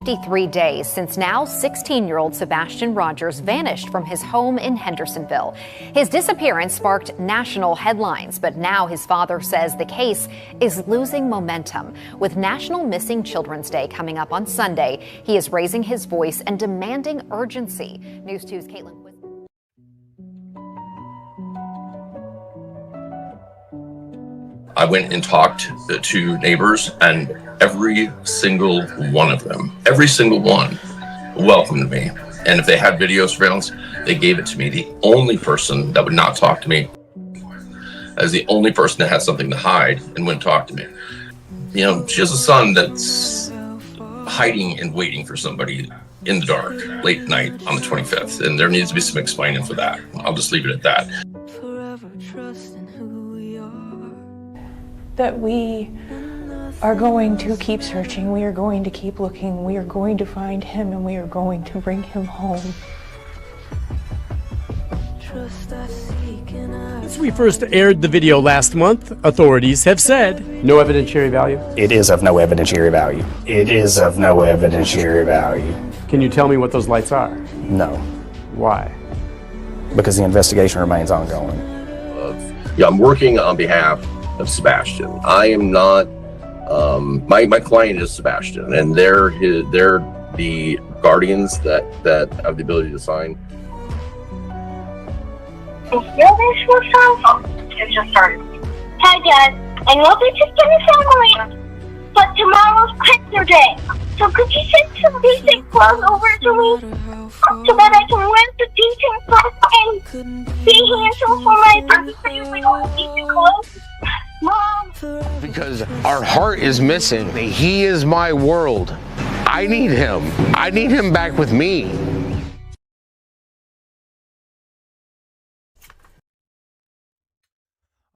53 days since now 16-year-old Sebastian Rogers vanished from his home in Hendersonville. His disappearance sparked national headlines, but now his father says the case is losing momentum. With National Missing Children's Day coming up on Sunday, he is raising his voice and demanding urgency. News 2's Caitlin. I went and talked to neighbors, and every single one of them, every single one, welcomed me. And if they had video surveillance, they gave it to me. The only person that would not talk to me, as the only person that had something to hide and wouldn't talk to me. You know, she has a son that's hiding and waiting for somebody in the dark, late night on the 25th, and there needs to be some explaining for that. I'll just leave it at that. That we are going to keep searching, we are going to keep looking, we are going to find him, and we are going to bring him home. Since we first aired the video last month, authorities have said no evidentiary value. It is of no evidentiary value. It is of no evidentiary value. Can you tell me what those lights are? No. Why? Because the investigation remains ongoing. Yeah, I'm working on behalf of Sebastian. I am not. My client is Sebastian, and they're the guardians that have the ability to sign. It just started. Hi, Dad. I know this is gonna sound weird, but tomorrow's picture day. So could you send some decent clothes over to me so that I can wear the decent clothes and be handsome for my birthday? We all decent clothes. Mom. Because our heart is missing. He is my world. I need him. I need him back with me.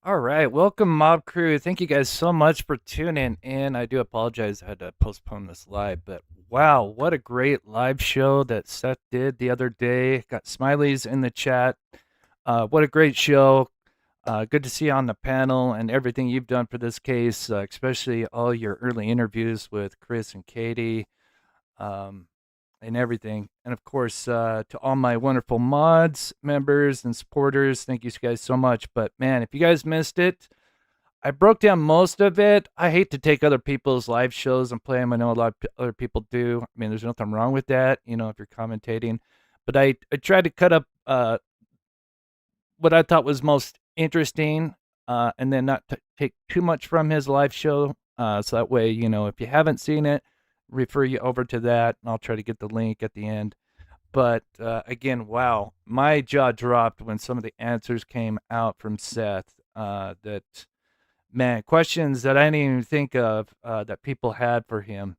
All right, welcome Mob Crew. Thank you guys so much for tuning in. I do apologize I had to postpone this live, but wow, what a great live show that Seth did the other day. Got smileys in the chat. What a great show. Good to see you on the panel and everything you've done for this case, especially all your early interviews with Chris and Katie and everything. And of course, to all my wonderful mods, members, and supporters, thank you guys so much. But man, if you guys missed it, I broke down most of it. I hate to take other people's live shows and play them. I know a lot of other people do. I mean, there's nothing wrong with that, you know, if you're commentating. But I tried to cut up what I thought was most interesting, and then not take too much from his live show, so that way, you know, if you haven't seen it, refer you over to that, and I'll try to get the link at the end. But again, wow, my jaw dropped when some of the answers came out from Seth. That, man, questions that I didn't even think of that people had for him.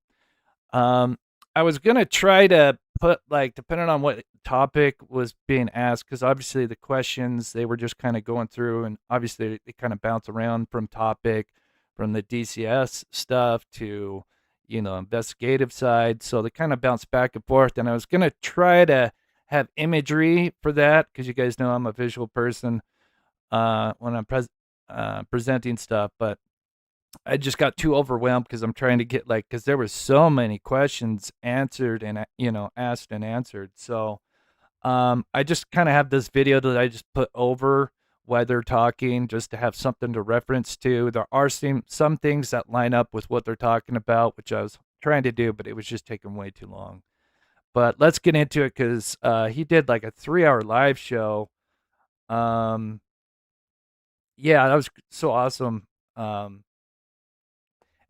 I was gonna try to put, like, depending on what topic was being asked, because obviously the questions, they were just kind of going through, and obviously they kind of bounce around from topic, from the DCS stuff to, you know, investigative side, so they kind of bounce back and forth. And I was gonna try to have imagery for that, because you guys know I'm a visual person when I'm presenting stuff, but I just got too overwhelmed because I'm trying to get, like, because there were so many questions answered and, you know, asked and answered. So I just kind of have this video that I just put over while they're talking, just to have something to reference to. There are some things that line up with what they're talking about, which I was trying to do, but it was just taking way too long. But let's get into it, because he did like a 3-hour live show. Yeah, that was so awesome.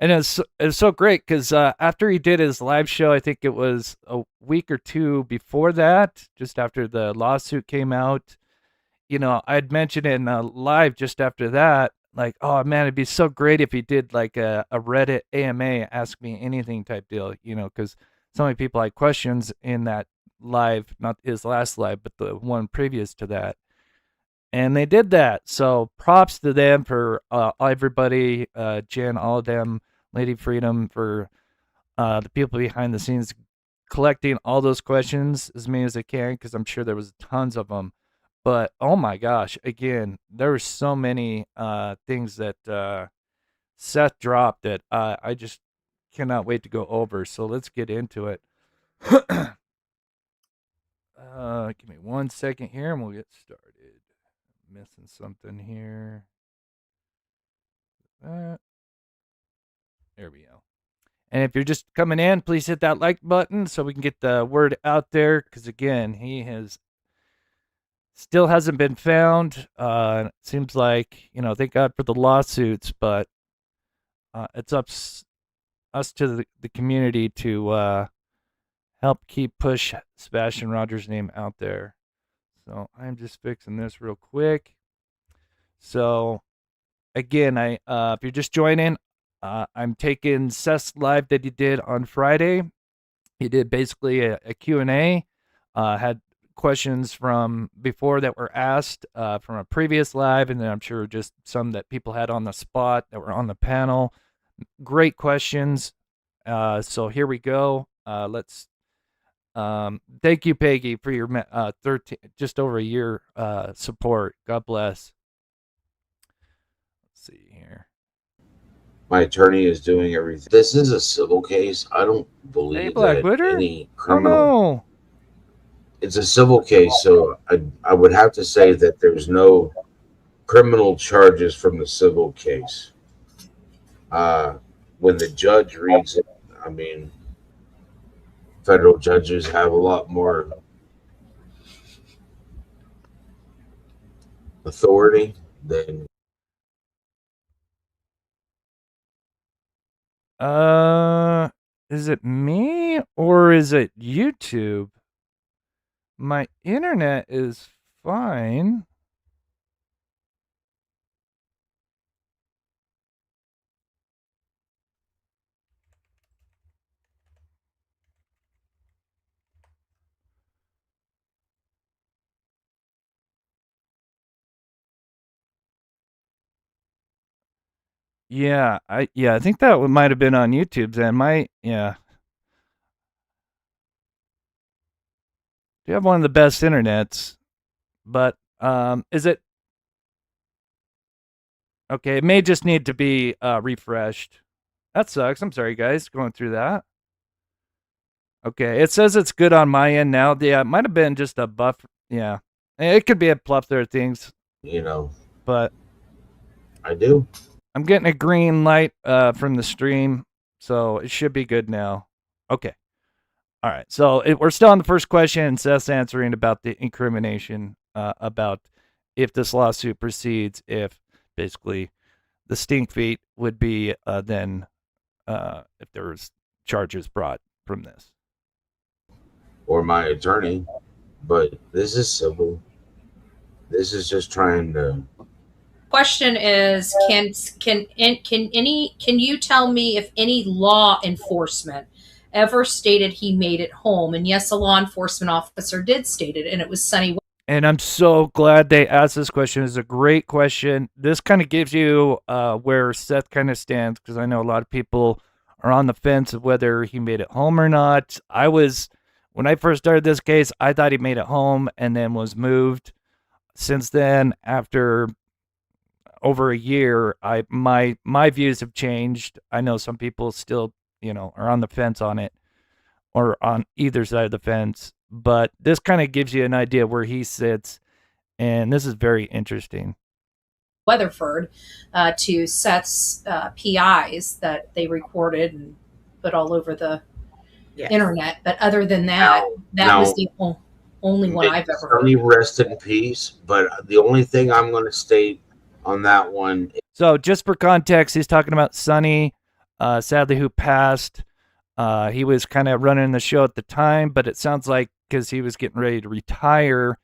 And it was so great, because after he did his live show, I think it was a week or two before that, just after the lawsuit came out, you know, I'd mentioned in live just after that, like, oh man, it'd be so great if he did like a Reddit AMA, ask me anything type deal, you know, because so many people had questions in that live, not his last live, but the one previous to that. And they did that. So props to them for everybody, Jen, all of them, Lady Freedom, for the people behind the scenes collecting all those questions, as many as they can, because I'm sure there was tons of them. But oh my gosh, again, there were so many things that Seth dropped that I just cannot wait to go over. So let's get into it. Give me 1 second here and we'll get started. Missing something here. There we go. And if you're just coming in, please hit that like button so we can get the word out there. Because again, he still hasn't been found. It seems like, thank God for the lawsuits, but it's up us to the community to help push Sebastian Rogers' name out there. So I'm just fixing this real quick. So again, if you're just joining, I'm taking Seth's live that he did on Friday. He did basically a Q&A, had questions from before that were asked from a previous live, and then I'm sure just some that people had on the spot that were on the panel. Great questions. So here we go. Let's thank you, Peggy, for your just over a year support. God bless. Let's see here. My attorney is doing everything. This is a civil case. I don't believe that any criminal. Oh, no. It's a civil case, so I would have to say that there's no criminal charges from the civil case. When the judge reads it, I mean, federal judges have a lot more authority than. Is it me or is it YouTube? My internet is fine. Yeah, I think that might have been on YouTube's end. You have one of the best internets, but is it okay? It may just need to be refreshed. That sucks. I'm sorry, guys, going through that. Okay, it says it's good on my end now. Yeah, it might have been just a buff. Yeah, it could be a plethora of things. But I do. I'm getting a green light from the stream, so it should be good now. Okay. All right. So we're still on the first question, and Seth's answering about the incrimination about if this lawsuit proceeds, if basically the stink feet would be then if there was charges brought from this. Or my attorney, but this is civil. This is just trying to. Question is, can you tell me if any law enforcement ever stated he made it home? And yes, a law enforcement officer did state it, and it was Sonny. And I'm so glad they asked this question. It's a great question. This kind of gives you where Seth kind of stands, because I know a lot of people are on the fence of whether he made it home or not. When I first started this case, I thought he made it home and then was moved. Since then, after over a year, my views have changed. I know some people still, are on the fence on it, or on either side of the fence. But this kind of gives you an idea where he sits, and this is very interesting. Weatherford to Seth's PIs that they recorded and put all over the internet. But other than that, that was the only one I've ever heard. Only rest in peace. But the only thing I'm going to state on that one. So just for context, he's talking about Sonny, sadly, who passed. He was kind of running the show at the time, but it sounds like because he was getting ready to retire,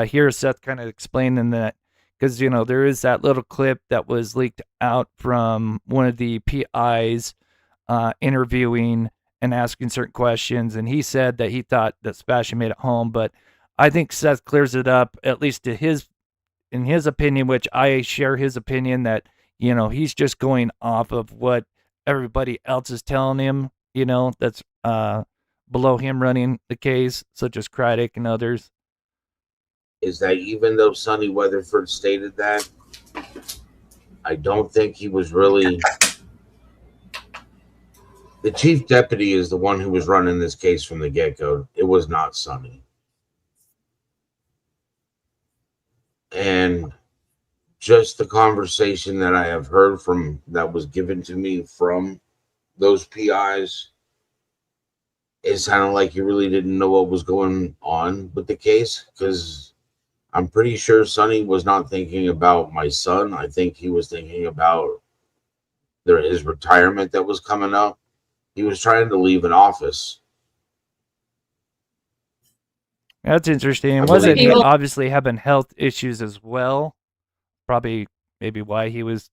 here's Seth kind of explaining that, because, there is that little clip that was leaked out from one of the PIs interviewing and asking certain questions, and he said that he thought that Sebastian made it home, but I think Seth clears it up, at least in his opinion, which I share his opinion, that, he's just going off of what everybody else is telling him, that's below him running the case, such as Craddock and others. Is that even though Sonny Weatherford stated that, I don't think he was really The chief deputy is the one who was running this case from the get-go. It was not Sonny. And just the conversation that I have heard from that was given to me from those PIs, it sounded like you really didn't know what was going on with the case, because I'm pretty sure Sonny was not thinking about my son. I think he was thinking about his retirement that was coming up. He was trying to leave an office. That's interesting. Wasn't he obviously having health issues as well? Probably maybe why he was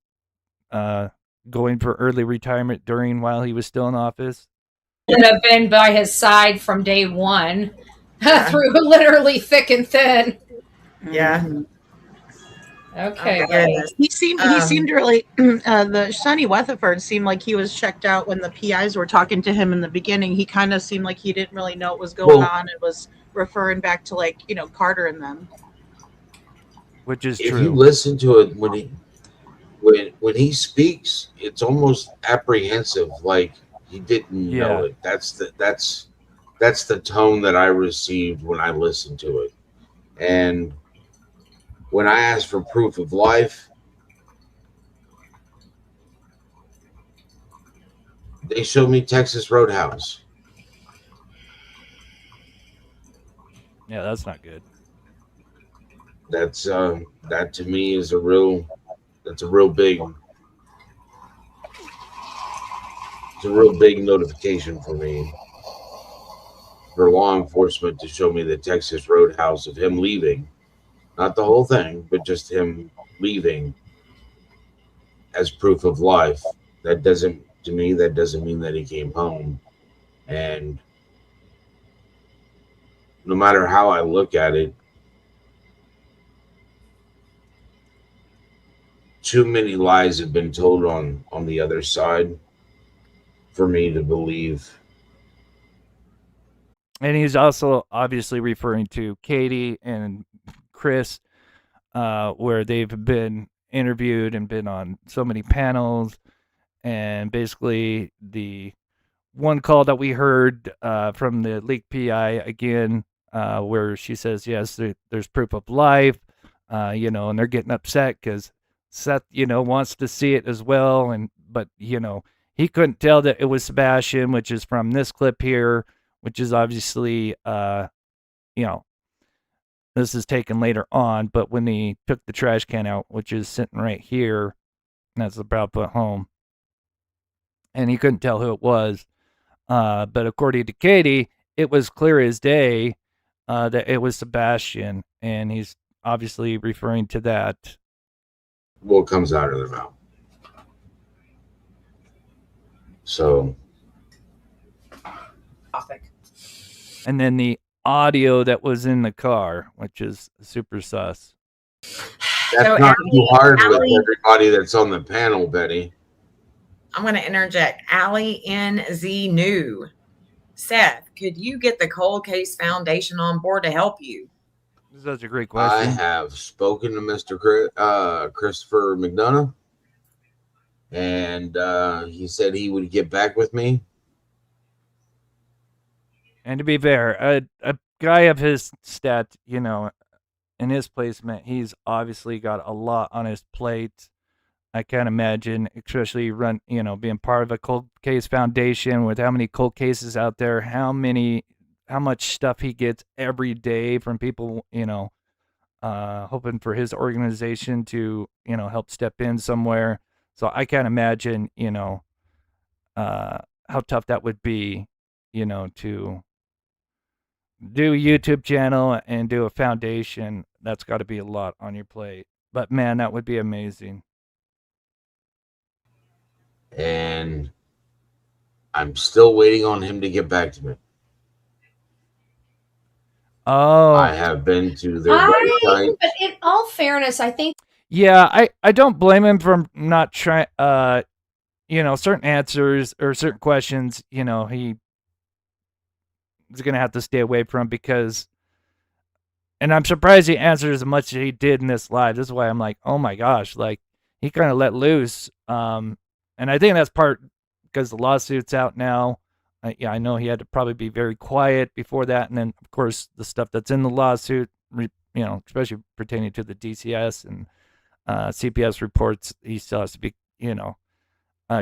going for early retirement while he was still in office. Should have been by his side from day one, through literally thick and thin. Yeah. Okay. Oh, goodness. He seemed really the Sonny Weatherford seemed like he was checked out when the PIs were talking to him in the beginning. He kind of seemed like he didn't really know what was going on and was referring back to, like, Carter and them. Which is true. true. If you listen to it when he speaks, it's almost apprehensive, like he didn't know it. That's the tone that I received when I listened to it. And when I asked for proof of life, they showed me Texas Roadhouse. Yeah, that's not good. That's that to me is a real big notification for me, for law enforcement to show me the Texas Roadhouse of him leaving. Not the whole thing, but just him leaving as proof of life. That doesn't mean that he came home. And no matter how I look at it, too many lies have been told on the other side for me to believe. And he's also obviously referring to Katie and Chris, where they've been interviewed and been on so many panels. And basically the one call that we heard from the leaked PI again, where she says, yes, there's proof of life, and they're getting upset because Seth, wants to see it as well. But he couldn't tell that it was Sebastian, which is from this clip here, which is obviously, this is taken later on, but when he took the trash can out, which is sitting right here, that's about put home, and he couldn't tell who it was. But according to Katie, it was clear as day that it was Sebastian, and he's obviously referring to that. What comes out of their mouth. So. And then the audio that was in the car, which is super sus. That's not too hard with everybody that's on the panel, Betty. I'm going to interject. Allie NZ New. Seth, could you get the Cold Case Foundation on board to help you? That's a great question. I have spoken to Mr. Christopher McDonough, and he said he would get back with me. And to be fair, a guy of his stat, in his placement, he's obviously got a lot on his plate. I can't imagine, especially being part of a cold case foundation with how many cold cases out there, how much stuff he gets every day from people, hoping for his organization to, help step in somewhere. So I can't imagine, how tough that would be, to do a YouTube channel and do a foundation. That's got to be a lot on your plate. But man, that would be amazing. And I'm still waiting on him to get back to me. Oh, I have been to their website. But in all fairness, I think. Yeah, I don't blame him for not trying. Certain answers or certain questions, he is going to have to stay away from because. And I'm surprised he answered as much as he did in this live. This is why I'm like, oh my gosh, like he kind of let loose. And I think that's because the lawsuit's out now. Yeah, I know he had to probably be very quiet before that, and then of course the stuff that's in the lawsuit, especially pertaining to the DCS and CPS reports, he still has to be,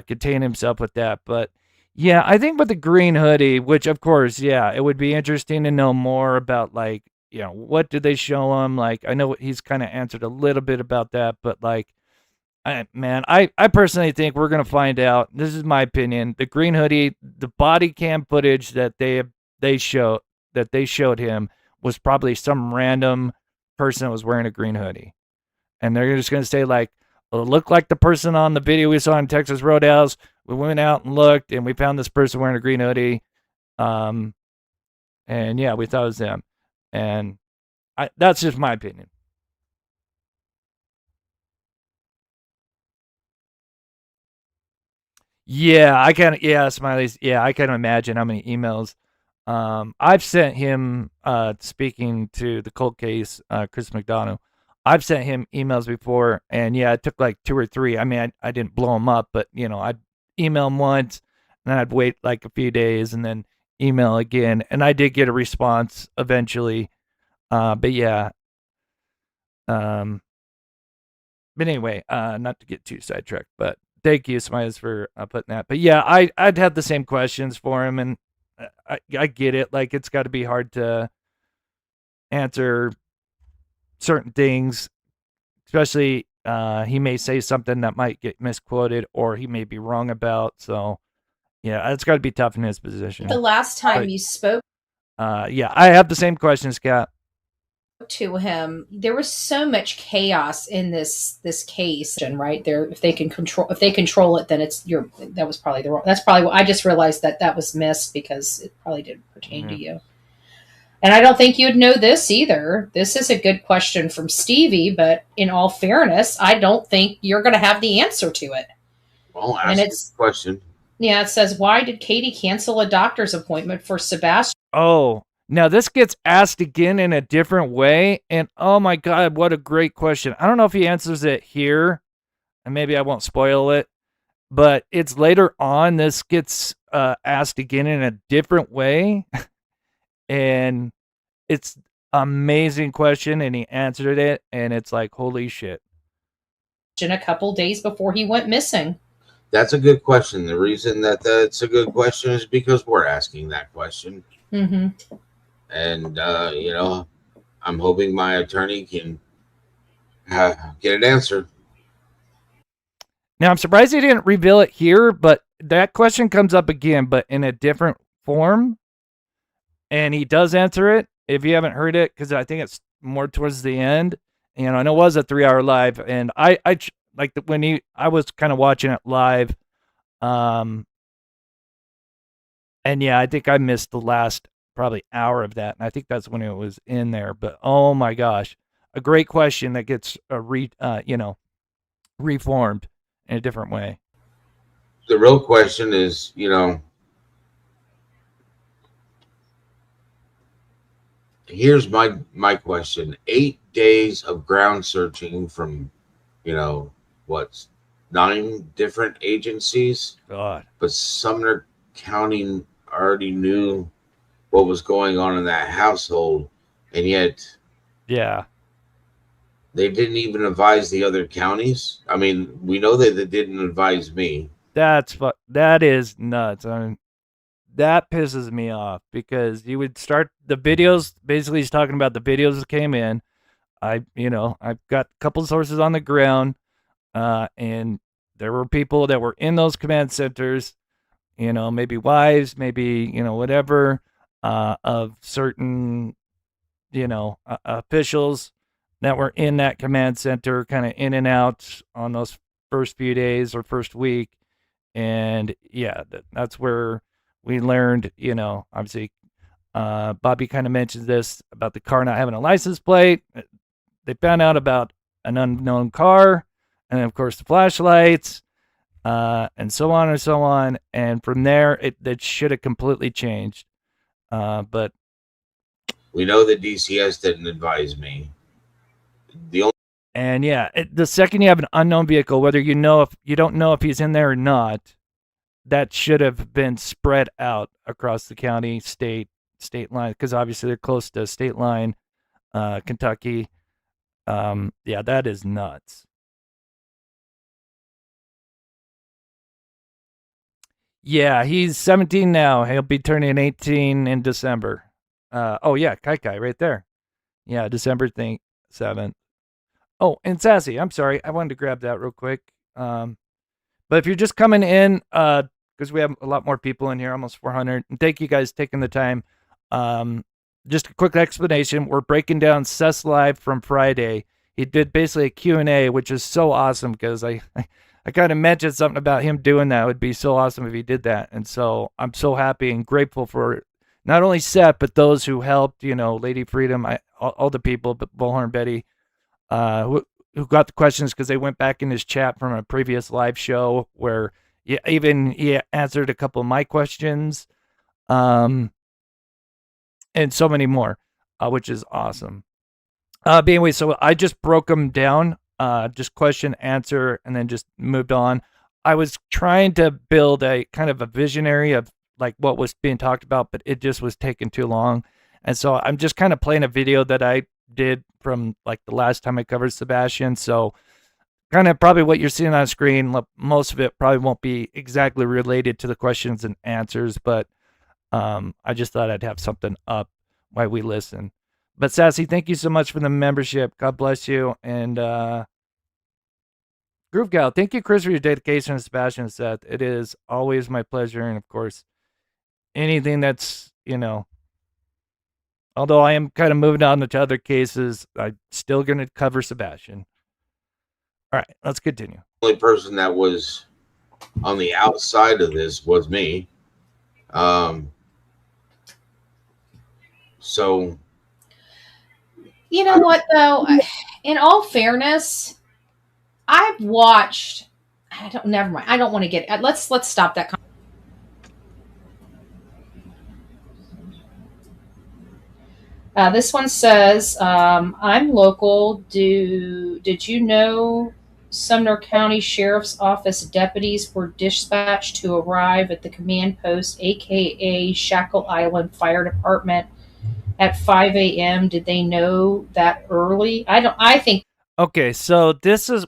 contain himself with that. But yeah, I think with the green hoodie, which of course, yeah, it would be interesting to know more about, like, what did they show him? Like, I know he's kind of answered a little bit about that, but like, I personally think we're gonna find out. This is my opinion. The green hoodie, the body cam footage that they showed him was probably some random person that was wearing a green hoodie, and they're just gonna say like, well, it looked like the person on the video we saw in Texas Roadhouse. We went out and looked, and we found this person wearing a green hoodie, and yeah, we thought it was them, and that's just my opinion. Yeah, Smileys. Yeah, I can imagine how many emails I've sent him, speaking to the cold case, Chris McDonough. I've sent him emails before, and yeah, it took like 2 or 3. I mean, I didn't blow him up, but I'd email him once, and then I'd wait like a few days, and then email again, and I did get a response eventually. But yeah, but anyway, not to get too sidetracked, but thank you, Smiles, for putting that. But yeah, I'd have the same questions for him, and I get it. Like, it's got to be hard to answer certain things, especially he may say something that might get misquoted, or he may be wrong about. So yeah, it's got to be tough in his position. The last time you spoke, yeah, I have the same questions, Kat. To him, there was so much chaos in this case, and right there, if they control it, then that was probably the wrong. That's probably what I just realized that was missed, because it probably didn't pertain to you. And I don't think you'd know this either. This is a good question from Stevie, but in all fairness, I don't think you're going to have the answer to it. Well, ask the question. Yeah, it says, why did Katie cancel a doctor's appointment for Sebastian? Oh, now this gets asked again in a different way, and oh my God, what a great question. I don't know if he answers it here, and maybe I won't spoil it, but it's later on. This gets asked again in a different way, and it's amazing question, and he answered it, and it's like, holy shit. A couple days before he went missing. That's a good question. The reason that's a good question is because we're asking that question. Mm-hmm. And, I'm hoping my attorney can get it answered. Now, I'm surprised he didn't reveal it here, but that question comes up again, but in a different form. And he does answer it, if you haven't heard it, because I think it's more towards the end. And it was a 3-hour live. And I like when I was kind of watching it live. And yeah, I think I missed the last probably hour of that, and I think that's when it was in there. But oh my gosh, a great question that gets reformed in a different way. The real question is, here's my question. 8 days of ground searching from, 9 different agencies. God. But Sumner County already knew what was going on in that household, and yet yeah, they didn't even advise the other counties. I mean, we know that they didn't advise me. That is nuts. I mean, that pisses me off, because you would start the videos. Basically, he's talking about the videos that came in. I've got a couple sources on the ground, and there were people that were in those command centers, maybe wives, maybe, whatever, of certain, officials that were in that command center, kind of in and out on those first few days or first week. And yeah, that's where we learned, obviously, Bobby kind of mentioned this about the car not having a license plate. They found out about an unknown car, and then, of course, the flashlights, and so on and so on. And from there, it should have completely changed. But we know that DCS didn't advise me. And yeah, the second you have an unknown vehicle, whether you don't know if he's in there or not, that should have been spread out across the county, state line, because obviously they're close to state line, Kentucky. Yeah, that is nuts. Yeah, he's 17 now. He'll be turning 18 in December. Oh yeah, Kai right there. Yeah, December 7th. Oh, and Sassy, I'm sorry. I wanted to grab that real quick. But if you're just coming in, because we have a lot more people in here, almost 400, and thank you guys taking the time. Just a quick explanation. We're breaking down Seth's live from Friday. He did basically a Q&A, which is so awesome because I kind of mentioned something about him doing that. It would be so awesome if he did that. And so I'm so happy and grateful for not only Seth, but those who helped, Lady Freedom, all the people, Bullhorn Betty, who got the questions because they went back in his chat from a previous live show where he answered a couple of my questions, and so many more, which is awesome. But anyway, so I just broke them down, just question, answer, and then just moved on. I was trying to build a kind of a visionary of like what was being talked about, but it just was taking too long. And so I'm just kind of playing a video that I did from like the last time I covered Sebastian. So kind of probably what you're seeing on screen, most of it probably won't be exactly related to the questions and answers, but I just thought I'd have something up while we listen. But Sassy, thank you so much for the membership. God bless you. And Groove Gal, thank you, Chris, for your dedication to Sebastian and Seth. It is always my pleasure. And of course, anything that's, although I am kind of moving on to other cases, I'm still going to cover Sebastian. All right, let's continue. The only person that was on the outside of this was me. So, you know what, though? In all fairness, I've watched. Never mind. I don't want to get. Let's stop that. This one says, "I'm local. Did you know Sumner County Sheriff's Office deputies were dispatched to arrive at the command post, aka Shackle Island Fire Department, at 5 a.m. Did they know that early? I think." Okay, so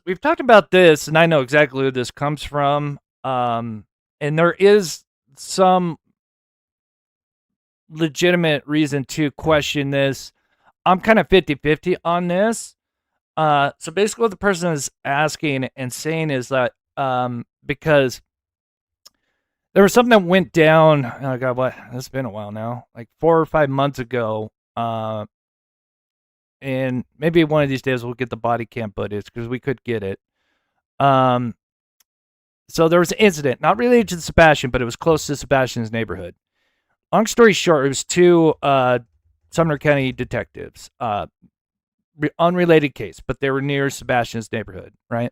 we've talked about this, and I know exactly who this comes from. And there is some legitimate reason to question this. I'm kind of 50-50 on this. So basically what the person is asking and saying is that because there was something that went down, oh God, it's been a while now, like 4 or 5 months ago, and maybe one of these days we'll get the body cam footage because we could get it. So there was an incident, not related to Sebastian, but it was close to Sebastian's neighborhood. Long story short, it was two Sumner County detectives, unrelated case, but they were near Sebastian's neighborhood, right?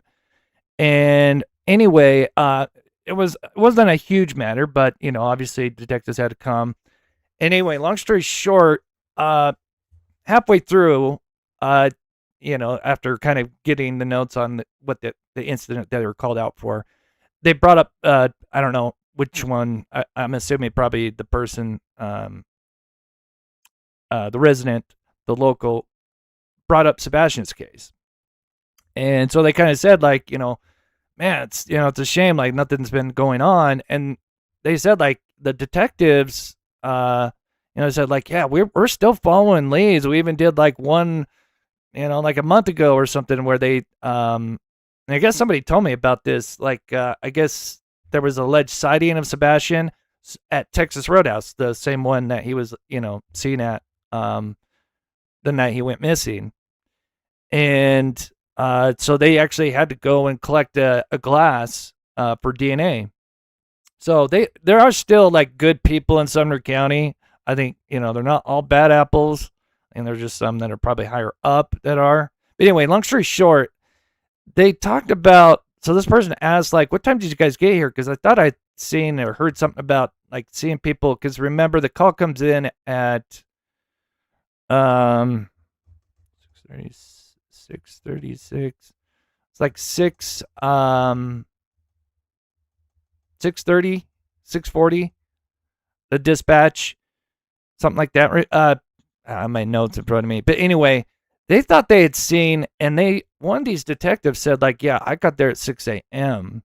And anyway, it wasn't a huge matter, but obviously detectives had to come. Anyway, long story short, halfway through, after kind of getting the notes on what the incident that they were called out for, they brought up, I don't know which one, I'm assuming probably the person, the resident, the local, brought up Sebastian's case. And so they kind of said, like, man, it's a shame, like nothing's been going on. And they said, like, the detectives, said, like, yeah, we're still following leads. We even did like one, like a month ago or something where they, I guess somebody told me about this. Like, I guess there was alleged sighting of Sebastian at Texas Roadhouse, the same one that he was, seen at the night he went missing. And so they actually had to go and collect a glass for DNA. So there are still like good people in Sumner County. I think, they're not all bad apples, and there's just some that are probably higher up that are. But anyway, long story short, they talked about, so this person asked, like, what time did you guys get here? Because I thought I'd seen or heard something about, like, seeing people, because remember, the call comes in at 6:36. It's like 6:30 6:40. The dispatch, something like that. Right? I have my notes in front of me, but anyway, they thought they had seen, and one of these detectives said, like, yeah, I got there at 6 a.m.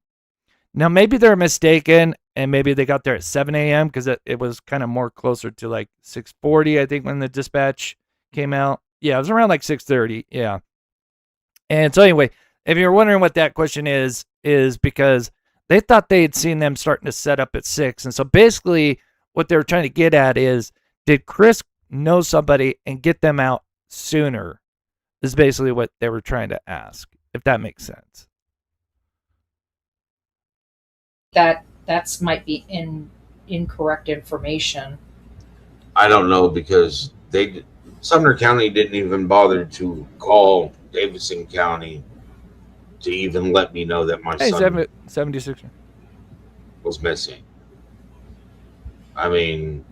Now maybe they're mistaken, and maybe they got there at 7 a.m. because it was kind of more closer to like 6:40, I think, when the dispatch came out. Yeah, it was around like 6:30. Yeah. And so anyway, if you're wondering what that question is because they thought they had seen them starting to set up at 6. And so basically what they were trying to get at is, did Chris know somebody and get them out sooner? Is basically what they were trying to ask, if that makes sense. That's might be incorrect information. I don't know, because Sumner County didn't even bother to call Davidson County to even let me know that my son 76 was missing. I mean,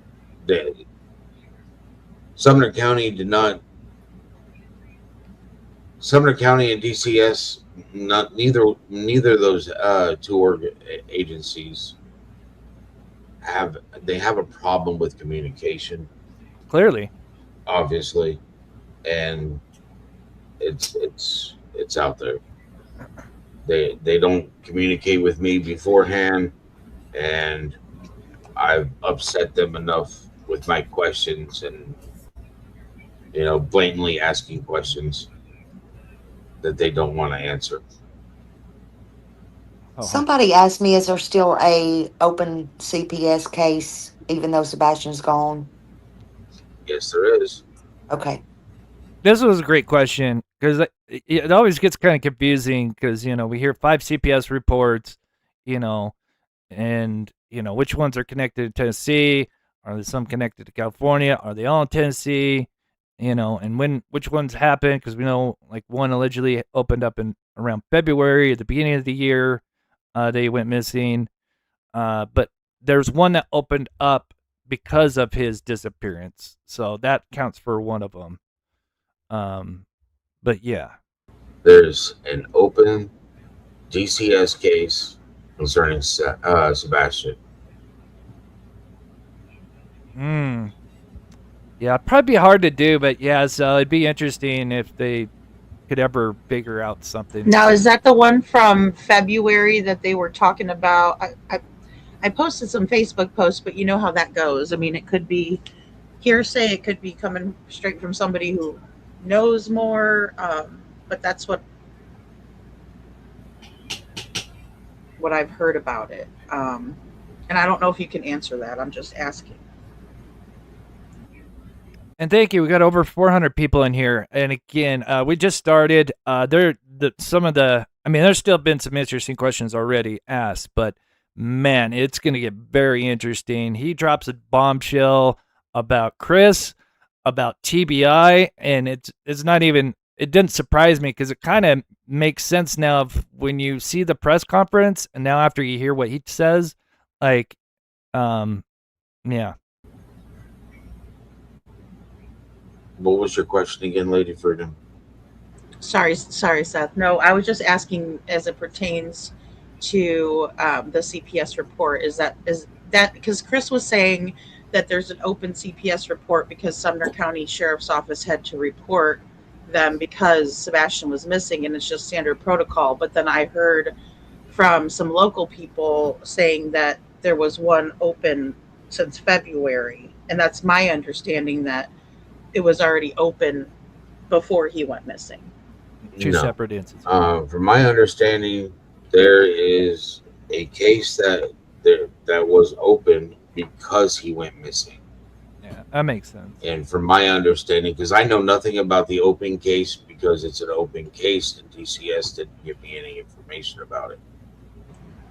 Sumner County and DCS, neither of those two agencies have a problem with communication. Clearly, obviously, and it's out there. They don't communicate with me beforehand, and I've upset them enough with my questions and blatantly asking questions that they don't want to answer. Somebody asked me, is there still a open CPS case even though Sebastian's gone? Yes, there is. Okay. This was a great question, because it always gets kind of confusing, because we hear 5 CPS reports, and which ones are connected to Tennessee? Are there some connected to California? Are they all in Tennessee? And which ones happened? Because we know like one allegedly opened up in around February at the beginning of the year. They went missing, but there's one that opened up because of his disappearance, so that counts for one of them. But yeah, there's an open DCS case concerning Sebastian. Yeah, it'd probably be hard to do, but yeah, so it'd be interesting if they could ever figure out something. Now, is that the one from February that they were talking about? I posted some Facebook posts, but you know how that goes. I mean, it could be hearsay, it could be coming straight from somebody who knows more, but that's what I've heard about it. And I don't know if you can answer that. I'm just asking. And thank you. We got over 400 people in here. And again, we just started. There's still been some interesting questions already asked, but man, it's going to get very interesting. He drops a bombshell about Chris, about TBI, and it's not even, it didn't surprise me, because it kind of makes sense now when you see the press conference, and now after you hear what he says, like, yeah. What was your question again, Lady Freedom? Sorry, Seth. No, I was just asking as it pertains to the CPS report. Is that because Chris was saying that there's an open CPS report because Sumner County Sheriff's Office had to report them because Sebastian was missing, and it's just standard protocol. But then I heard from some local people saying that there was one open since February, and that's my understanding, that it was already open before he went missing. Two separate instances. From my understanding, there is a case that was open because he went missing. Yeah, that makes sense. And from my understanding, because I know nothing about the open case, because it's an open case and DCS didn't give me any information about it.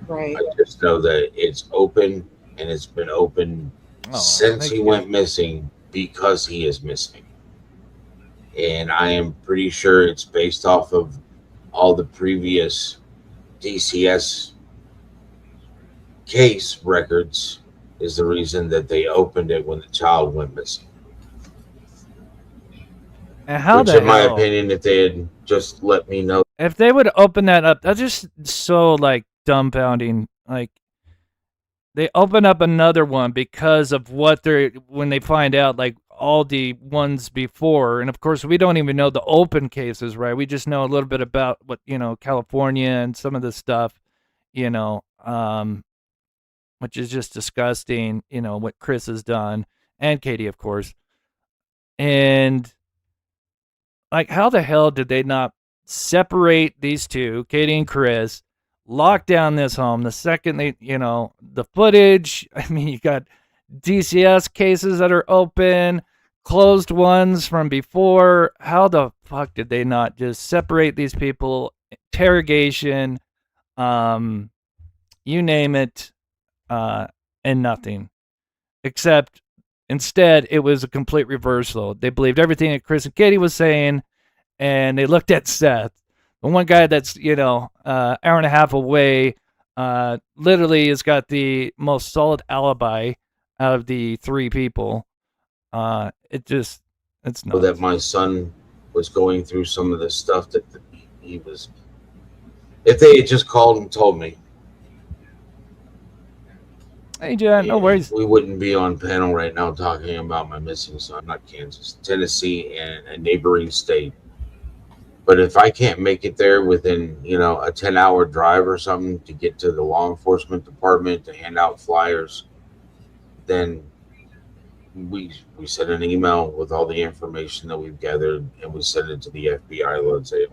Right. I just know that it's open, and it's been open since he went missing, because he is missing. And I am pretty sure it's based off of all the previous DCS case records is the reason that they opened it when the child went missing. And how Which, in my opinion, if they had just let me know. If they would open that up, that's just so, like, dumbfounding. Like, they open up another one because of what they're when they find out like all the ones before, and of course we don't even know the open cases, right? We just know a little bit about what California and some of this stuff, you know, which is just disgusting. What Chris has done and Katie, of course, and like how the hell did they not separate these two, Katie and Chris? Lock down this home the second they, the footage. I mean, you got DCS cases that are open, closed ones from before. How the fuck did they not just separate these people? Interrogation, you name it, and nothing. Except instead, it was a complete reversal. They believed everything that Chris and Katie was saying, and they looked at Seth. The one guy that's, hour and a half away, literally has got the most solid alibi out of the three people. It's nuts. That my son was going through some of the stuff that he was. If they had just called and told me. Hey, Jen, no worries. We wouldn't be on panel right now talking about my missing son, not Kansas, Tennessee, and a neighboring state. But if I can't make it there within, a 10-hour drive or something to get to the law enforcement department to hand out flyers, then we send an email with all the information that we've gathered, and we send it to the FBI, let's say.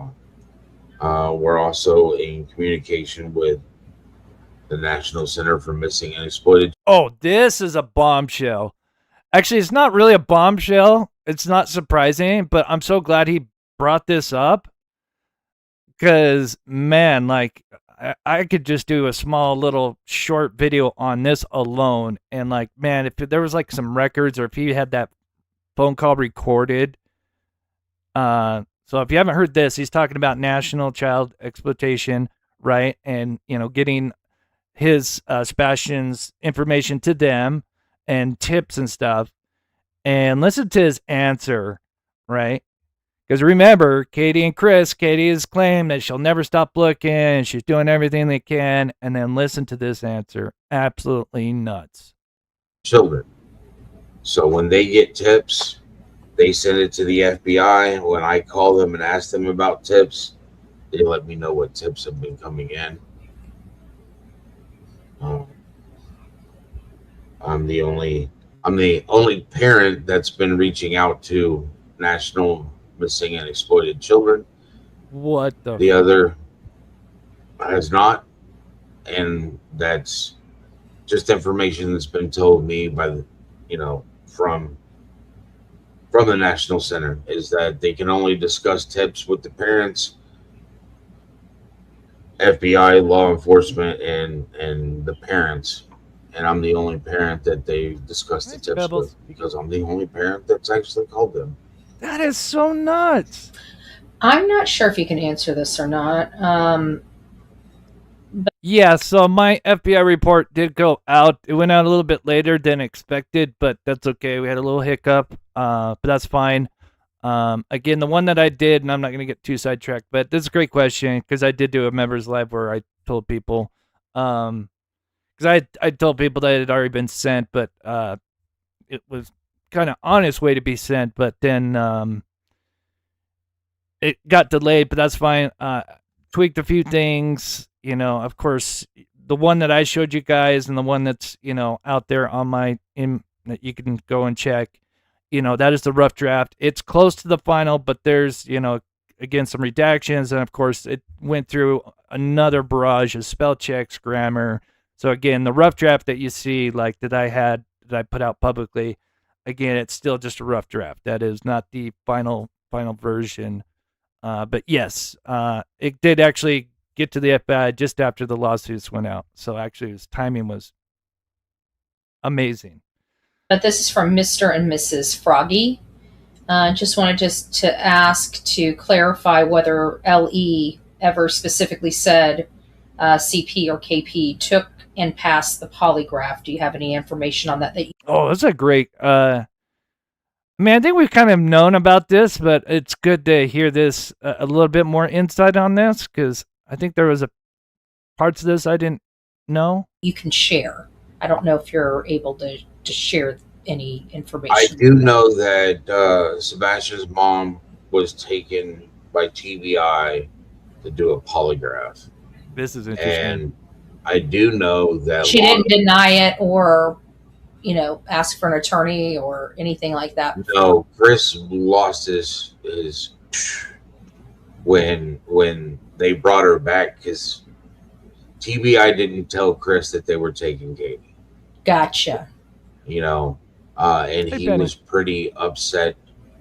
We're also in communication with the National Center for Missing and Exploited. Oh, this is a bombshell. Actually, it's not really a bombshell. It's not surprising, but I'm so glad he brought this up because, man, like I could just do a small little short video on this alone, and like, man, if there was like some records or if he had that phone call recorded, so if you haven't heard this, he's talking about national child exploitation, right? And getting his Sebastian's information to them and tips and stuff, and listen to his answer, right? Because remember, Katie has claimed that she'll never stop looking. She's doing everything they can. And then listen to this answer. Absolutely nuts. Children. So when they get tips, they send it to the FBI. When I call them and ask them about tips, they let me know what tips have been coming in. I'm the only parent that's been reaching out to National Missing and Exploited Children. What the other has not, and that's just information that's been told me by the from the National Center, is that they can only discuss tips with the parents, FBI, law enforcement, and the parents. And I'm the only parent that they discuss the tips with, because I'm the only parent that's actually called them. That is so nuts. I'm not sure if you can answer this or not. Yeah, so my FBI report did go out. It went out a little bit later than expected, but that's okay. We had a little hiccup, but that's fine. Again, the one that I did, and I'm not going to get too sidetracked, but this is a great question because I did do a members live where I told people, because I told people that it had already been sent, but it was kind of on its way to be sent, but then it got delayed, but that's fine. Tweaked a few things, of course, the one that I showed you guys and the one that's, out there on that you can go and check, that is the rough draft. It's close to the final, but there's, again, some redactions. And of course it went through another barrage of spell checks, grammar. So again, the rough draft that you see, like that I put out publicly, again, it's still just a rough draft. That is not the final version. But yes, it did actually get to the FBI just after the lawsuits went out. So actually, his timing was amazing. But this is from Mr. and Mrs. Froggy. Just wanted to ask to clarify whether LE ever specifically said CP or KP took and passed the polygraph. Do you have any information on that? Oh, that's a great. I think we've kind of known about this, but it's good to hear this a little bit more insight on this, because I think there was parts of this I didn't know. You can share. I don't know if you're able to share any I information. do know that Sebastian's mom was taken by TBI to do a polygraph. This is interesting. And I do know that She didn't deny it or, ask for an attorney or anything like that. No, Chris lost his when they brought her back because TBI didn't tell Chris that they were taking Katie. Gotcha. And he was pretty upset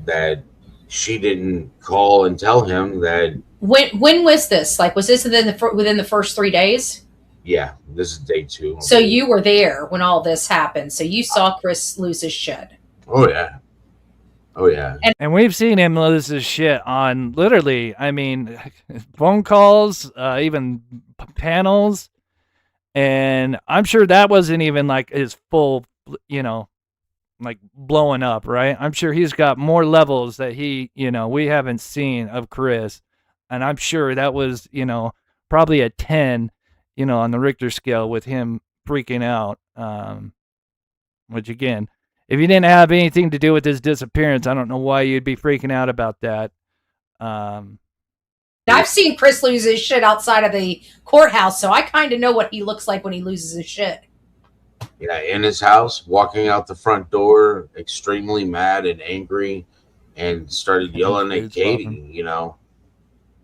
that she didn't call and tell him that. When was this? Like, was this within the first 3 days? Yeah, this is day 2. So you were there when all this happened. So you saw Chris lose his shit. Oh yeah. And we've seen him lose his shit on literally, phone calls, even panels. And I'm sure that wasn't even like his full, like blowing up, right? I'm sure he's got more levels that we haven't seen of Chris. And I'm sure that was, probably a 10, on the Richter scale with him freaking out. Which again, if you didn't have anything to do with his disappearance, I don't know why you'd be freaking out about that. I've seen Chris lose his shit outside of the courthouse, so I kind of know what he looks like when he loses his shit. Yeah, in his house, walking out the front door, extremely mad and angry, and started yelling at Katie,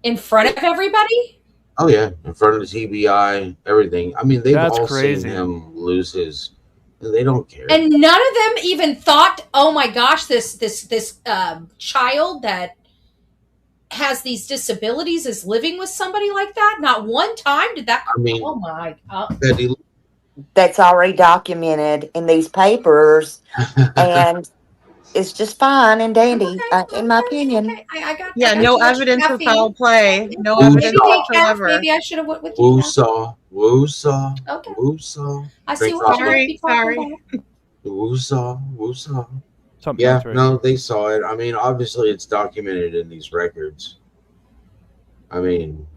In front of everybody? Oh, yeah, in front of the TBI, everything. I mean, they've That's all crazy. seen him lose his... They don't care. And none of them even thought, oh my gosh, this child that has these disabilities is living with somebody like that? Not one time did that... oh my God. That's already documented in these papers, and it's just fine and dandy, in my opinion. I got no evidence of foul play. No evidence whatsoever. Maybe I should have went with you. Woo-saw. Okay. Woo-saw. I see what you're Sorry. Woo-saw. Something Yeah, else, right? no, they saw it. I mean, obviously it's documented in these records. I mean,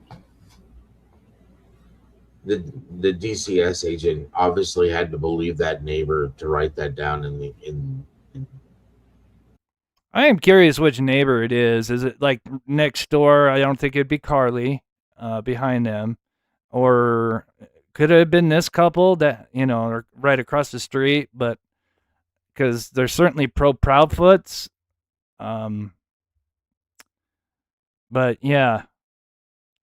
the DCS agent obviously had to believe that neighbor to write that down in I am curious which neighbor it is. Is it like next door? I don't think it'd be Carly behind them. Or could it have been this couple that, are right across the street, but because they're certainly pro Proudfoots. But yeah,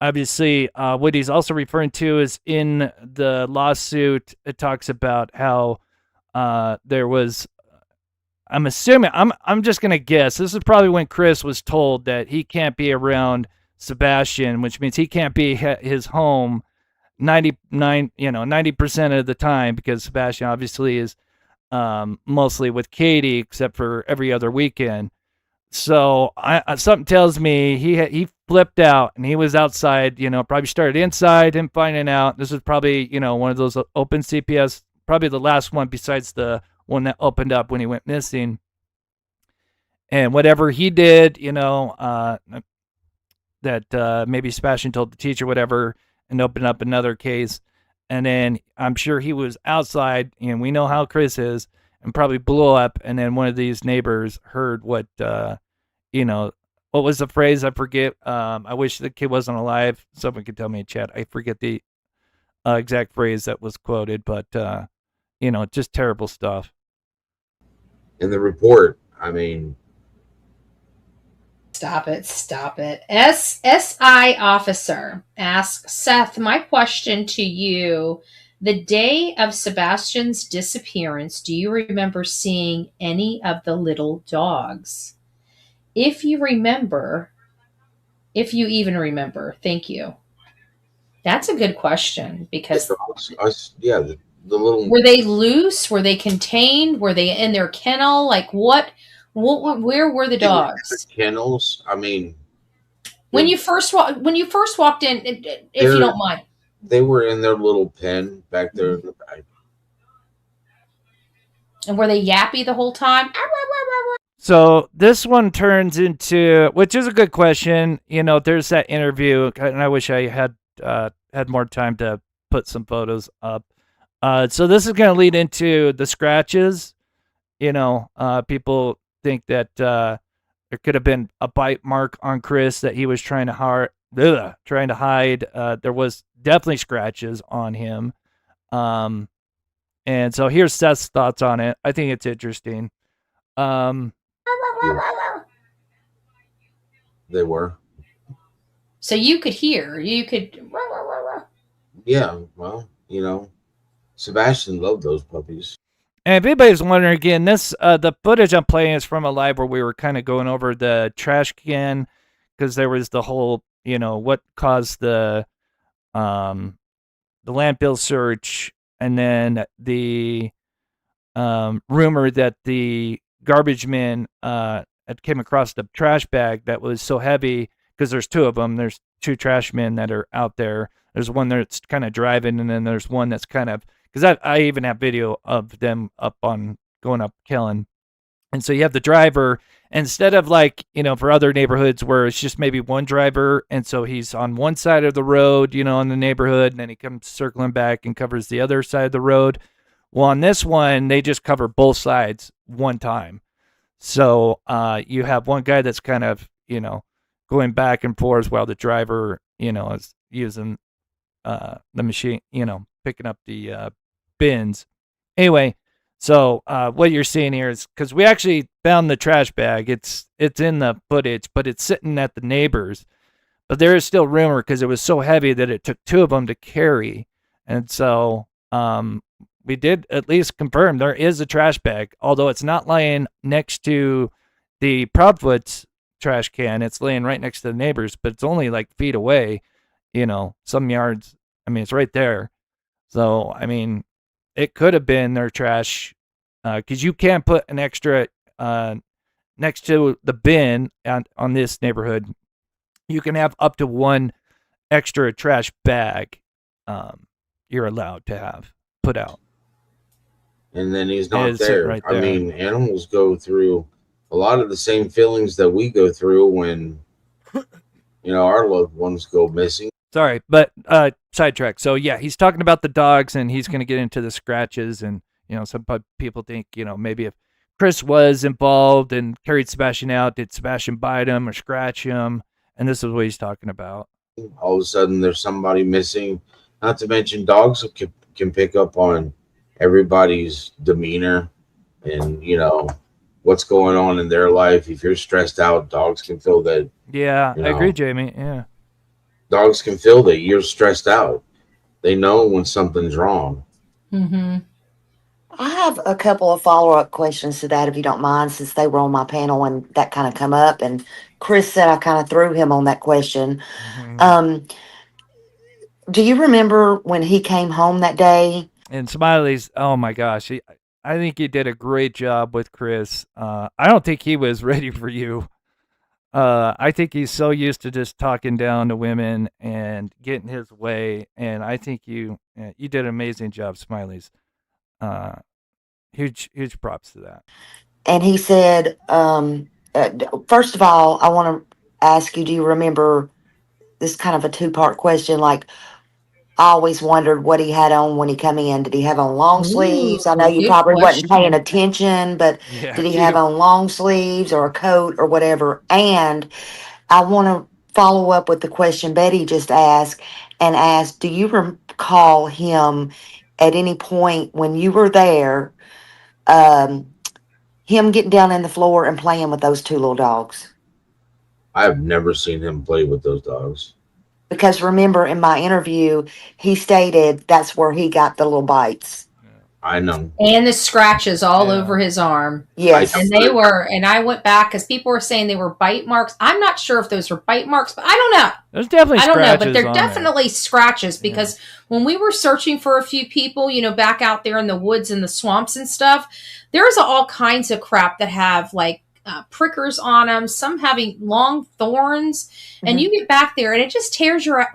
obviously what he's also referring to is in the lawsuit, it talks about how there was, I'm assuming, I'm just going to guess, this is probably when Chris was told that he can't be around Sebastian, which means he can't be his home 90% of the time, because Sebastian obviously is mostly with Katie, except for every other weekend. So something tells me he flipped out and he was outside, probably started inside, him finding out. This was probably, one of those open CPS, probably the last one besides the one that opened up when he went missing. And whatever he did, that maybe Sebastian told the teacher, whatever, and opened up another case. And then I'm sure he was outside, and we know how Chris is, and probably blew up. And then one of these neighbors heard what, what was the phrase? I forget. I wish the kid wasn't alive. Someone could tell me in chat. I forget the exact phrase that was quoted, but, just terrible stuff. In the report, I mean... Stop it. SSI officer asks, Seth, my question to you, the day of Sebastian's disappearance, do you remember seeing any of the little dogs? If you even remember, thank you. That's a good question, because the little... Were they loose? Were they contained? Were they in their kennel? Like what where were the dogs? Kennels. I mean, when you first walked in, if you don't mind, they were in their little pen back there in the back. And were they yappy the whole time? So this one turns into, which is a good question. There's that interview, and I wish I had more time to put some photos up So this is going to lead into the scratches. People think that there could have been a bite mark on Chris that he was trying to hide. There was definitely scratches on him. And so here's Seth's thoughts on it. I think it's interesting. They were. So you could hear. Yeah, well, Sebastian loved those puppies. And if anybody's wondering, again, this the footage I'm playing is from a live where we were kind of going over the trash can, because there was the whole, what caused the landfill search, and then the rumor that the garbage men had came across the trash bag that was so heavy, because there's two of them. There's two trash men that are out there. There's one that's kind of driving, and then there's one that's kind of, because I even have video of them going up Kellen. And so you have the driver, instead of for other neighborhoods where it's just maybe one driver, and so he's on one side of the road, in the neighborhood, and then he comes circling back and covers the other side of the road. Well, on this one, they just cover both sides one time. So you have one guy that's kind of, going back and forth while the driver, is using the machine, picking up the bins. Anyway, so what you're seeing here is, because we actually found the trash bag. It's in the footage, but it's sitting at the neighbors. But there is still rumor, because it was so heavy that it took two of them to carry. And so we did at least confirm there is a trash bag, although it's not lying next to the Proudfoot's trash can. It's laying right next to the neighbors, but it's only like feet away, some yards. I mean, it's right there. So, I mean, it could have been their trash, because you can't put an extra next to the bin on this neighborhood. You can have up to one extra trash bag you're allowed to have put out. And then he's not there. Right there. I mean, animals go through a lot of the same feelings that we go through when, our loved ones go missing. Sorry, but sidetrack. So yeah, he's talking about the dogs, and he's going to get into the scratches, and some people think maybe if Chris was involved and carried Sebastian out, did Sebastian bite him or scratch him? And this is what he's talking about. All of a sudden, there's somebody missing. Not to mention, dogs can pick up on everybody's demeanor and what's going on in their life. If you're stressed out, dogs can feel that. Yeah, I agree, Jamie. Yeah. Dogs can feel that you're stressed out. They know when something's wrong. Mm-hmm. I have a couple of follow-up questions to that, if you don't mind, since they were on my panel and that kind of come up. And Chris said I kind of threw him on that question. Mm-hmm. Do you remember when he came home that day? And Smiley's, oh my gosh, I think he did a great job with Chris. I don't think he was ready for you. I think he's so used to just talking down to women and getting his way, and I think you did an amazing job, Smiley's. Huge props to that. And he said, first of all, I want to ask you, do you remember, this kind of a two-part question, I always wondered what he had on when he come in. Did he have on long sleeves? I know you probably wasn't paying attention, but did he have on long sleeves or a coat or whatever? And I want to follow up with the question Betty just asked and ask, do you recall him at any point when you were there, him getting down in the floor and playing with those two little dogs? I've never seen him play with those dogs. Because remember, in my interview, he stated that's where he got the little bites. I know. And the scratches all over his arm. Yes. And I went back because people were saying they were bite marks. I'm not sure if those were bite marks, but I don't know. There's definitely scratches. I don't know, but they're definitely scratches, because when we were searching for a few people, back out there in the woods and the swamps and stuff, there's all kinds of crap that have prickers on them, some having long thorns, and you get back there and it just tears your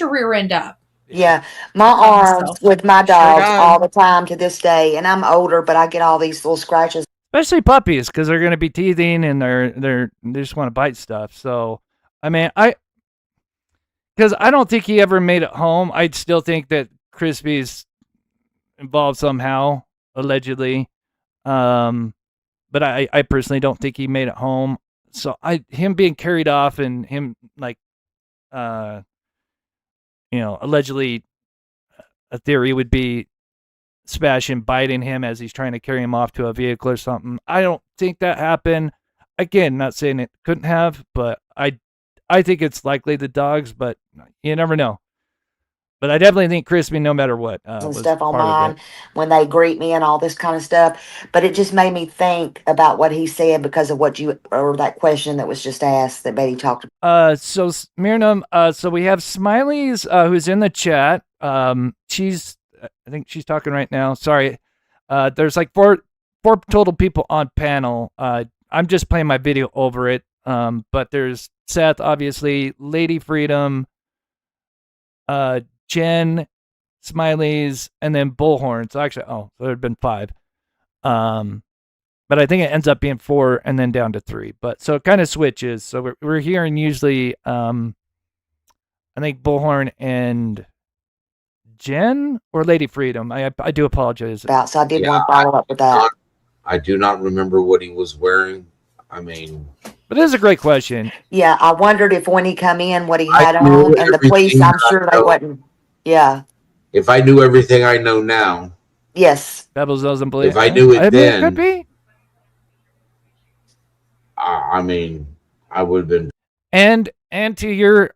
rear end up. Yeah, my arms with my dogs all the time to this day, and I'm older, but I get all these little scratches. Especially puppies, because they're going to be teething and they just want to bite stuff. So, I mean, because I don't think he ever made it home. I'd still think that Crispy's involved somehow, allegedly. But I personally don't think he made it home. So him being carried off and him like, allegedly, a theory would be Sebastian biting him as he's trying to carry him off to a vehicle or something. I don't think that happened. Again, not saying it couldn't have, but I think it's likely the dogs, but you never know. But I definitely think Crispy, no matter what, and stuff on mine when they greet me and all this kind of stuff. But it just made me think about what he said because of that question that was just asked that Betty talked about. So Miriam, so we have Smiley's who's in the chat. I think she's talking right now. Sorry. There's like four total people on panel. I'm just playing my video over it. But there's Seth, obviously, Lady Freedom, Jen, Smiley's, and then Bullhorn. So actually, so there had been 5. But I think it ends up being 4 and then down to 3. But so it kind of switches. So we're hearing usually, I think Bullhorn and Jen or Lady Freedom. I do apologize. So I did want to follow up with that. I do not remember what he was wearing. I mean, but this is a great question. Yeah, I wondered if when he come in, what he had on, and the police, I'm sure they wouldn't. Yeah. If I knew everything I know now. Yes. Pebbles doesn't believe. If I knew it then, it could be. I mean, I would have been. And to your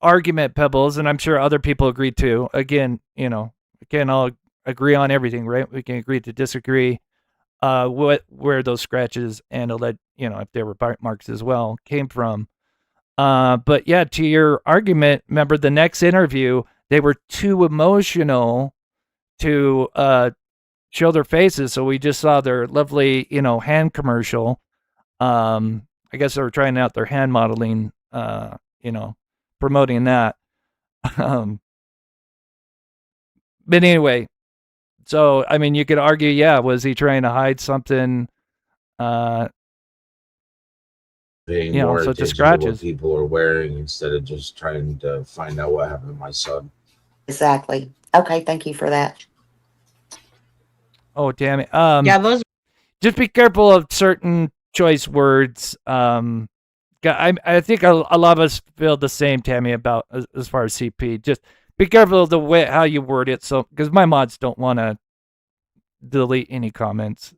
argument, Pebbles, and I'm sure other people agree too. Again, we can't all agree on everything, right? We can agree to disagree. Where those scratches and if they were bite marks as well came from. But yeah, to your argument, remember the next interview, they were too emotional to show their faces, so we just saw their lovely, hand commercial. I guess they were trying out their hand modeling, promoting that. But anyway, so I mean, you could argue, was he trying to hide something? Paying more attention to what people are wearing instead of just trying to find out what happened to my son. Exactly. Okay, thank you for that. Oh, damn it. Those. Just be careful of certain choice words. I think a lot of us feel the same, Tammy, about as far as CP. Just be careful of the way how you word it. So, because my mods don't want to delete any comments.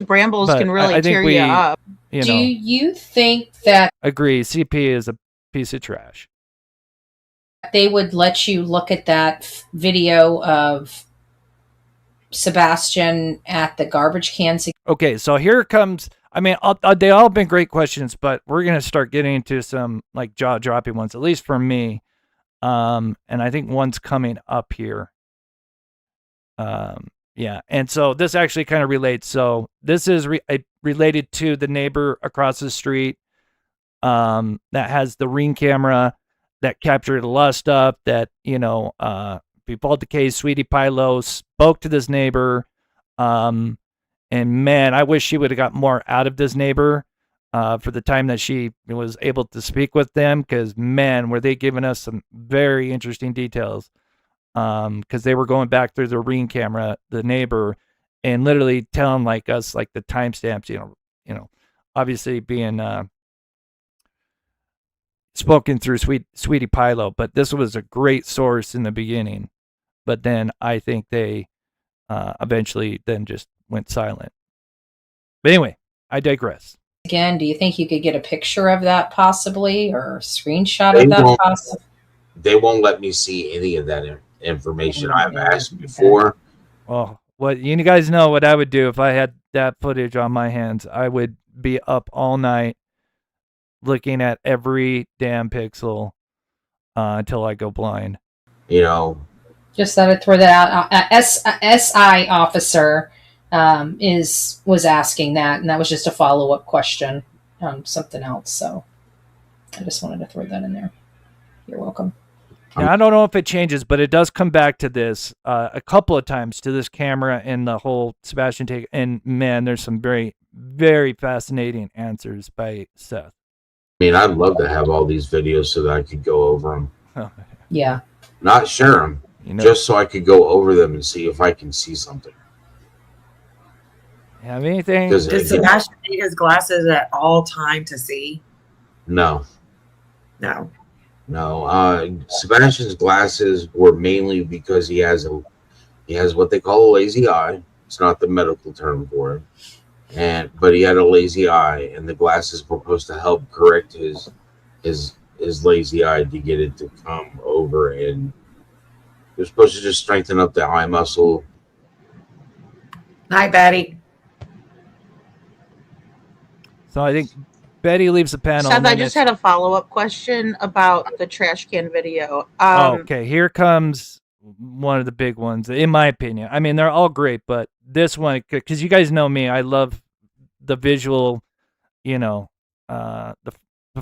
Brambles can really tear you up. Do you think that? Agree. CP is a piece of trash. They would let you look at that video of Sebastian at the garbage cans. Okay, so here comes. I mean, they all have been great questions, but we're gonna start getting into some like jaw-dropping ones, at least for me. And I think one's coming up here. Yeah, and so this actually kind of relates. So this is related to the neighbor across the street that has the Ring camera that captured a lot of stuff that, before the case, Sweetie Pilo spoke to this neighbor. And man, I wish she would have got more out of this neighbor for the time that she was able to speak with them, because man, were they giving us some very interesting details. Because they were going back through the Ring camera, the neighbor, and literally telling us the timestamps, obviously being spoken through Sweetie Pilo, but this was a great source in the beginning. But then I think they eventually then just went silent. But anyway, I digress. Again, do you think you could get a picture of that possibly, or a screenshot of that possibly? They won't let me see any of that information. I've asked before. Well, you guys know what I would do if I had that footage on my hands. I would be up all night looking at every damn pixel until I go blind. Just thought I'd throw that out. SI officer was asking that, and that was just a follow-up question on something else. So I just wanted to throw that in there. You're welcome. Now, I don't know if it changes, but it does come back to this a couple of times, to this camera and the whole Sebastian take. And man, there's some very, very fascinating answers by Seth. I mean, I'd love to have all these videos so that I could go over them. Yeah. Not share them, just so I could go over them and see if I can see something. Have anything? Does Sebastian need his glasses at all time to see? No. No. Sebastian's glasses were mainly because he has what they call a lazy eye. It's not the medical term for it, but he had a lazy eye, and the glasses were supposed to help correct his lazy eye to get it to come over, and they're supposed to just strengthen up the eye muscle. Hi, Betty. So I think Betty leaves the panel. Seth, I just had a follow-up question about the trash can video. Okay, here comes one of the big ones, in my opinion. I mean, they're all great, but this one, because you guys know me, I love the visual, the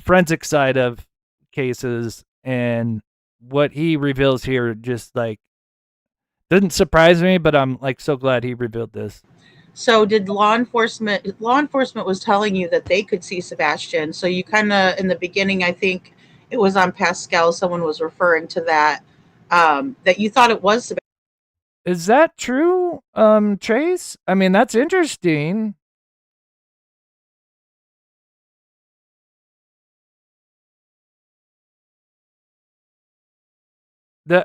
forensic side of cases, and what he reveals here just like didn't surprise me, but I'm like so glad he revealed this. So did law enforcement was telling you that they could see Sebastian. So you kind of, in the beginning, I think it was on Pascal, someone was referring to that, that you thought it was Sebastian. Is that true, Trace? I mean, that's interesting. Does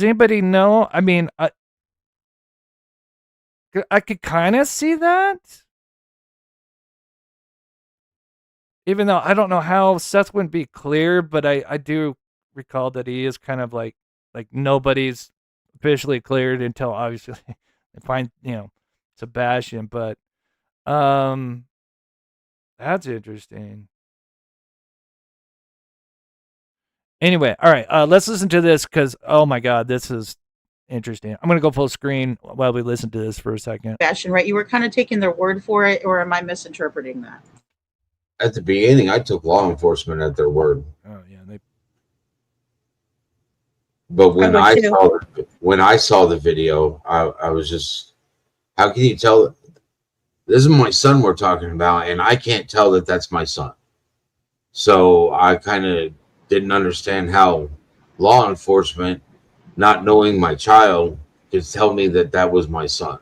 anybody know? I mean, I could kind of see that. Even though I don't know how Seth wouldn't be clear, but I do recall that he is kind of like nobody's officially cleared until obviously they find, Sebastian, but that's interesting. Anyway, all right, let's listen to this because, oh my God, this is interesting. I'm going to go full screen while we listen to this for a second. Sebastian, right? You were kind of taking their word for it, or am I misinterpreting that? At the beginning, I took law enforcement at their word. Oh yeah, But when I saw the video, I was just, how can you tell? This is my son we're talking about, and I can't tell that that's my son. So I kind of didn't understand how law enforcement, not knowing my child, could tell me that that was my son.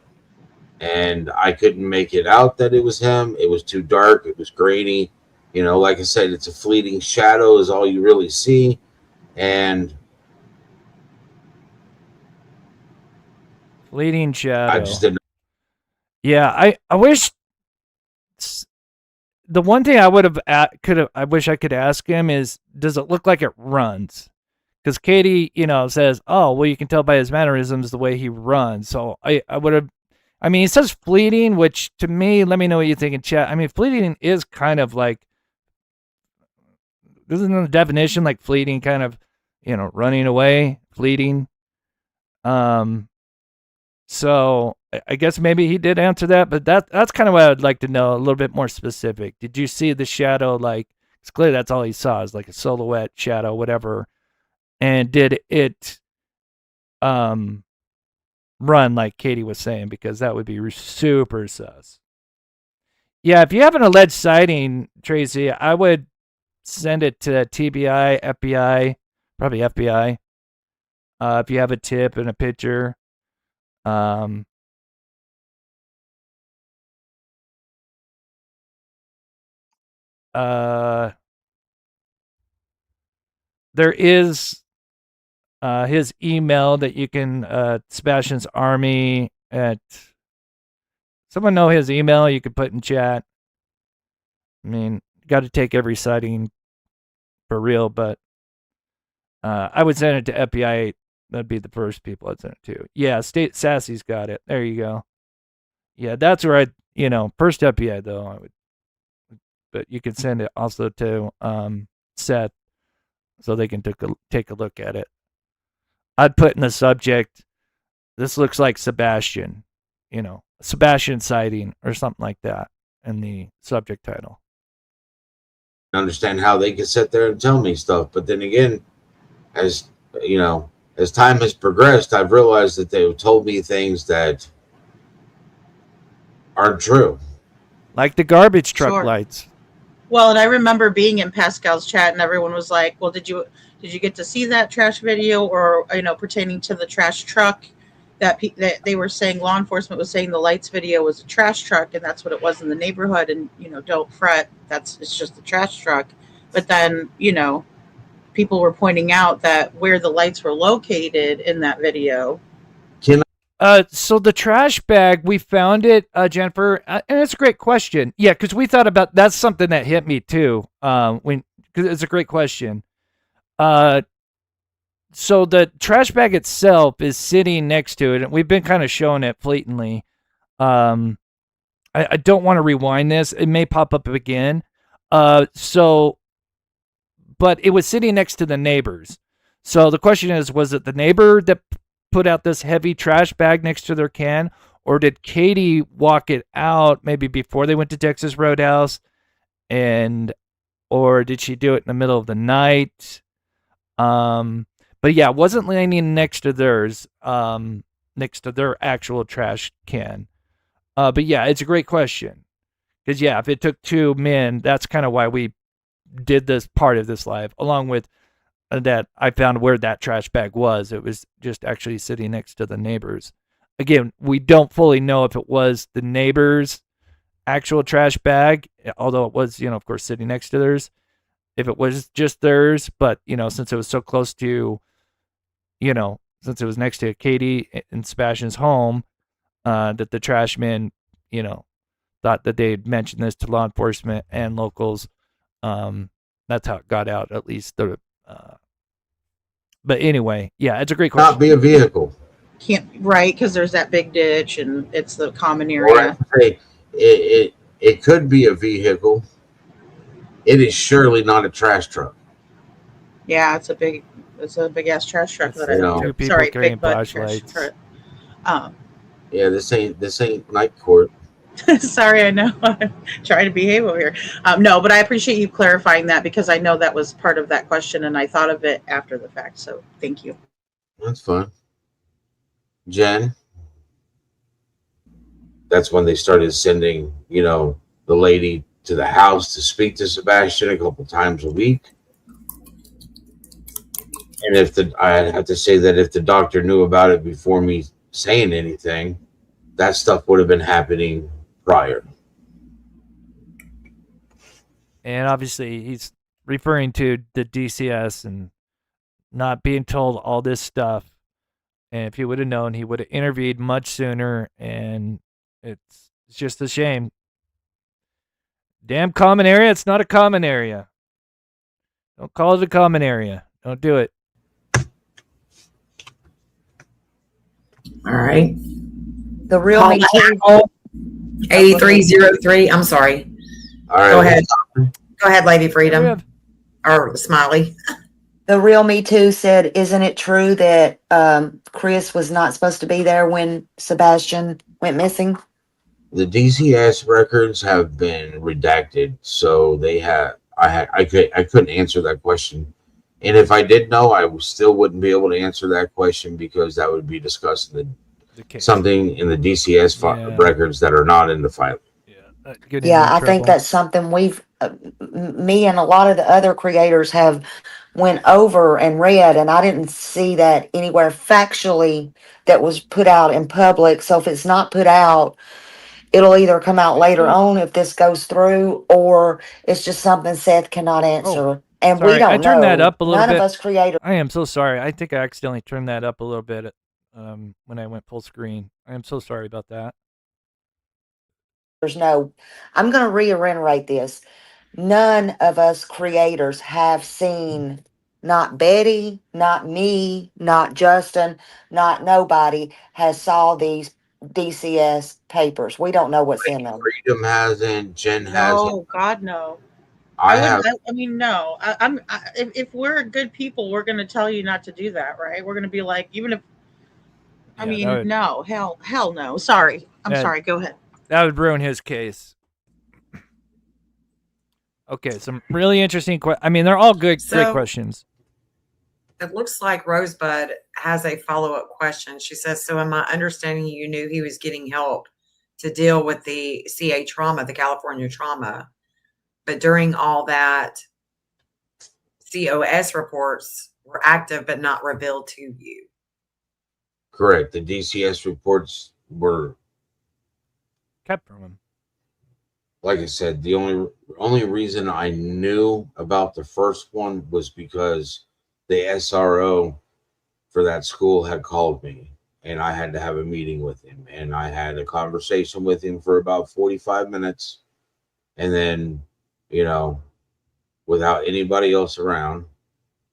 And I couldn't make it out that it was him. It was too dark. It was grainy. Like I said, it's a fleeting shadow is all you really see. And fleeting shadow. I just didn't. Yeah, I wish. The one thing I I wish I could ask him is, does it look like it runs? Because Katie, says, oh, well, you can tell by his mannerisms the way he runs. So I would have. I mean, it says fleeting, which to me, let me know what you think in chat. I mean, fleeting is kind of like, isn't the definition like fleeting, kind of, running away, fleeting. So I guess maybe he did answer that, but that's kind of what I'd like to know, a little bit more specific. Did you see the shadow? Like, it's clear that's all he saw is like a silhouette, shadow, whatever. And did it, run like Katie was saying, because that would be super sus. Yeah, if you have an alleged sighting, Tracy, I would send it to TBI, FBI, probably FBI. If you have a tip and a picture, there is his email that you can, Sebastian's Army at, someone know his email you could put in chat. I mean, got to take every sighting for real, but I would send it to FBI. That'd be the first people I'd send it to. Yeah, State Sassy's got it. There you go. Yeah, that's where first FBI though, I would, but you could send it also to Seth so they can take a look at it. I'd put in the subject, this looks like Sebastian, Sebastian sighting or something like that in the subject title. Understand how they could sit there and tell me stuff. But then again, as time has progressed, I've realized that they've told me things that aren't true. Like the garbage truck lights. Well, and I remember being in Pascal's chat and everyone was like, well, did you Did you get to see that trash video, or pertaining to the trash truck that they were saying, law enforcement was saying the lights video was a trash truck, and that's what it was in the neighborhood, and don't fret, it's just a trash truck. But then people were pointing out that where the lights were located in that video. So the trash bag, we found it, Jennifer, and it's a great question. Yeah, because we thought about that's something that hit me too. Because it's a great question. So the trash bag itself is sitting next to it, and we've been kind of showing it fleetingly. I don't want to rewind this; it may pop up again. But it was sitting next to the neighbors. So the question is, was it the neighbor that put out this heavy trash bag next to their can, or did Katie walk it out maybe before they went to Texas Roadhouse, or did she do it in the middle of the night? But yeah, it wasn't laying next to theirs, next to their actual trash can. But yeah, it's a great question, because yeah, if it took two men, that's kind of why we did this part of this live, along with that I found where that trash bag was. It was just actually sitting next to the neighbors. Again, we don't fully know if it was the neighbor's actual trash bag, although it was, of course, sitting next to theirs. If it was just theirs, but, since it was so close to, since it was next to Katie and Sebastian's home, that the trash men, thought that they'd mentioned this to law enforcement and locals. That's how it got out, at least. But anyway, yeah, it's a great question. Not be a vehicle. Can't, right, because there's that big ditch and it's the common area. It could be a vehicle. It is surely not a trash truck. Yeah, it's a big ass trash truck. Two people carrying flashlights. Yeah, this ain't night court. Sorry, I know. I'm trying to behave over here. No, but I appreciate you clarifying that, because I know that was part of that question and I thought of it after the fact. So thank you. That's fine. Jen, that's when they started sending, the lady to the house to speak to Sebastian a couple times a week. And I have to say that if the doctor knew about it before me saying anything, that stuff would have been happening prior. And obviously he's referring to the DCS and not being told all this stuff. And if he would have known, he would have intervened much sooner. And it's just a shame. Damn common area. It's not a common area. Don't call it a common area. Don't do it. All right. The real me too. 8303. I'm sorry. All right. Go ahead. Go ahead, Lady Freedom. Or Smiley. The real me too said, isn't it true that Chris was not supposed to be there when Sebastian went missing? The DCS records have been redacted, so I couldn't answer that question. And if I did know, I still wouldn't be able to answer that question, because that would be discussing something in the DCS records that are not in the file. Yeah, I think that's something we've, me and a lot of the other creators have went over and read, and I didn't see that anywhere factually that was put out in public. So if it's not put out, it'll either come out later on if this goes through, or it's just something Seth cannot answer. And Sorry, we don't know. I turned that up a little bit. None of us creators. I am so sorry. I think I accidentally turned that up a little bit when I went full screen. I am so sorry about that. There's no, I'm going to reiterate this. None of us creators have seen, not Betty, not me, not Justin, not nobody has saw these DCS papers. We don't know what's in them. Freedom hasn't. Jen hasn't. Oh God, no. I mean, no. If we're good people, we're going to tell you not to do that, right? We're going to be like, even if. No, hell no. Sorry, I'm sorry. Go ahead. That would ruin his case. Okay, some really interesting questions. I mean, they're all great questions. It looks like Rosebud has a follow-up question. She says, so in my understanding, you knew he was getting help to deal with the CA trauma, the California trauma. But during all that COS reports, were active but not revealed to you. Correct. The DCS reports were kept from him. Like I said, the only reason I knew about the first one was because the SRO for that school had called me, and I had to have a meeting with him, and I had a conversation with him for about 45 minutes, and then, without anybody else around,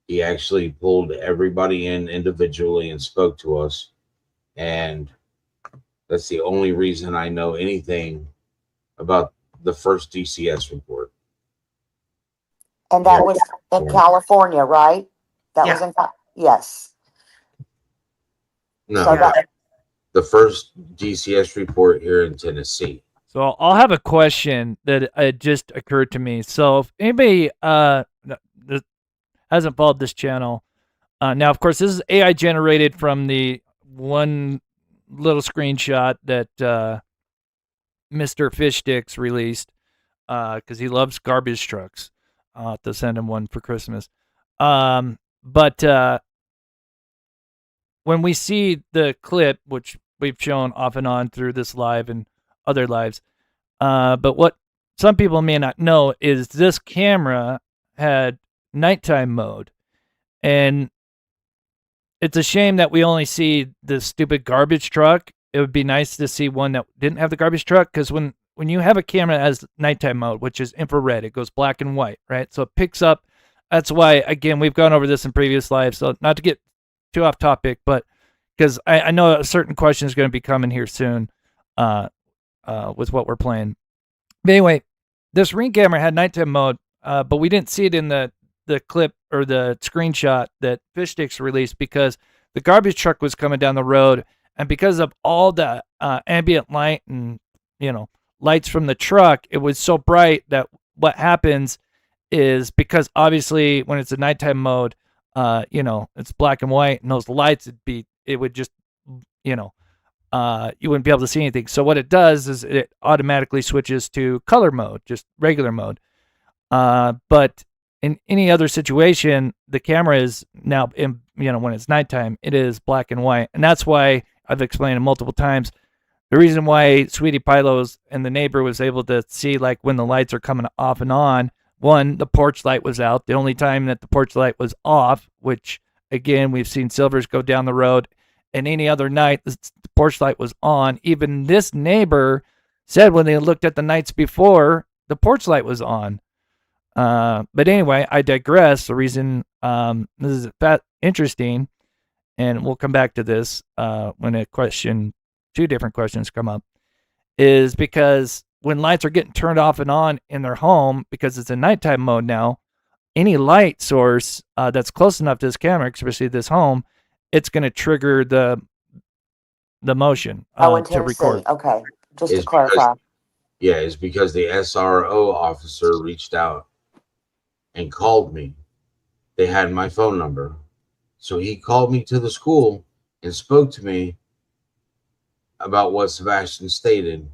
he actually pulled everybody in individually and spoke to us, and that's the only reason I know anything about the first DCS report. And that was in California, right? That was in yes. No, So the first DCS report here in Tennessee. So I'll have a question that just occurred to me. So if anybody hasn't followed this channel, now of course this is AI generated from the one little screenshot that Mr. Fish Sticks released because he loves garbage trucks. I'll have to send him one for Christmas. But when we see the clip, which we've shown off and on through this live and other lives, but what some people may not know is this camera had nighttime mode. And it's a shame that we only see the stupid garbage truck. It would be nice to see one that didn't have the garbage truck, because when you have a camera that has nighttime mode, which is infrared, it goes black and white, right? So it picks up. That's why, again, we've gone over this in previous lives, so not to get too off topic, but because I know a certain question is going to be coming here soon with what we're playing. But anyway, this Ring camera had nighttime mode, but we didn't see it in the clip or the screenshot that Fish Sticks released because the garbage truck was coming down the road, and because of all the ambient light and lights from the truck, it was so bright that what happens is, because obviously when it's a nighttime mode, it's black and white, and those lights you wouldn't be able to see anything. So what it does is it automatically switches to color mode, just regular mode. But in any other situation, the camera is now, when it's nighttime, it is black and white. And that's why I've explained it multiple times. The reason why Sweetie Pilos and the neighbor was able to see like when the lights are coming off and on, one, the porch light was out. The only time that the porch light was off, which again, we've seen Silvers go down the road, and any other night, the porch light was on. Even this neighbor said when they looked at the nights before, the porch light was on. But anyway, I digress. The reason this is interesting, and we'll come back to this when two different questions come up, is because when lights are getting turned off and on in their home, because it's in nighttime mode now, any light source that's close enough to this camera, especially this home, it's going to trigger the motion to record. Okay, just to clarify. It's because the SRO officer reached out and called me. They had my phone number. So he called me to the school and spoke to me about what Sebastian stated.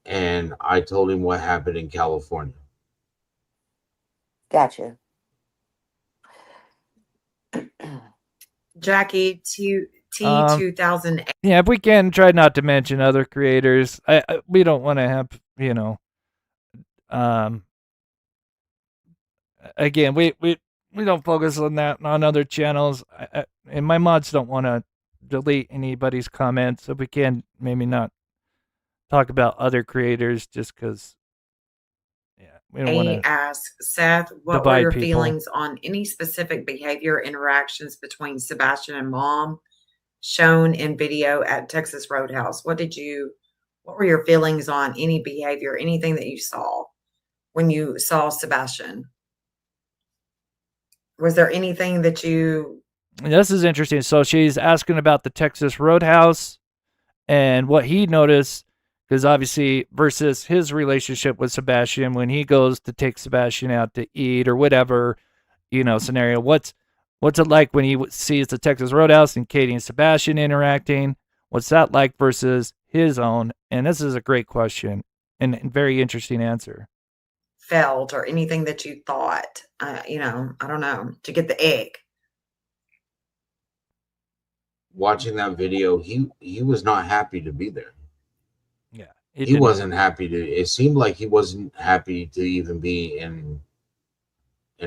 And I told him what happened in California. Gotcha. Jackie, T2008. Yeah, if we can try not to mention other creators. We don't want to have, again, we don't focus on that on other channels. And my mods don't want to delete anybody's comments. So we can maybe not talk about other creators just because, we don't want to ask Seth, what were your feelings on any specific behavior interactions between Sebastian and Mom shown in video at Texas Roadhouse? What were your feelings on any behavior, anything that you saw when you saw Sebastian? Was there anything that you... This is interesting. So she's asking about the Texas Roadhouse and what he noticed, because obviously versus his relationship with Sebastian when he goes to take Sebastian out to eat or whatever, scenario. What's it like when he sees the Texas Roadhouse and Katie and Sebastian interacting? What's that like versus his own? And this is a great question and very interesting answer. Felt or anything that you thought, I don't know, to get the egg. watching that video, he was not happy to be there. Yeah, he wasn't happy to. It seemed like he wasn't happy to even be in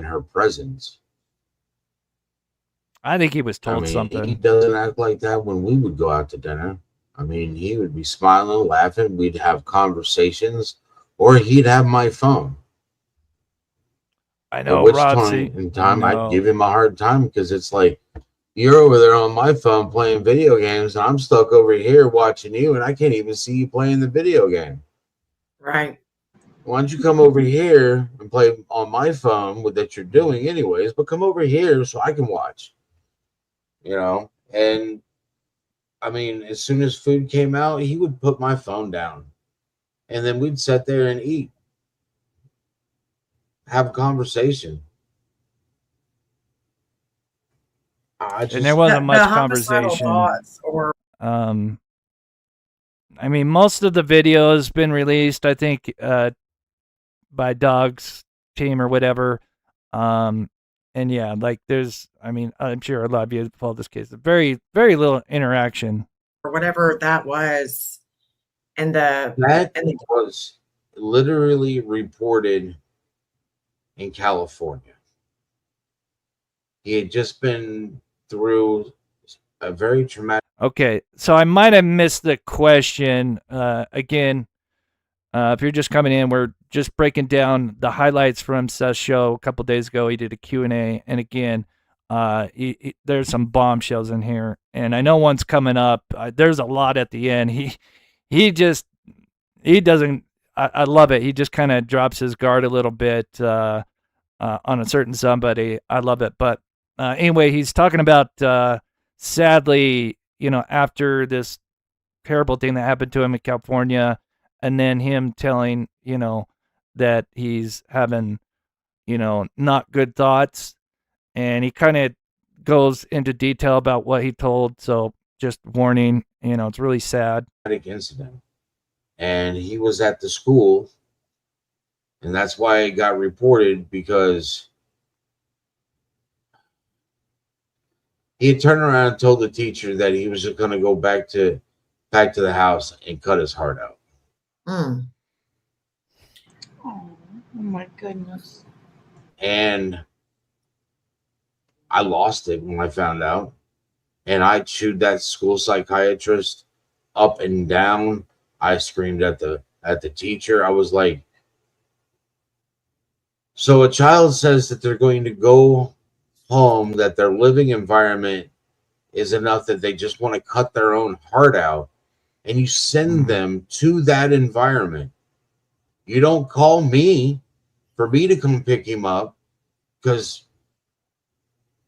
her presence. I think he was told I mean, something. he doesn't act like that when we would go out to dinner. I mean, he would be smiling, laughing. We'd have conversations, or he'd have my phone. I know, At which Roxy. time I'd give him a hard time because it's like, you're over there on my phone playing video games, and I'm stuck over here watching you, and I can't even see you playing the video game. Right. Why don't you come over here and play on my phone with that you're doing anyways, but come over here so I can watch. You know, and I mean, as soon as food came out, he would put my phone down, and then we'd sit there and eat, have a conversation. And there wasn't much conversation. I mean, most of the video has been released, I think, by Dog's team or whatever. And yeah, like I mean, I'm sure a lot of you have followed this case. Very, very little interaction. Or whatever that was. And that was literally reported in California. He had just been through a very traumatic. Okay, so I might have missed the question. Again, if you're just coming in, we're just breaking down the highlights from Seth's show a couple days ago. He did a Q&A, and again, there's some bombshells in here, and I know one's coming up. There's a lot at the end. He doesn't. I love it. He just kind of drops his guard a little bit on a certain somebody. I love it. But anyway, he's talking about sadly, you know, after this terrible thing that happened to him in California, and then him telling, you know, that he's having, you know, not good thoughts. And he kind of goes into detail about what he told. So just warning, you know, it's really sad. Incident. And he was at the school, and that's why it got reported, because he had turned around and told the teacher that he was just going to go back to the house and cut his heart out. Mm. Oh my goodness. And I lost it when I found out. And I chewed that school psychiatrist up and down. I screamed at the teacher. I was like, so a child says that they're going to go home, that their living environment is enough that they just want to cut their own heart out, and you send them to that environment. You don't call me for me to come pick him up, because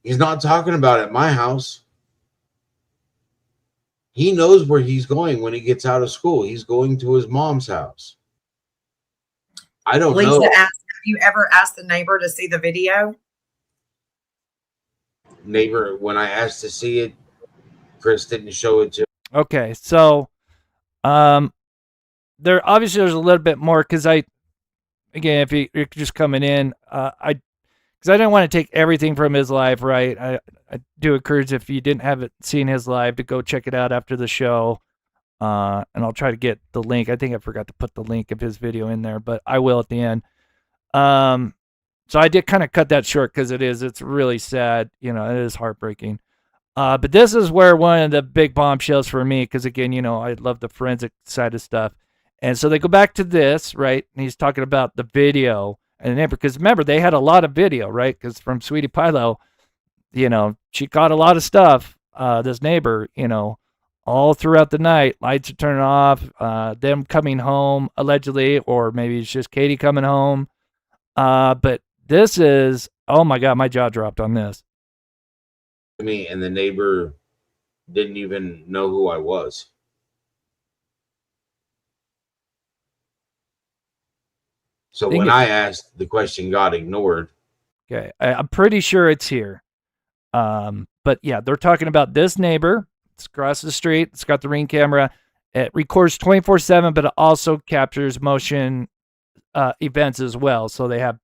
he's not talking about it at my house. He knows where he's going when he gets out of school. He's going to his mom's house. I don't know. Lisa asked, have you ever asked the neighbor to see the video? Neighbor, when I asked to see it, Chris didn't show it to. Okay, so there's a little bit more, because again, if you're just coming in, because I didn't want to take everything from his life, right? I do encourage, if you haven't seen his live, to go check it out after the show. And I'll try to get the link. I think I forgot to put the link of his video in there, but I will at the end. So I did kind of cut that short, because it's really sad. You know, it is heartbreaking. But this is where one of the big bombshells for me, because again, you know, I love the forensic side of stuff. And so they go back to this, right? And he's talking about the video. And then, because remember, they had a lot of video, right? Because from Sweetie Pilo, you know, she caught a lot of stuff, this neighbor, you know, all throughout the night. Lights are turning off, them coming home, allegedly, or maybe it's just Katie coming home. But this is, oh my God, my jaw dropped on this. Me, and the neighbor didn't even know who I was. So when I asked, the question got ignored. Okay, I'm pretty sure it's here. But yeah, they're talking about this neighbor. It's across the street. It's got the Ring camera. It records 24/7, but it also captures motion events as well. So they have,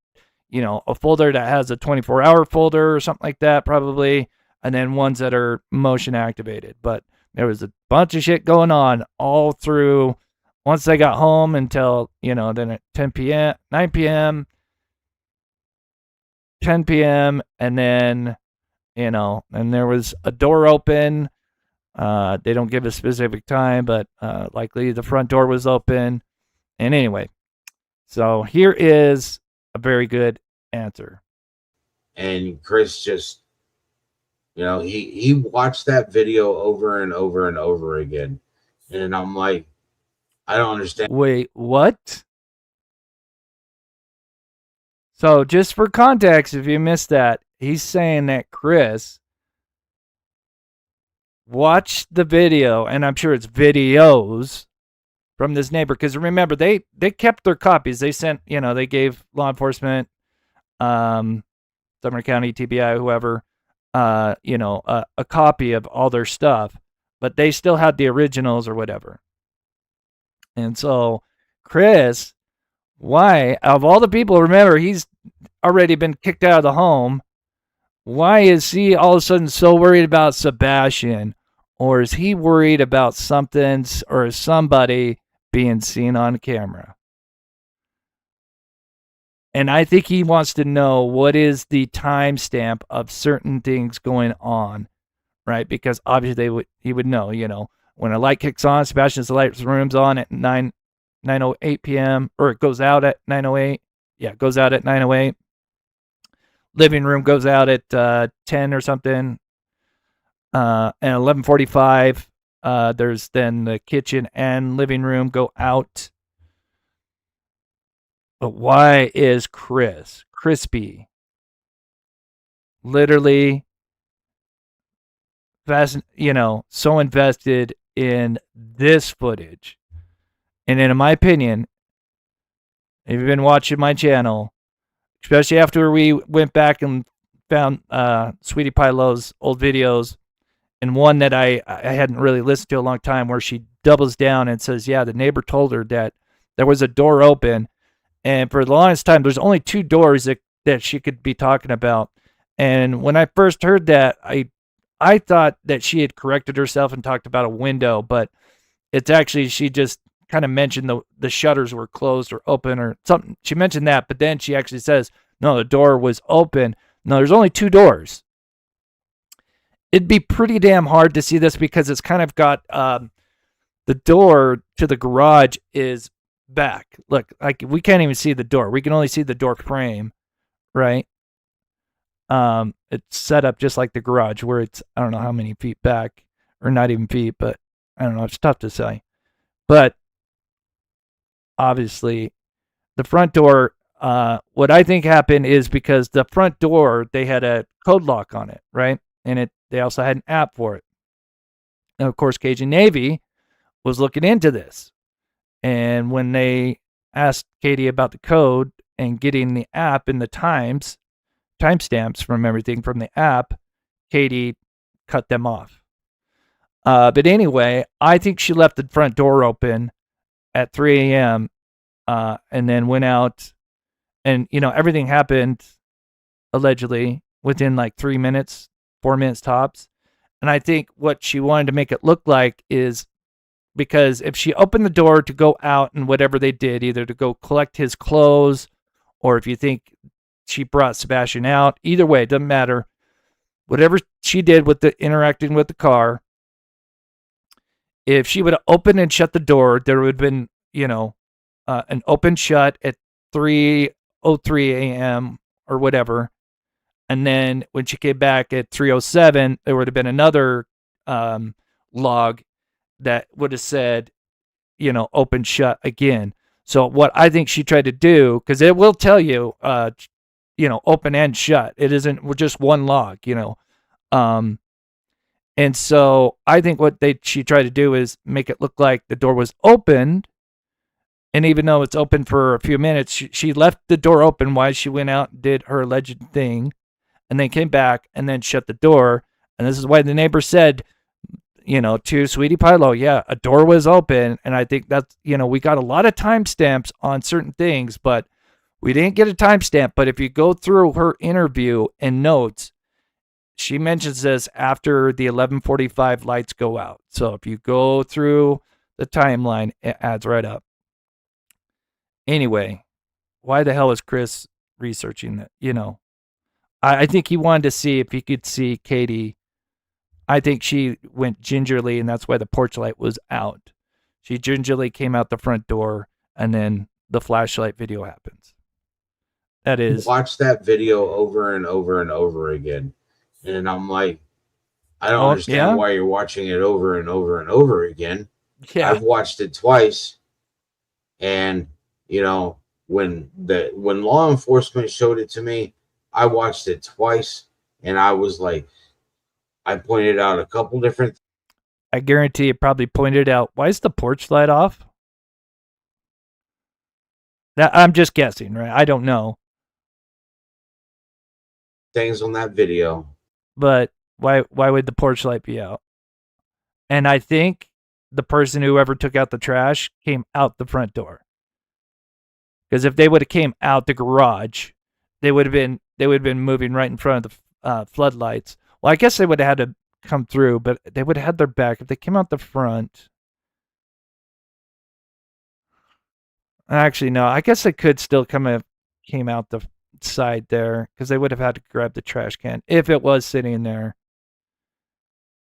you know, a folder that has a 24-hour folder or something like that, probably. and then ones that are motion activated. But there was a bunch of shit going on all through once they got home until, then at 10 p.m., 9 p.m., 10 p.m., and then, and there was a door open. They don't give a specific time, but likely the front door was open. And anyway, so here is a very good answer. And Chris just, he watched that video over and over and over again. And I'm like, I don't understand. Wait, what? So just for context, if you missed that, he's saying that Chris watched the video, and I'm sure it's videos from this neighbor, because remember, they kept their copies. They sent, they gave law enforcement, Sumner County, TBI, whoever, a copy of all their stuff, but they still had the originals or whatever. And so Chris, why, of all the people, remember, he's already been kicked out of the home. Why is he all of a sudden so worried about Sebastian? Or is he worried about something or somebody being seen on camera? And I think he wants to know what is the timestamp of certain things going on, right? Because obviously he would know, when a light kicks on, Sebastian's light room's on at 9:08 p.m. or it goes out at 9:08. Yeah, it goes out at 9:08. Living room goes out at 10 or something. And 11:45, there's then the kitchen and living room go out. But why is Crispy, literally, so invested in this footage? And in my opinion, if you've been watching my channel, especially after we went back and found Sweetie Pie Low's old videos, and one that I hadn't really listened to a long time, where she doubles down and says, yeah, the neighbor told her that there was a door open. And for the longest time, there's only two doors that she could be talking about. And when I first heard that, I thought that she had corrected herself and talked about a window, but it's actually, she just kind of mentioned the shutters were closed or open or something. She mentioned that, but then she actually says, no, the door was open. No, there's only two doors. It'd be pretty damn hard to see this because it's kind of got the door to the garage is back. Look, like we can't even see the door. We can only see the door frame, right? It's set up just like the garage where it's, I don't know how many feet back, or not even feet, but I don't know. It's tough to say. But obviously the front door, what I think happened is because the front door, they had a code lock on it, right? And they also had an app for it. And of course, Cajun Navy was looking into this. And when they asked Katie about the code and getting the app and the timestamps from everything from the app, Katie cut them off. But anyway, I think she left the front door open at 3 a.m. And then went out, and everything happened allegedly within like 3 minutes, 4 minutes tops. And I think what she wanted to make it look like is, because if she opened the door to go out and whatever they did, either to go collect his clothes, or if you think she brought Sebastian out, either way, it doesn't matter. Whatever she did with the interacting with the car, if she would have opened and shut the door, there would have been, an open shut at 3:03 a.m. or whatever. And then when she came back at 3:07, there would have been another log that would have said, open shut again. So what I think she tried to do, because it will tell you, open and shut. It isn't just one log, And so I think what she tried to do is make it look like the door was opened. And even though it's open for a few minutes, she left the door open while she went out and did her alleged thing, and then came back and then shut the door. And this is why the neighbor said, to Sweetie Pie Low, yeah, a door was open. And I think that's, we got a lot of timestamps on certain things, but we didn't get a timestamp. But if you go through her interview and notes, she mentions this after the 11:45 lights go out. So if you go through the timeline, it adds right up. Anyway, why the hell is Chris researching that? I think he wanted to see if he could see Katie. I think she went gingerly, and that's why the porch light was out. She gingerly came out the front door, and then the flashlight video happens. That is. Watch that video over and over and over again. And I'm like, I don't understand why you're watching it over and over and over again. Yeah. I've watched it twice. And, when law enforcement showed it to me, I watched it twice. And I was like, I pointed out a couple different. I guarantee it probably pointed out, why is the porch light off? Now, I'm just guessing, right? I don't know. Things on that video. But why would the porch light be out? And I think the person whoever took out the trash came out the front door. Because if they would have came out the garage, they would have been moving right in front of the floodlights. Well, I guess they would have had to come through, but they would have had their back. If they came out the front, actually no, I guess they could still came out the side there, because they would have had to grab the trash can if it was sitting there.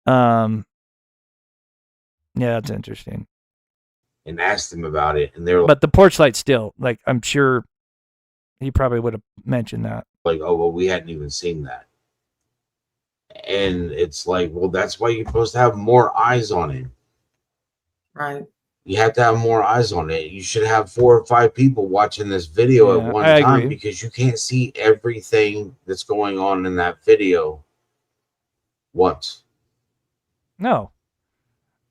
Yeah, that's interesting. And asked them about it, and they were like, but the porch light still, like, I'm sure he probably would have mentioned that. Like, oh, well, we hadn't even seen that. And it's like, well, that's why you're supposed to have more eyes on it. Right. You have to have more eyes on it. You should have 4 or 5 people watching this video at one time, agree. because you can't see everything that's going on in that video once. No.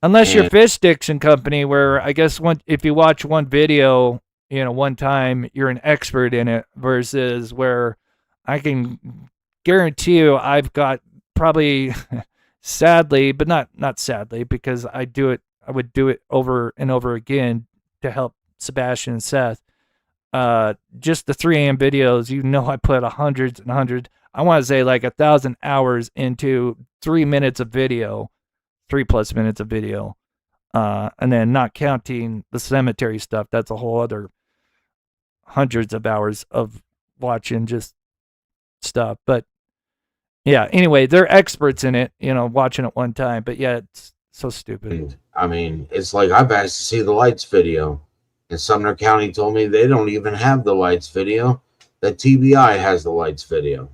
Unless you're Fish Sticks and Company, where I guess if you watch one video, one time, you're an expert in it, versus where I can guarantee you I've got probably, sadly, but not sadly, because I would do it over and over again to help Sebastian and Seth. Just the 3 a.m. videos, I put hundreds and hundreds, I want to say like 1,000 hours into 3 minutes of video, 3+ minutes of video. And then not counting the cemetery stuff, that's a whole other hundreds of hours of watching just stuff. But yeah, anyway, they're experts in it, watching it one time. But yeah, it's so stupid. I mean, it's like I've asked to see the lights video, and Sumner County told me they don't even have the lights video, that TBI has the lights video.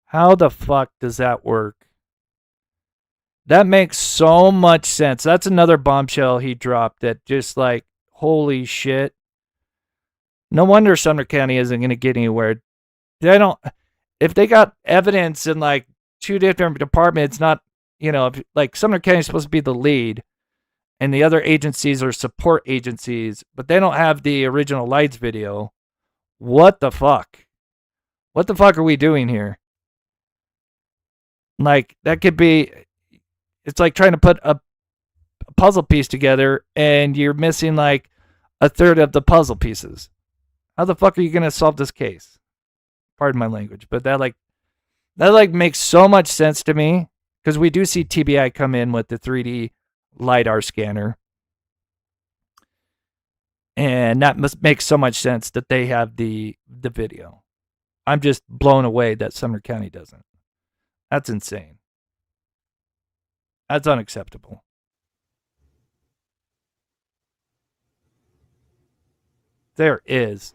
How the fuck does that work? That makes so much sense. That's another bombshell he dropped that just like, holy shit. No wonder Sumner County isn't going to get anywhere. If they got evidence in like 2 different departments, not, like Sumner County is supposed to be the lead and the other agencies are support agencies, but they don't have the original lights video. What the fuck? What the fuck are we doing here? Like, that could be, it's like trying to put a puzzle piece together and you're missing like 1/3 of the puzzle pieces. How the fuck are you going to solve this case? Pardon my language, but that makes so much sense to me, because we do see TBI come in with the 3D LiDAR scanner. And that must make so much sense that they have the video. I'm just blown away that Sumner County doesn't. That's insane. That's unacceptable. There is.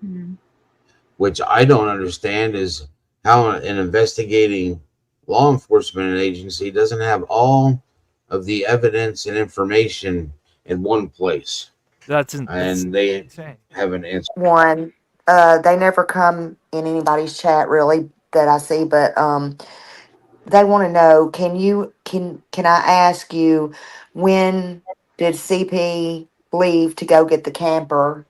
Which I don't understand is how an investigating law enforcement agency doesn't have all of the evidence and information in one place. And they insane. Haven't answered. One, they never come in anybody's chat really that I see, but they want to know, can I ask you, when did CP leave to go get the camper?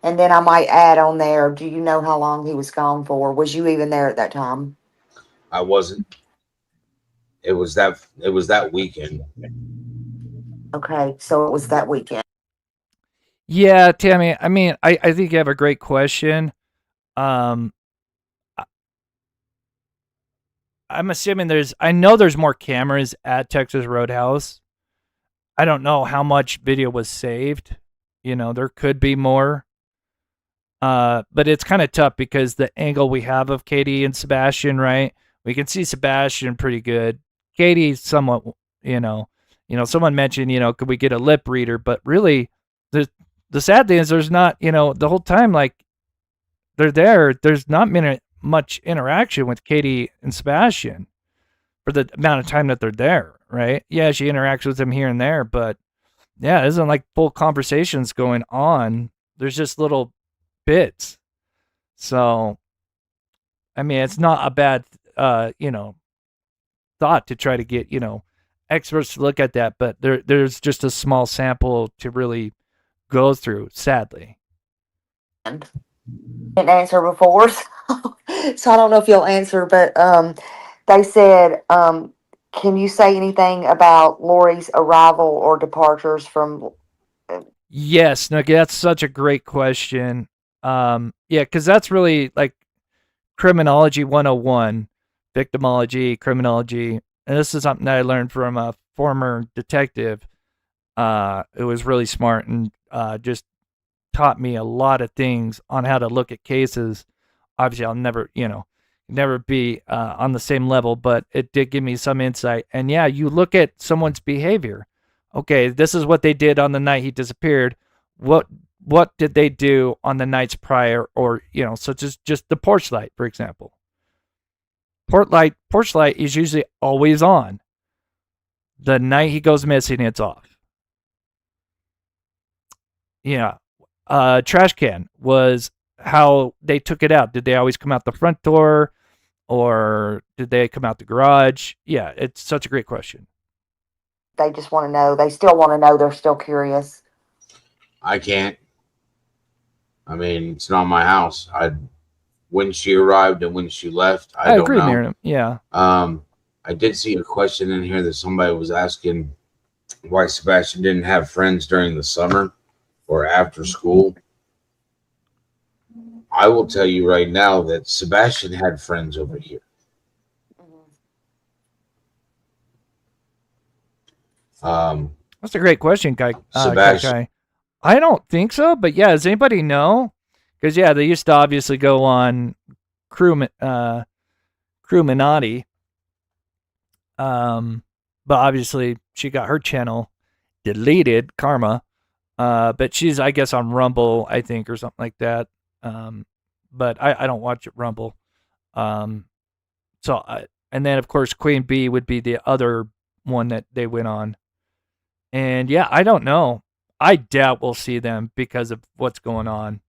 And then I might add on there, do you know how long he was gone for? Was you even there at that time? I wasn't. It was that weekend. Okay, so it was that weekend. Yeah, Tammy, I mean, I think you have a great question. I'm assuming I know there's more cameras at Texas Roadhouse. I don't know how much video was saved. There could be more. But it's kind of tough because the angle we have of Katie and Sebastian, right? We can see Sebastian pretty good. Katie somewhat, someone mentioned, could we get a lip reader? But really, the sad thing is there's not, the whole time, like, they're there, there's not much interaction with Katie and Sebastian for the amount of time that they're there, right? Yeah, she interacts with them here and there, but yeah, it isn't like full conversations going on. There's just little bits. So, I mean, it's not a bad, thought to try to get, experts to look at that, but there's just a small sample to really go through, sadly. Didn't answer before, so I don't know if you'll answer, but they said, can you say anything about Lori's arrival or departures from? Yes, no, that's such a great question. Yeah, because that's really like criminology 101, victimology, criminology, and this is something that I learned from a former detective. It was really smart and just taught me a lot of things on how to look at cases. Obviously, I'll never be on the same level, but it did give me some insight. And yeah, you look at someone's behavior. Okay, this is what they did on the night he disappeared. What did they do on the nights prior, or such as just the porch light, for example. Porch light is usually always on. The night he goes missing, it's off. Yeah. Trash can was how they took it out. Did they always come out the front door, or did they come out the garage? Yeah, it's such a great question. They just want to know. They still want to know. They're still curious. I can't. I mean, it's not my house. When she arrived and when she left, I don't agree, know. Miriam. Yeah. I did see a question in here that somebody was asking why Sebastian didn't have friends during the summer or after school. I will tell you right now that Sebastian had friends over here. That's a great question, Kai. Sebastian. I don't think so, but yeah, does anybody know? Because yeah, they used to obviously go on Crewminati. But obviously she got her channel deleted, Karma. But she's, I guess, on Rumble, I think, or something like that. But I don't watch it Rumble. And then of course Queen Bee would be the other one that they went on. And yeah, I don't know. I doubt we'll see them because of what's going on.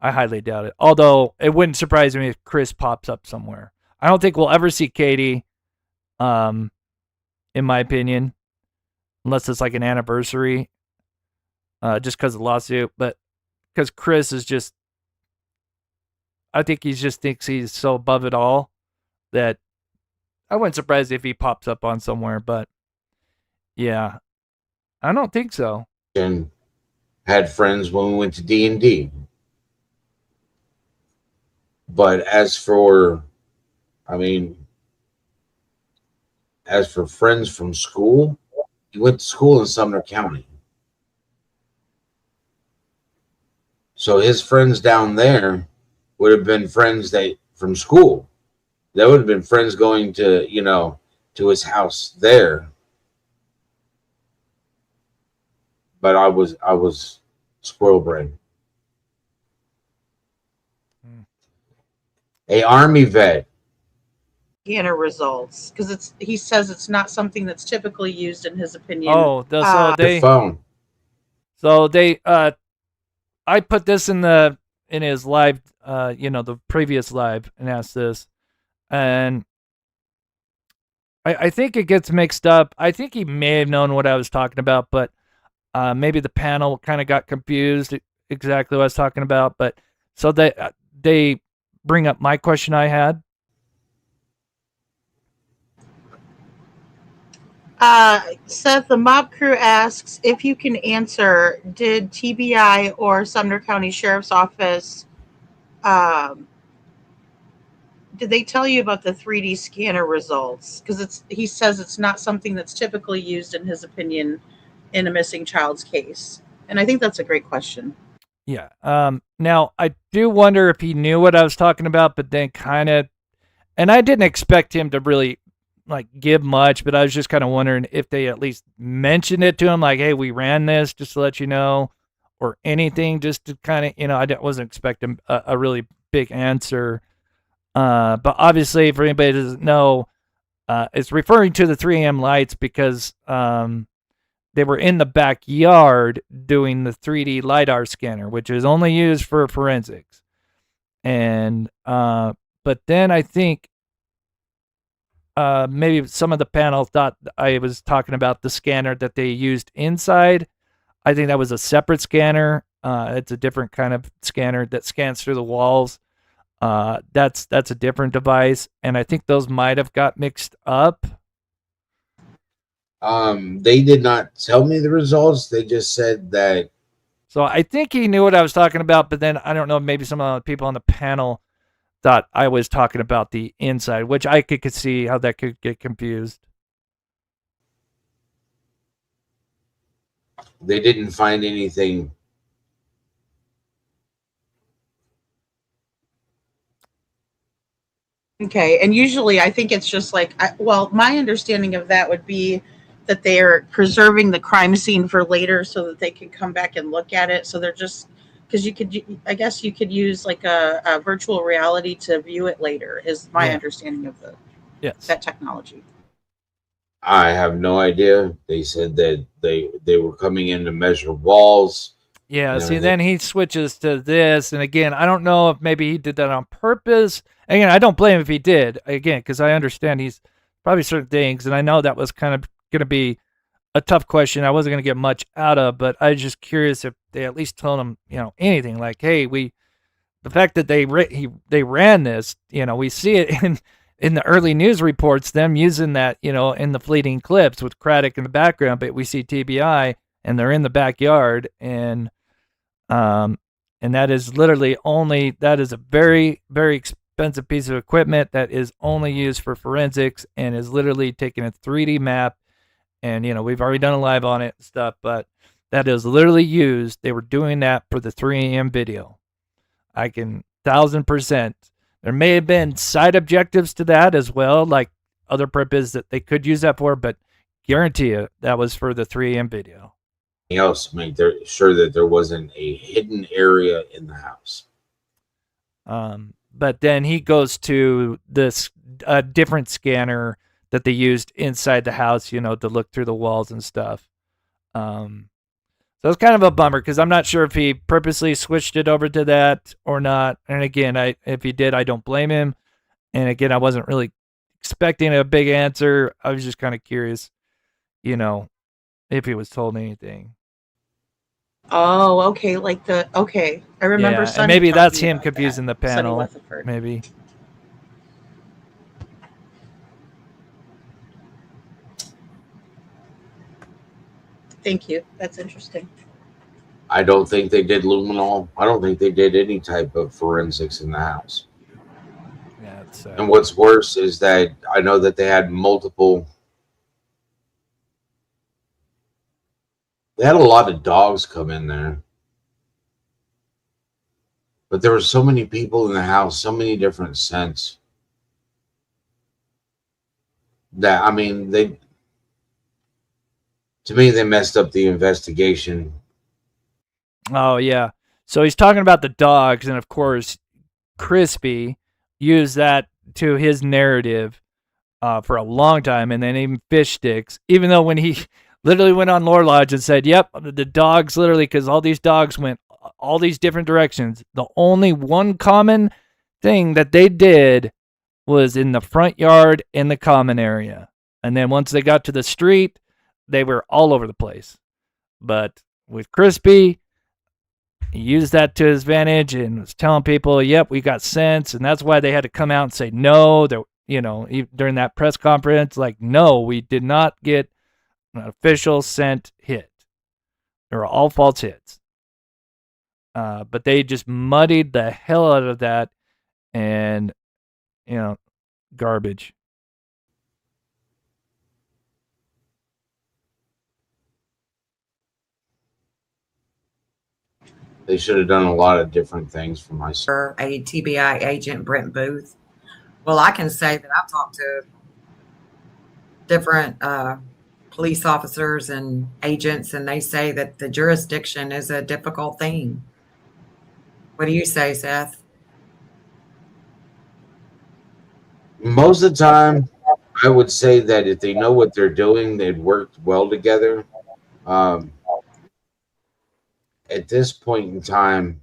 I highly doubt it. Although it wouldn't surprise me if Chris pops up somewhere. I don't think we'll ever see Katie, in my opinion, unless it's like an anniversary, just because of the lawsuit. But because Chris is just, I think he just thinks he's so above it all that I wouldn't surprise if he pops up on somewhere. But yeah, I don't think so. And had friends when we went to D&D. But as for friends from school, he went to school in Sumner County. So his friends down there would have been friends from school. That would have been friends going to, to his house there. But I was squirrel brain. A Army vet. Scanner results, because he says it's not something that's typically used in his opinion. Oh, The phone. So they I put this in his live, the previous live, and asked this, and I think it gets mixed up. I think he may have known what I was talking about, but maybe the panel kind of got confused exactly what I was talking about. But so they bring up my question I had. Seth, the mob crew asks if you can answer, did TBI or Sumner County Sheriff's Office did they tell you about the 3D scanner results? Because he says it's not something that's typically used, in his opinion, in a missing child's case. And I think that's a great question. Yeah. Now I do wonder if he knew what I was talking about, but then kind of, and I didn't expect him to really like give much, but I was just kind of wondering if they at least mentioned it to him, like, "Hey, we ran this just to let you know," or anything, just to kind of, wasn't expecting a really big answer. But obviously, for anybody that doesn't know, it's referring to the 3 a.m. lights because they were in the backyard doing the 3D LiDAR scanner, which is only used for forensics. And but then I think maybe some of the panel thought I was talking about the scanner that they used inside. I think that was a separate scanner. It's a different kind of scanner that scans through the walls. That's a different device, and I think those might have got mixed up. They did not tell me the results. They just said that. So I think he knew what I was talking about, but then I don't know, maybe some of the people on the panel thought I was talking about the inside, which I could see how that could get confused. They didn't find anything. Okay, and usually I think it's just like, my understanding of that would be that they are preserving the crime scene for later so that they can come back and look at it. So they're just, because I guess you could use like a virtual reality to view it later, is my understanding of that technology. I have no idea. They said that they were coming in to measure walls. Yeah, see, then he switches to this, and again, I don't know if maybe he did that on purpose. Again, I don't blame him if he did, again, because I understand he's probably certain things, and I know that was kind of going to be a tough question. I wasn't going to get much out of, but I was just curious if they at least told him, anything like, hey, the fact that they ran this, we see it in the early news reports, them using that, in the fleeting clips with Craddock in the background, but we see TBI and they're in the backyard, and that is literally that is a very, very expensive piece of equipment that is only used for forensics and is literally taking a 3D map. And, we've already done a live on it and stuff, but that is literally used. They were doing that for the 3 a.m. video. I can 1,000%. There may have been side objectives to that as well, like other purposes that they could use that for, but guarantee you that was for the 3 a.m. video. Else make sure that there wasn't a hidden area in the house. But then he goes to this different scanner that they used inside the house, to look through the walls and stuff. So it's kind of a bummer because I'm not sure if he purposely switched it over to that or not. And again, if he did, I don't blame him. And again, I wasn't really expecting a big answer. I was just kind of curious, if he was told anything. Oh, okay. I remember. Yeah, and maybe that's him confusing the panel. Maybe. Thank you. That's interesting. I don't think they did luminol. I don't think they did any type of forensics in the house. Yeah, it's, and what's worse is that I know that they had multiple. They had a lot of dogs come in there. But there were so many people in the house, so many different scents. That, to me, they messed up the investigation. Oh, yeah. So he's talking about the dogs, and of course, Crispy used that to his narrative for a long time, and then even Fish Sticks, even though when he literally went on Lore Lodge and said, yep, the dogs literally, because all these dogs went all these different directions. The only one common thing that they did was in the front yard in the common area. And then once they got to the street, they were all over the place. But with Crispy, he used that to his advantage and was telling people, yep, we got scents. And that's why they had to come out and say, no, during that press conference, like, no, we did not get an official scent hit. They were all false hits. But they just muddied the hell out of that. And garbage. They should have done a lot of different things for my son. A TBI agent, Brent Booth. Well, I can say that I've talked to different police officers and agents, and they say that the jurisdiction is a difficult thing. What do you say, Seth? Most of the time, I would say that if they know what they're doing, they'd work well together. At this point in time,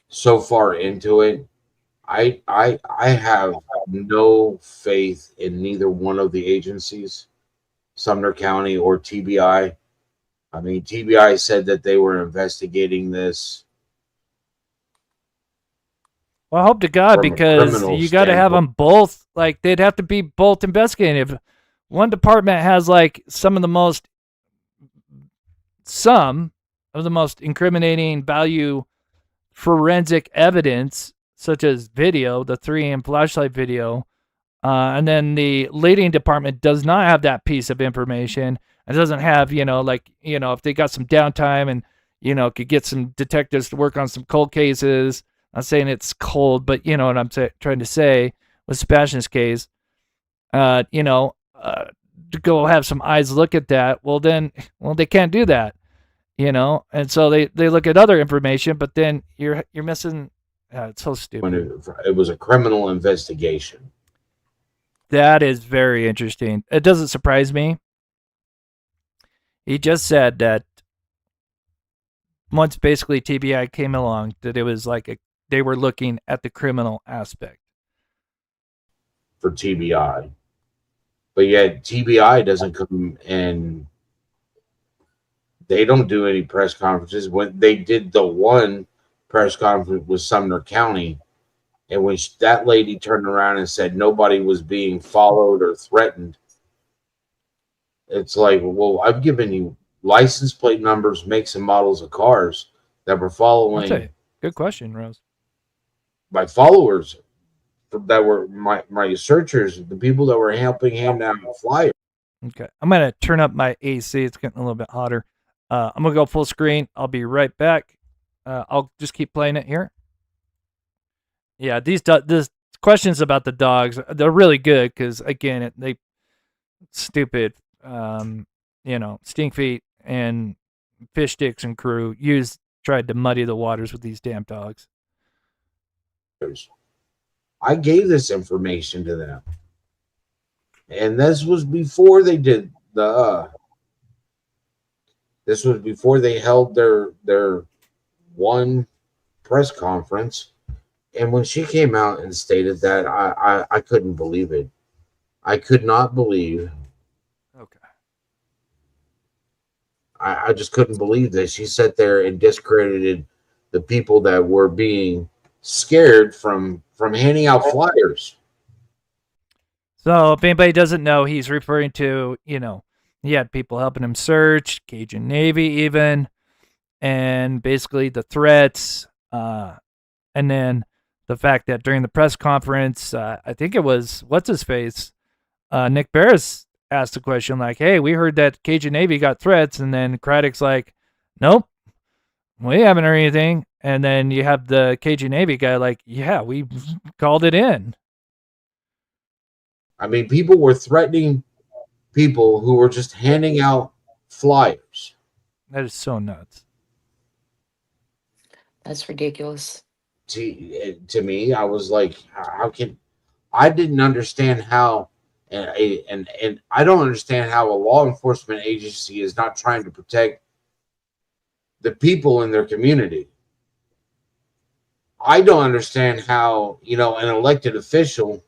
so far into it, I have no faith in neither one of the agencies, Sumner County or TBI. I mean, TBI said that they were investigating this. Well, I hope to God, because you got to have them both. Like, they'd have to be both investigating. If one department has like some of the most incriminating value forensic evidence, such as video, the 3 AM flashlight video, and then the leading department does not have that piece of information, and doesn't have, if they got some downtime and, could get some detectives to work on some cold cases. I'm saying it's cold, but you know what I'm trying to say with Sebastian's case, to go have some eyes look at that. Well, they can't do that, and so they look at other information, but then you're missing. It's so stupid. When it was a criminal investigation. That is very interesting. It doesn't surprise me. He just said that once basically TBI came along, that it was like they were looking at the criminal aspect for TBI. But yet TBI doesn't come and they don't do any press conferences. When they did the one press conference with Sumner County, in which that lady turned around and said nobody was being followed or threatened. It's like, well, I've given you license plate numbers, makes and models of cars that were following. That's a good question, Rose. My followers that were my searchers, the people that were helping hand out flyers. Okay, I'm gonna turn up my AC. It's getting a little bit hotter. I'm gonna go full screen. I'll be right back. I'll just keep playing it here. Yeah, these questions about the dogs, they're really good because, again, they stupid, Stinkfeet and Fish Sticks and crew tried to muddy the waters with these damn dogs. I gave this information to them, and this was before they did this was before they held their one press conference. And when she came out and stated that, I couldn't believe it. I could not believe. Okay. I just couldn't believe that she sat there and discredited the people that were being scared from handing out flyers. So if anybody doesn't know, he's referring to, he had people helping him search, Cajun Navy even, and basically the threats, and then the fact that during the press conference, I think it was, what's-his-face, Nick Barris asked a question like, hey, we heard that Cajun Navy got threats, and then Craddock's like, nope, we haven't heard anything. And then you have the Cajun Navy guy like, yeah, we called it in. I mean, people were threatening people who were just handing out flyers. That is so nuts. That's ridiculous. To me, I was like, how can I didn't understand how and I don't understand how a law enforcement agency is not trying to protect the people in their community. I don't understand how, an elected official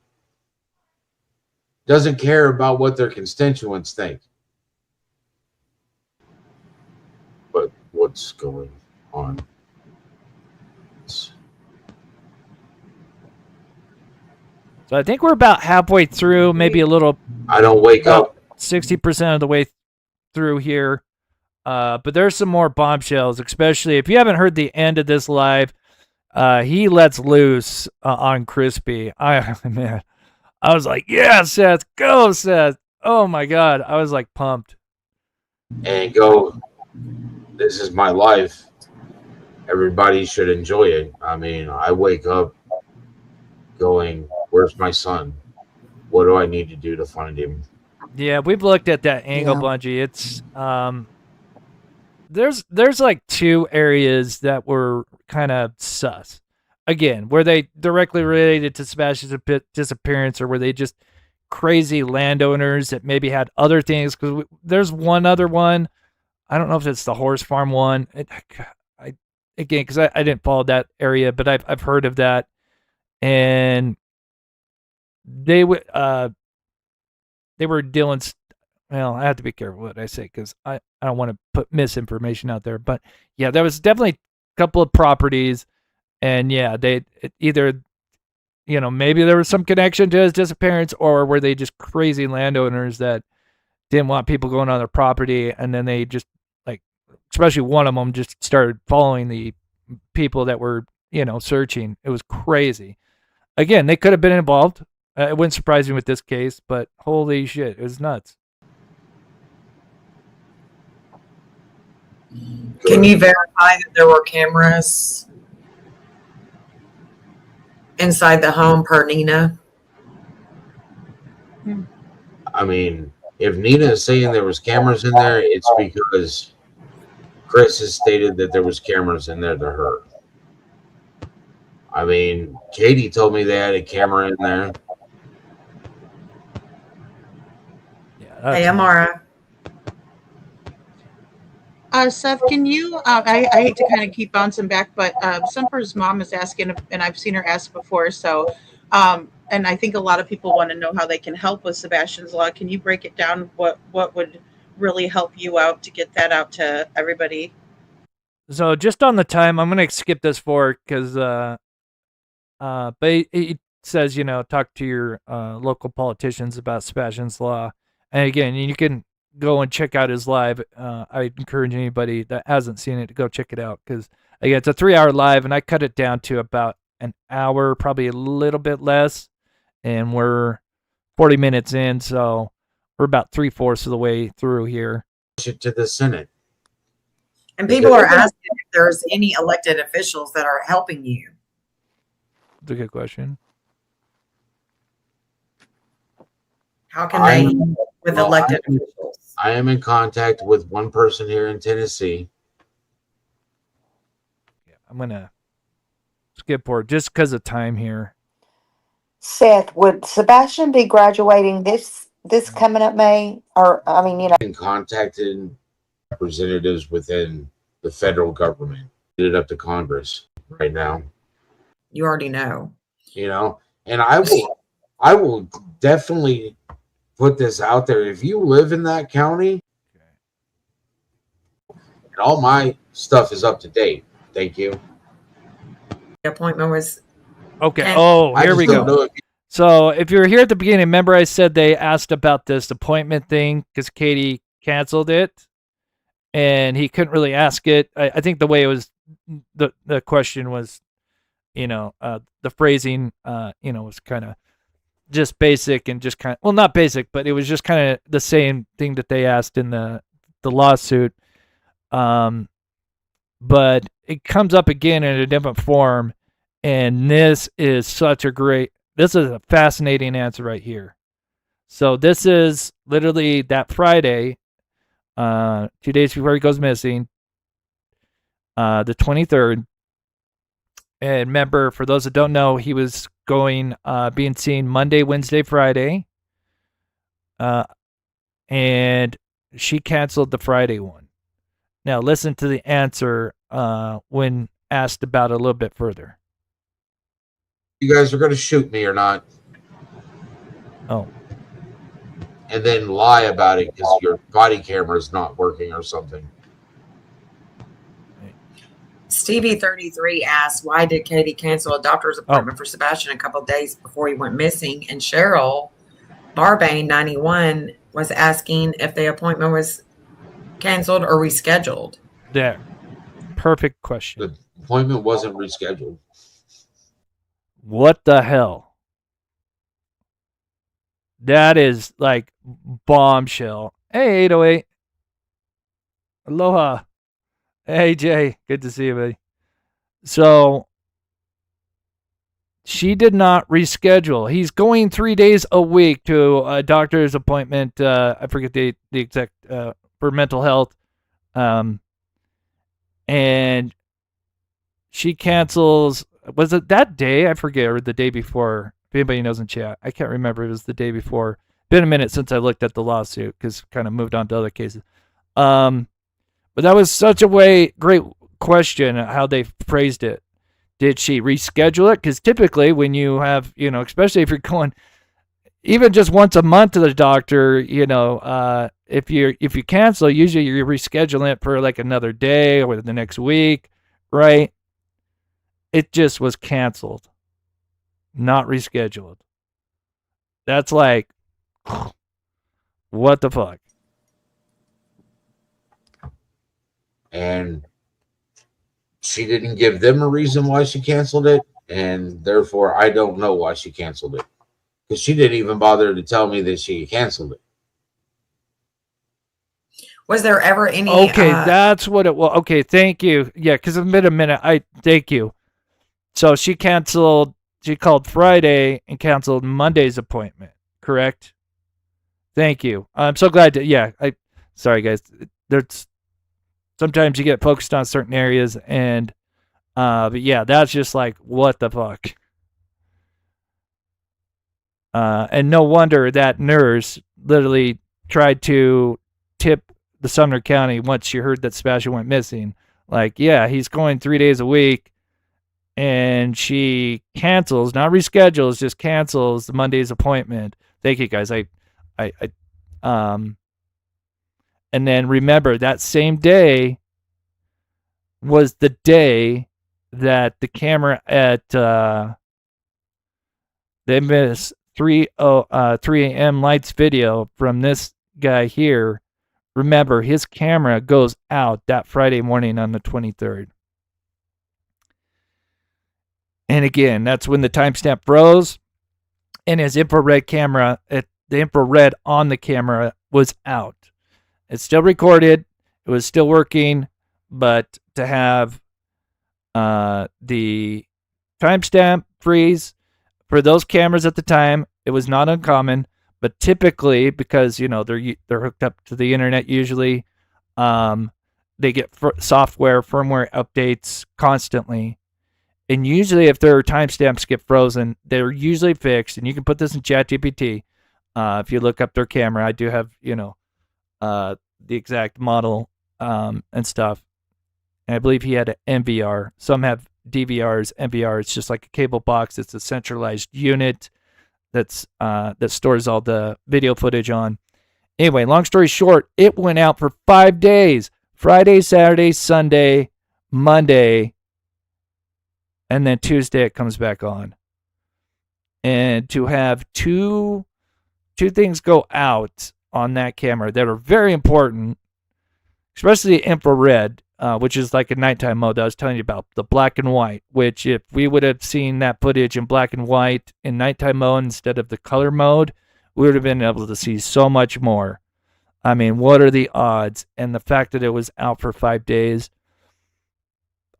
doesn't care about what their constituents think. But what's going on? So I think we're about halfway through, maybe a little. I don't wake up. 60% of the way through here. But there's some more bombshells, especially if you haven't heard the end of this live. he lets loose on Crispy. Man, I was like, yeah, Seth, go, Seth. Oh my God, I was like pumped. And go, this is my life. Everybody should enjoy it. I mean, I wake up going, where's my son? What do I need to do to find him? Yeah, we've looked at that angle, Bungie. It's there's like two areas that were kind of sus. Again, were they directly related to Sebastian's disappearance, or were they just crazy landowners that maybe had other things? Because there's one other one. I don't know if it's the horse farm one. Because I didn't follow that area, but I've heard of that, and they were dealing. Well, I have to be careful what I say because I don't want to put misinformation out there. But yeah, there was definitely a couple of properties, and yeah, either, maybe there was some connection to his disappearance, or were they just crazy landowners that didn't want people going on their property, and then they just, like, especially one of them just started following the people that were, searching. It was crazy. Again, they could have been involved. It wouldn't surprise me with this case, but holy shit, it was nuts. Can you verify that there were cameras inside the home per Nina? I mean, if Nina is saying there was cameras in there, it's because Chris has stated that there was cameras in there to her. I mean, Katie told me they had a camera in there. Yeah, hey, Amara. Seth, can you, I hate to kind of keep bouncing back, but Semper's mom is asking, and I've seen her ask before, so, and I think a lot of people want to know how they can help with Sebastian's Law. Can you break it down? What would really help you out to get that out to everybody? So just on the time, I'm going to skip this forward because, but it says, talk to your local politicians about Sebastian's Law. And again, you can go and check out his live. I encourage anybody that hasn't seen it to go check it out because, again, it's a 3-hour live, and I cut it down to about an hour, probably a little bit less, and we're 40 minutes in, so we're about 3/4 of the way through here. To the Senate. And people are asking if there's any elected officials that are helping you. That's a good question. How can they with elected officials? I am in contact with one person here in Tennessee. Yeah, I'm going to skip forward just because of time here. Seth, would Sebastian be graduating this coming up May? Or, I mean, Been contacted representatives within the federal government. Get it up to Congress right now. You already know. And I will definitely put this out there. If you live in that county, and all my stuff is up to date. Thank you. The appointment was okay. Here we go. So if you're here at the beginning, remember I said they asked about this appointment thing because Katie canceled it, and he couldn't really ask it. I think the way it was, the question was, the phrasing, was kind of just basic and just kind of, well, not basic, but it was just kind of the same thing that they asked in the lawsuit. But it comes up again in a different form, and this is a fascinating answer right here. So this is literally that Friday, 2 days before he goes missing, the 23rd. And remember, for those that don't know, he was being seen Monday, Wednesday, Friday. And she canceled the Friday one. Now listen to the answer when asked about it a little bit further. You guys are going to shoot me or not? Oh. And then lie about it because your body camera is not working or something. Stevie33 asked, why did Katie cancel a doctor's appointment for Sebastian a couple of days before he went missing? And Cheryl Barbane, 91, was asking if the appointment was canceled or rescheduled. There. Perfect question. The appointment wasn't rescheduled. What the hell? That is like bombshell. Hey, 808. Aloha. Hey, Jay. Good to see you, buddy. So she did not reschedule. He's going 3 days a week to a doctor's appointment. I forget the exact for mental health. And she cancels. Was it that day? I forget, or the day before. If anybody knows in chat, I can't remember. It was the day before. Been a minute since I looked at the lawsuit because kind of moved on to other cases. But that was such a great question how they phrased it. Did she reschedule it? Because typically when you have, especially if you're going even just once a month to the doctor, if you cancel, usually you're rescheduling it for like another day or the next week, right? It just was canceled, not rescheduled. That's like, what the fuck? And she didn't give them a reason why she canceled it, and therefore I don't know why she canceled it, because she didn't even bother to tell me that she canceled it. Was there ever any? Okay, that's what it was. Okay, thank you. Yeah, because it's been a minute. Thank you. So she canceled. She called Friday and canceled Monday's appointment. Correct. Thank you. I'm so glad to. Yeah, sorry guys. There's sometimes you get focused on certain areas, and but yeah, that's just like what the fuck. And no wonder that nurse literally tried to tip the Sumner County once she heard that Sebastian went missing. Like, yeah, he's going 3 days a week, and she cancels, not reschedules, just cancels the Monday's appointment. Thank you guys. And then remember that same day was the day that the camera at they missed 3 a.m. lights video from this guy here. Remember, his camera goes out that Friday morning on the 23rd. And again, that's when the timestamp froze, and his infrared camera, the infrared on the camera was out. It's still recorded. It was still working, but to have the timestamp freeze for those cameras at the time, it was not uncommon. But typically, because they're hooked up to the internet usually, they get software firmware updates constantly, and usually if their timestamps get frozen, they're usually fixed. And you can put this in ChatGPT. If you look up their camera, I do have the exact model and stuff. And I believe he had an MVR. Some have DVRs, MVR. It's just like a cable box. It's a centralized unit that stores all the video footage on. Anyway, long story short, it went out for 5 days. Friday, Saturday, Sunday, Monday, and then Tuesday it comes back on. And to have two things go out on that camera that are very important, especially the infrared, which is like a nighttime mode that I was telling you about, the black and white, which if we would have seen that footage in black and white in nighttime mode instead of the color mode, we would have been able to see so much more. I mean, what are the odds? And the fact that it was out for 5 days,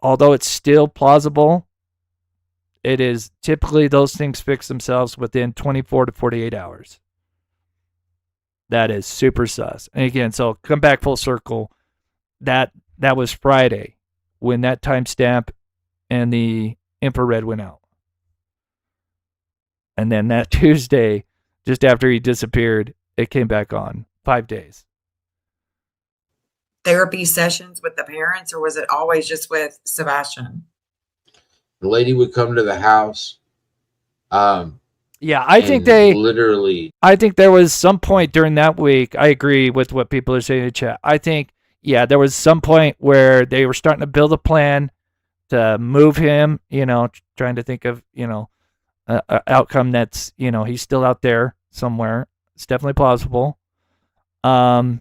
although it's still plausible, it is typically those things fix themselves within 24 to 48 hours. That is super sus. And again, so come back full circle. That was Friday when that timestamp and the infrared went out. And then that Tuesday, just after he disappeared, it came back on. 5 days. Therapy sessions with the parents, or was it always just with Sebastian? The lady would come to the house. Yeah, I think they literally. I think there was some point during that week. I agree with what people are saying in the chat. I think, yeah, there was some point where they were starting to build a plan to move him. Trying to think of an outcome that's he's still out there somewhere. It's definitely plausible. I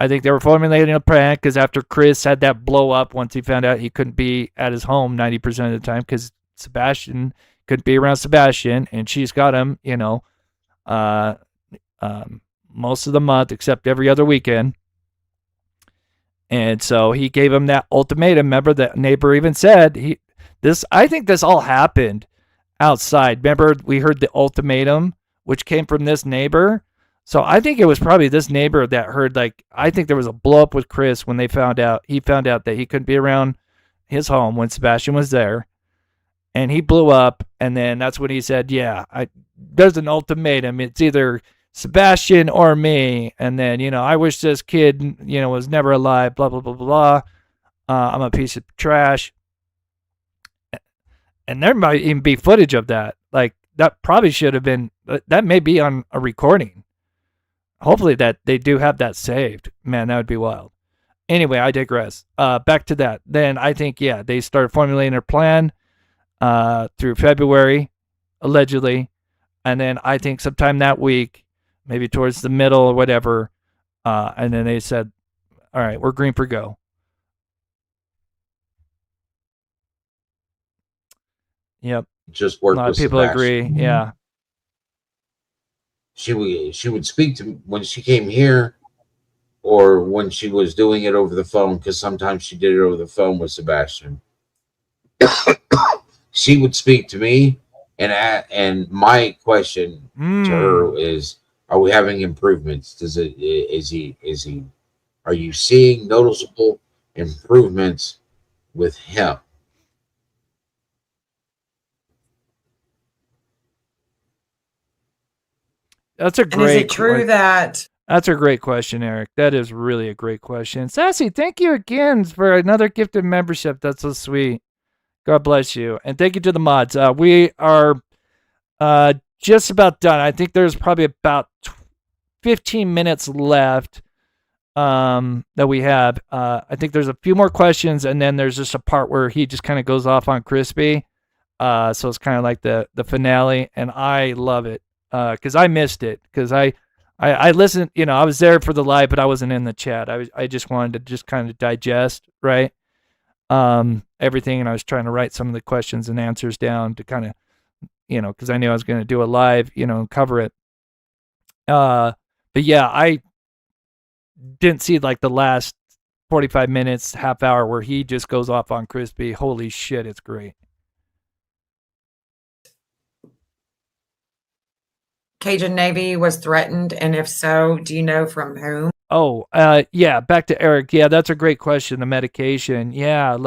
think they were formulating a plan because after Chris had that blow up, once he found out he couldn't be at his home 90% of the time because Sebastian couldn't be around Sebastian, and she's got him, most of the month except every other weekend. And so he gave him that ultimatum. Remember, that neighbor even said I think this all happened outside. Remember, we heard the ultimatum, which came from this neighbor. So I think it was probably this neighbor that heard, I think there was a blow up with Chris when he found out that he couldn't be around his home when Sebastian was there. And he blew up. And then that's when he said, there's an ultimatum. It's either Sebastian or me. And then, I wish this kid, was never alive, blah, blah, blah, blah. I'm a piece of trash. And there might even be footage of that. That probably should have been, that may be on a recording. Hopefully that they do have that saved. Man, that would be wild. Anyway, I digress. Back to that. Then I think, they started formulating their plan through February, allegedly. And then I think sometime that week, maybe towards the middle or whatever, and then they said, all right, we're green for go. Yep. Just worked a lot with of people Sebastian. agree. Yeah. She would speak to me when she came here, or when she was doing it over the phone, because sometimes she did it over the phone with Sebastian. She would speak to me, and my question to her is, are we having improvements? Are you seeing noticeable improvements with him? That's a great. And is it true that? That's a great question, Eric. That is really a great question. Sassy, thank you again for another gifted membership. That's so sweet. God bless you. And thank you to the mods. We are just about done. I think there's probably about 15 minutes left that we have. I think there's a few more questions, and then there's just a part where he just kind of goes off on Crispy. So it's kind of like the finale, and I love it because I missed it because I listened. I was there for the live, but I wasn't in the chat. I just wanted to just kind of digest, right? Everything, and I was trying to write some of the questions and answers down to kind of, because I knew I was going to do a live, and cover it. But yeah, I didn't see the last 45 minutes, half hour where he just goes off on Crispy. Holy shit, it's great. Cajun Navy was threatened, and if so, do you know from whom? Oh, yeah, back to Eric. Yeah, that's a great question. The medication. Yeah,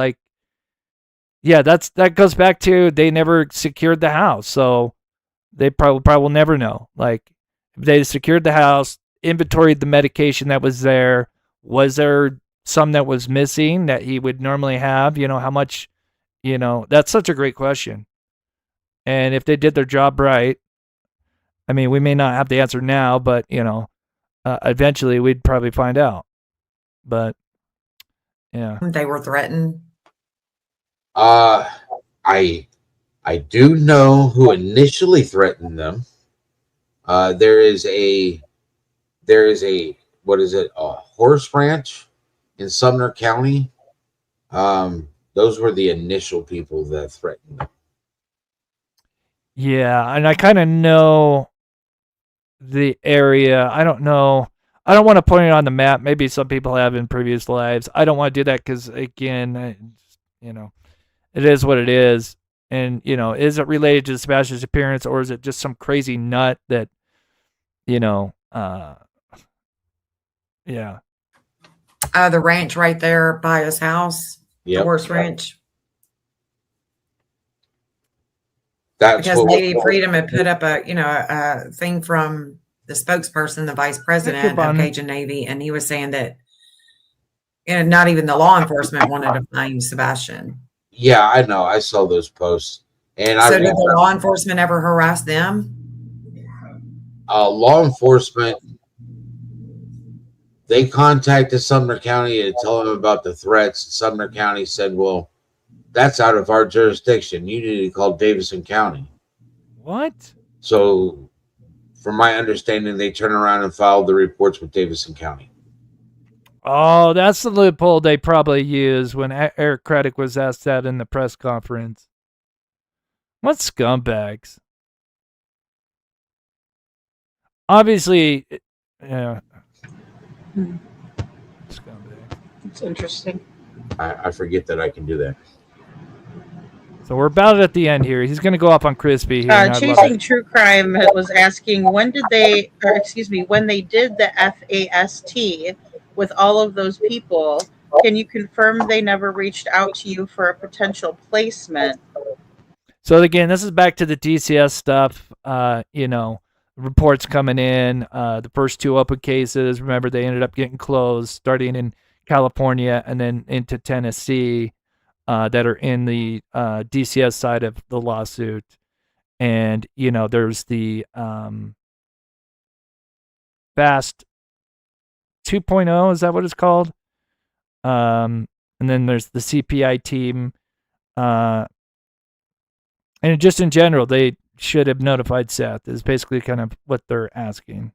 that goes back to they never secured the house. So they probably will never know. If they secured the house, inventoried the medication that was there some that was missing that he would normally have? How much, that's such a great question. And if they did their job right, I mean, we may not have the answer now, but, eventually we'd probably find out. But, yeah. They were threatened. I do know who initially threatened them. There is a what is it? A horse ranch in Sumner County. Those were the initial people that threatened them. Yeah, and I kind of know the area. I don't know. I don't want to point it on the map. Maybe some people have in previous lives. I don't want to do that because, again, it is what it is. And, is it related to Sebastian's appearance, or is it just some crazy nut that, yeah. The ranch right there by his house. Yep. The horse ranch. Because Lady Freedom had put up a thing from the spokesperson, the vice president of Cajun Navy, and he was saying that not even the law enforcement wanted to find Sebastian. Yeah, I know. I saw those posts. And so did the law enforcement ever harass them? Law enforcement, they contacted Sumner County to tell them about the threats. Sumner County said, well, that's out of our jurisdiction. You need to call Davidson County. What? So, from my understanding, they turn around and filed the reports with Davidson County. Oh, that's the loophole they probably used when Eric Craddock was asked that in the press conference. What scumbags? Obviously, yeah. Scumbag. It's interesting. I forget that I can do that. So we're about at the end here. He's going to go up on Crispy here. And I love Chasing it. True Crime was asking when they did the FAST with all of those people, can you confirm they never reached out to you for a potential placement? So again, this is back to the DCS stuff. Reports coming in. The first 2 open cases, remember, they ended up getting closed, starting in California and then into Tennessee, that are in the DCS side of the lawsuit. And there's the Fast 2.0. Is that what it's called? And then there's the CPI team. And just in general, they should have notified Seth, is basically kind of what they're asking.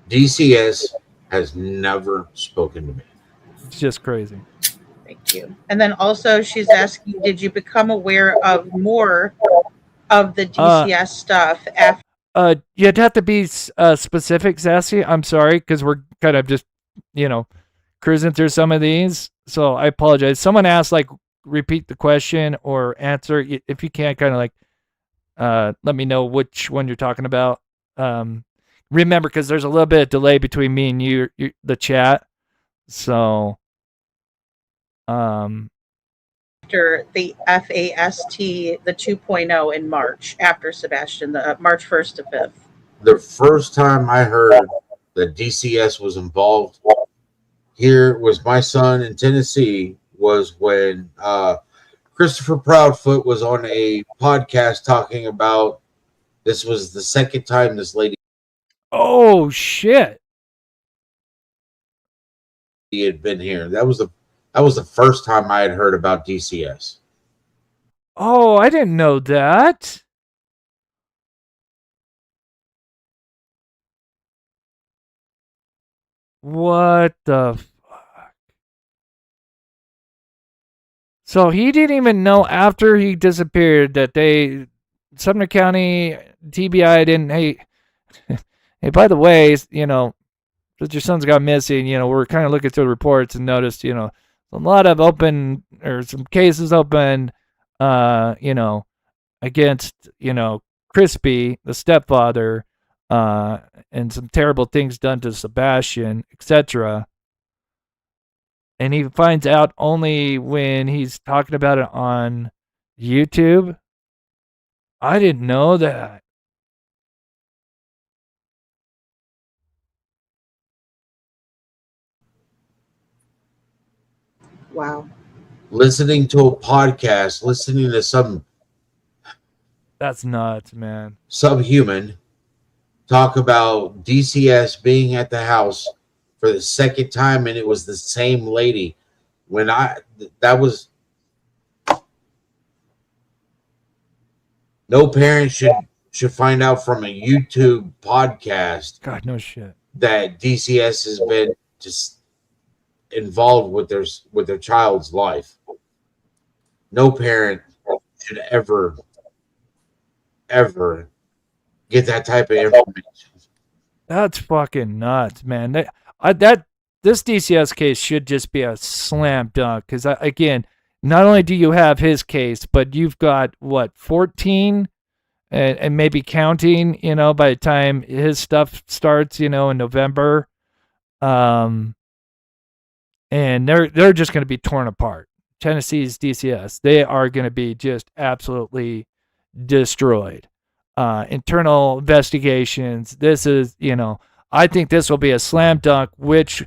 DCS has never spoken to me. It's just crazy. Thank you. And then also she's asking, did you become aware of more of the DCS stuff after? You'd have to be specific, Sassy. I'm sorry, because we're kind of just, cruising through some of these. So I apologize. Someone asked, like, repeat the question or answer. If you can't, kind of like, let me know which one you're talking about. Remember, because there's a little bit of delay between me and you, the chat. So, after the FAST, the 2.0 in March, after Sebastian, the March 1st to 5th. The first time I heard that DCS was involved here was my son in Tennessee, was when Christopher Proudfoot was on a podcast talking about, this was the second time this lady. Oh, shit. He had been here. That was the first time I had heard about DCS. Oh, I didn't know that. What the fuck? So he didn't even know after he disappeared that Sumner County TBI didn't, hey, by the way, that your son's got missing, we're kind of looking through the reports and noticed, a lot of some cases open, against, Crispy, the stepfather, and some terrible things done to Sebastian, etc. And he finds out only when he's talking about it on YouTube. I didn't know that. Wow. Listening to a podcast, listening to some. That's nuts, man. Subhuman talk about DCS being at the house for the second time, and it was the same lady. When that was, no parent should find out from a YouTube podcast. God, no shit. That DCS has been just involved with their child's life. No parent should ever get that type of information. That's fucking nuts, man. This DCS case should just be a slam dunk, because again, not only do you have his case, but you've got 14 and maybe counting, by the time his stuff starts, in November. And they're just going to be torn apart. Tennessee's DCS, they are going to be just absolutely destroyed. Internal investigations. This is, I think this will be a slam dunk, which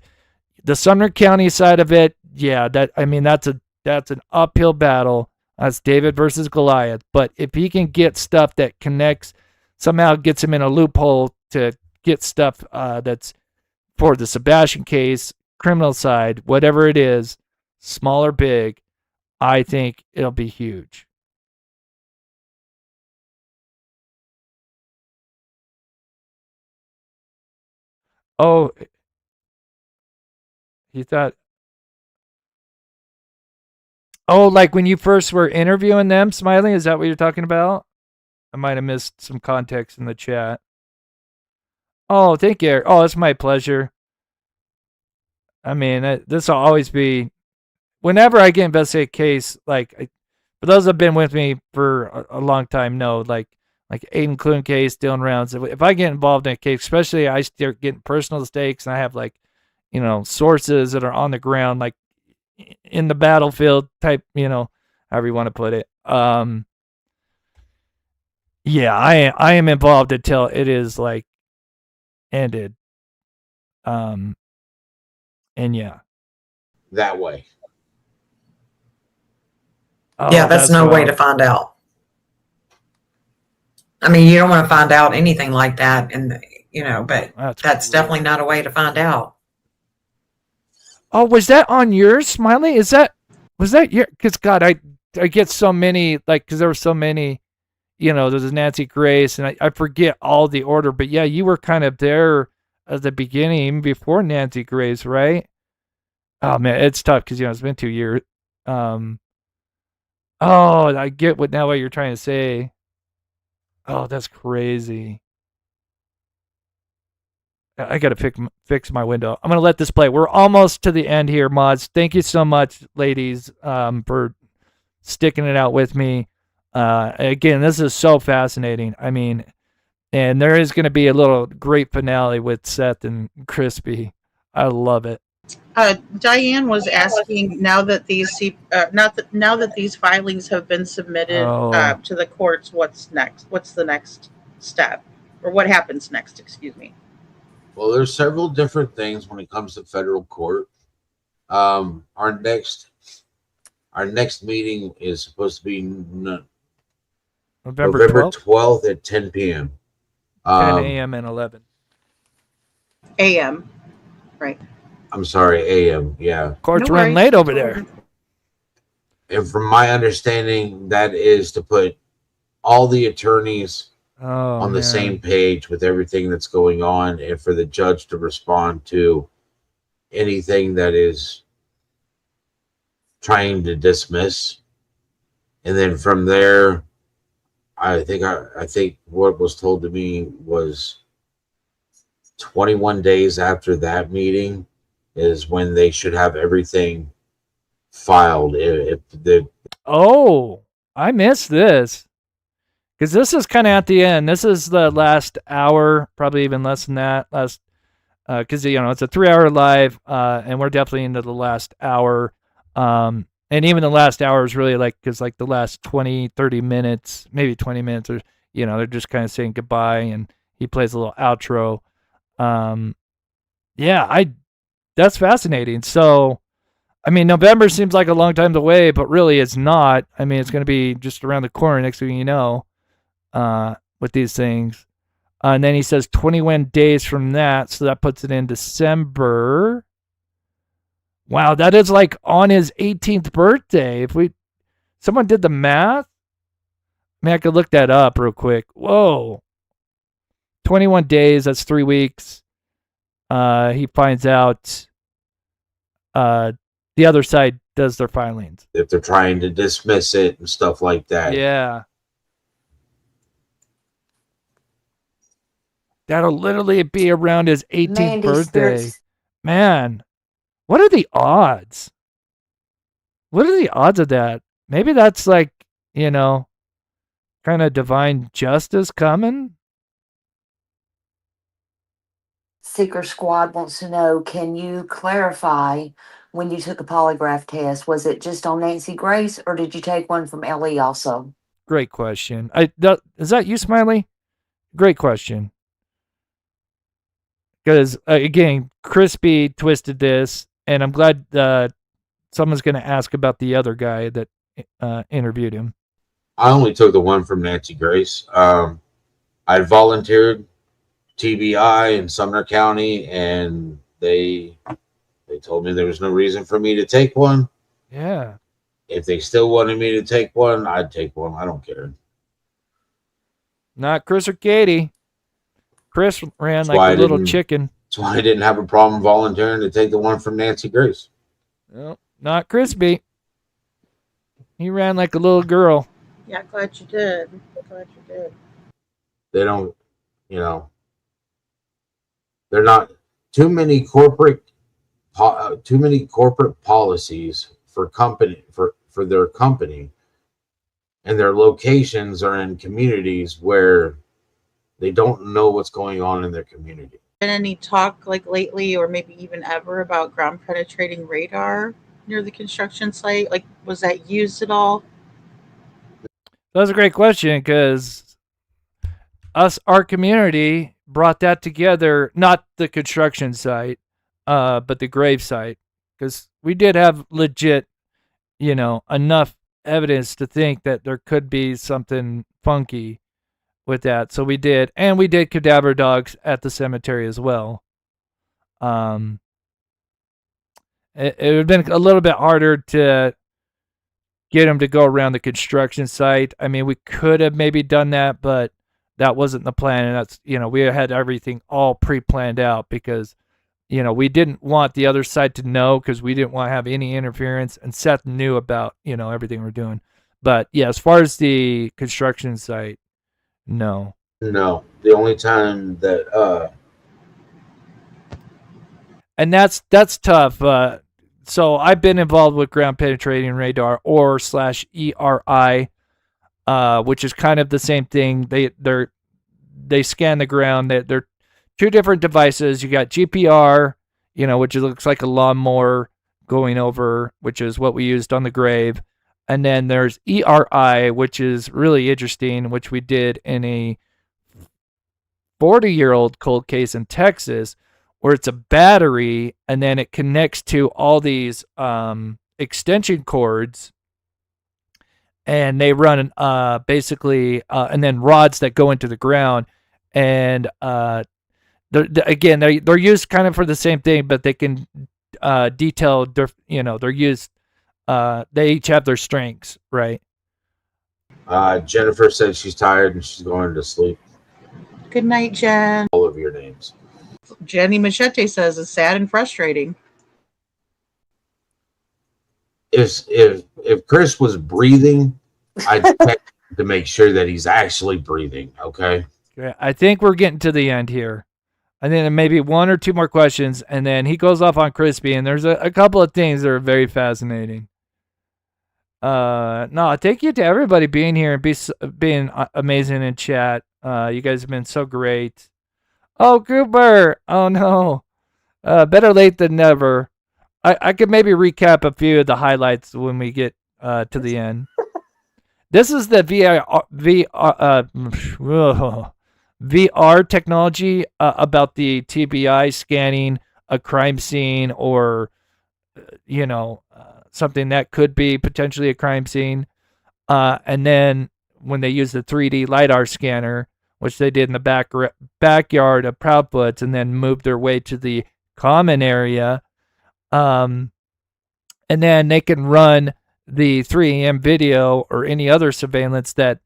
the Sumner County side of it, yeah, that's an uphill battle. That's David versus Goliath. But if he can get stuff that connects, somehow gets him in a loophole to get stuff that's for the Sebastian case, criminal side, whatever it is, small or big, I think it'll be huge. Oh, he thought, Oh, like when you first were interviewing them, Smiley? Is that what you're talking about? I might have missed some context in the chat. Oh, thank you. Oh, it's my pleasure. I mean, this will always be, whenever I get investigate a case, like, for those that have been with me for a long time know, like Aiden Clune case, Dylan Rounds, if I get involved in a case, especially I start getting personal stakes and I have, like, sources that are on the ground, like in the battlefield type, however you want to put it. Yeah, I am involved until it is, like, ended. And yeah. That way. Oh, Yeah, that's no way to find out. I mean, you don't want to find out anything like that, and but that's definitely not a way to find out. Oh, was that on yours, Smiley? Was that your? Because God, I get so many, like, because there were so many. There's Nancy Grace, and I forget all the order, but yeah, you were kind of there at the beginning before Nancy Grace, right? Oh man, it's tough because it's been 2 years. Oh, I get what you're trying to say. Oh, that's crazy. I got to fix my window. I'm going to let this play. We're almost to the end here, mods. Thank you so much, ladies, for sticking it out with me. Again, this is so fascinating. I mean, and there is going to be a little great finale with Seth and Crispy. I love it. Diane was asking, now that these filings have been submitted to the courts, what's next? What's the next step, or what happens next? Excuse me. Well, there's several different things when it comes to federal court. Our next meeting is supposed to be November 12th at 10 p.m. 10 a.m. and 11 a.m. Right. I'm sorry, a.m. Yeah. Court's running late over there. And from my understanding, that is to put all the attorneys on the same page with everything that's going on, and for the judge to respond to anything that is trying to dismiss. And then from there, I think what was told to me was 21 days after that meeting is when they should have everything filed. I missed this. Because this is kind of at the end. This is the last hour, probably even less than that. Because it's a 3-hour live, and we're definitely into the last hour. And even the last hour is really because the last 20, 30 minutes, maybe 20 minutes, or they're just kind of saying goodbye, and he plays a little outro. That's fascinating. So, I mean, November seems like a long time away, but really it's not. I mean, it's going to be just around the corner next thing you know. With these things. And then he says 21 days from that, so that puts it in December. Wow, that is like on his 18th birthday. If someone did the math, I could look that up real quick. Whoa. 21 days, that's 3 weeks. He finds out the other side does their filings. If they're trying to dismiss it and stuff like that. Yeah. That'll literally be around his 18th birthday. Man, what are the odds? What are the odds of that? Maybe that's kind of divine justice coming. Seeker Squad wants to know, can you clarify when you took a polygraph test? Was it just on Nancy Grace, or did you take one from Ellie also? Great question. Is that you, Smiley? Great question. Because, again, Crispy twisted this, and I'm glad someone's going to ask about the other guy that interviewed him. I only took the one from Nancy Grace. I volunteered TBI in Sumner County, and they told me there was no reason for me to take one. Yeah. If they still wanted me to take one, I'd take one. I don't care. Not Chris or Katie. Chris ran like a little chicken. That's why I didn't have a problem volunteering to take the one from Nancy Grace. No, not Crispy. He ran like a little girl. Yeah, glad you did. Glad you did. They don't, you know, they're not too many corporate policies for their company, and their locations are in communities where they don't know what's going on in their community. Been any talk like lately or maybe even ever about ground penetrating radar near the construction site? Like, was that used at all? That was a great question because our community brought that together, not the construction site, but the grave site, because we did have legit, enough evidence to think that there could be something funky with that. So we did, and we did cadaver dogs at the cemetery as well. It would have been a little bit harder to get them to go around the construction site. I mean, we could have maybe done that, but that wasn't the plan. And that's, we had everything all pre-planned out because, we didn't want the other side to know because we didn't want to have any interference. And Seth knew about, everything we're doing. But yeah, as far as the construction site, no. No, the only time that and that's tough. So I've been involved with ground penetrating radar or /ERI, which is kind of the same thing. They scan the ground. They're two different devices. You got GPR, which looks like a lawnmower going over, which is what we used on the grave. And then there's ERI, which is really interesting, which we did in a 40-year-old cold case in Texas, where it's a battery and then it connects to all these extension cords, and they run basically and then rods that go into the ground. And they're used kind of for the same thing, but they can detail. They're used. They each have their strengths, right? Jennifer said she's tired and she's going to sleep. Good night, Jen. All of your names. Jenny Machete says it's sad and frustrating. If Chris was breathing, I'd check to make sure that he's actually breathing. Okay. I think we're getting to the end here. I think maybe one or two more questions, and then he goes off on Crispy, and there's a couple of things that are very fascinating. No, thank you to everybody being here and being amazing in chat. You guys have been so great. Oh, Cooper! Oh no. Better late than never. I could maybe recap a few of the highlights when we get to the end. This is the VR technology about the TBI scanning a crime scene or, something that could be potentially a crime scene. And then when they use the 3D LiDAR scanner, which they did in the backyard of Proudfoots, and then moved their way to the common area. And then they can run the 3AM video or any other surveillance that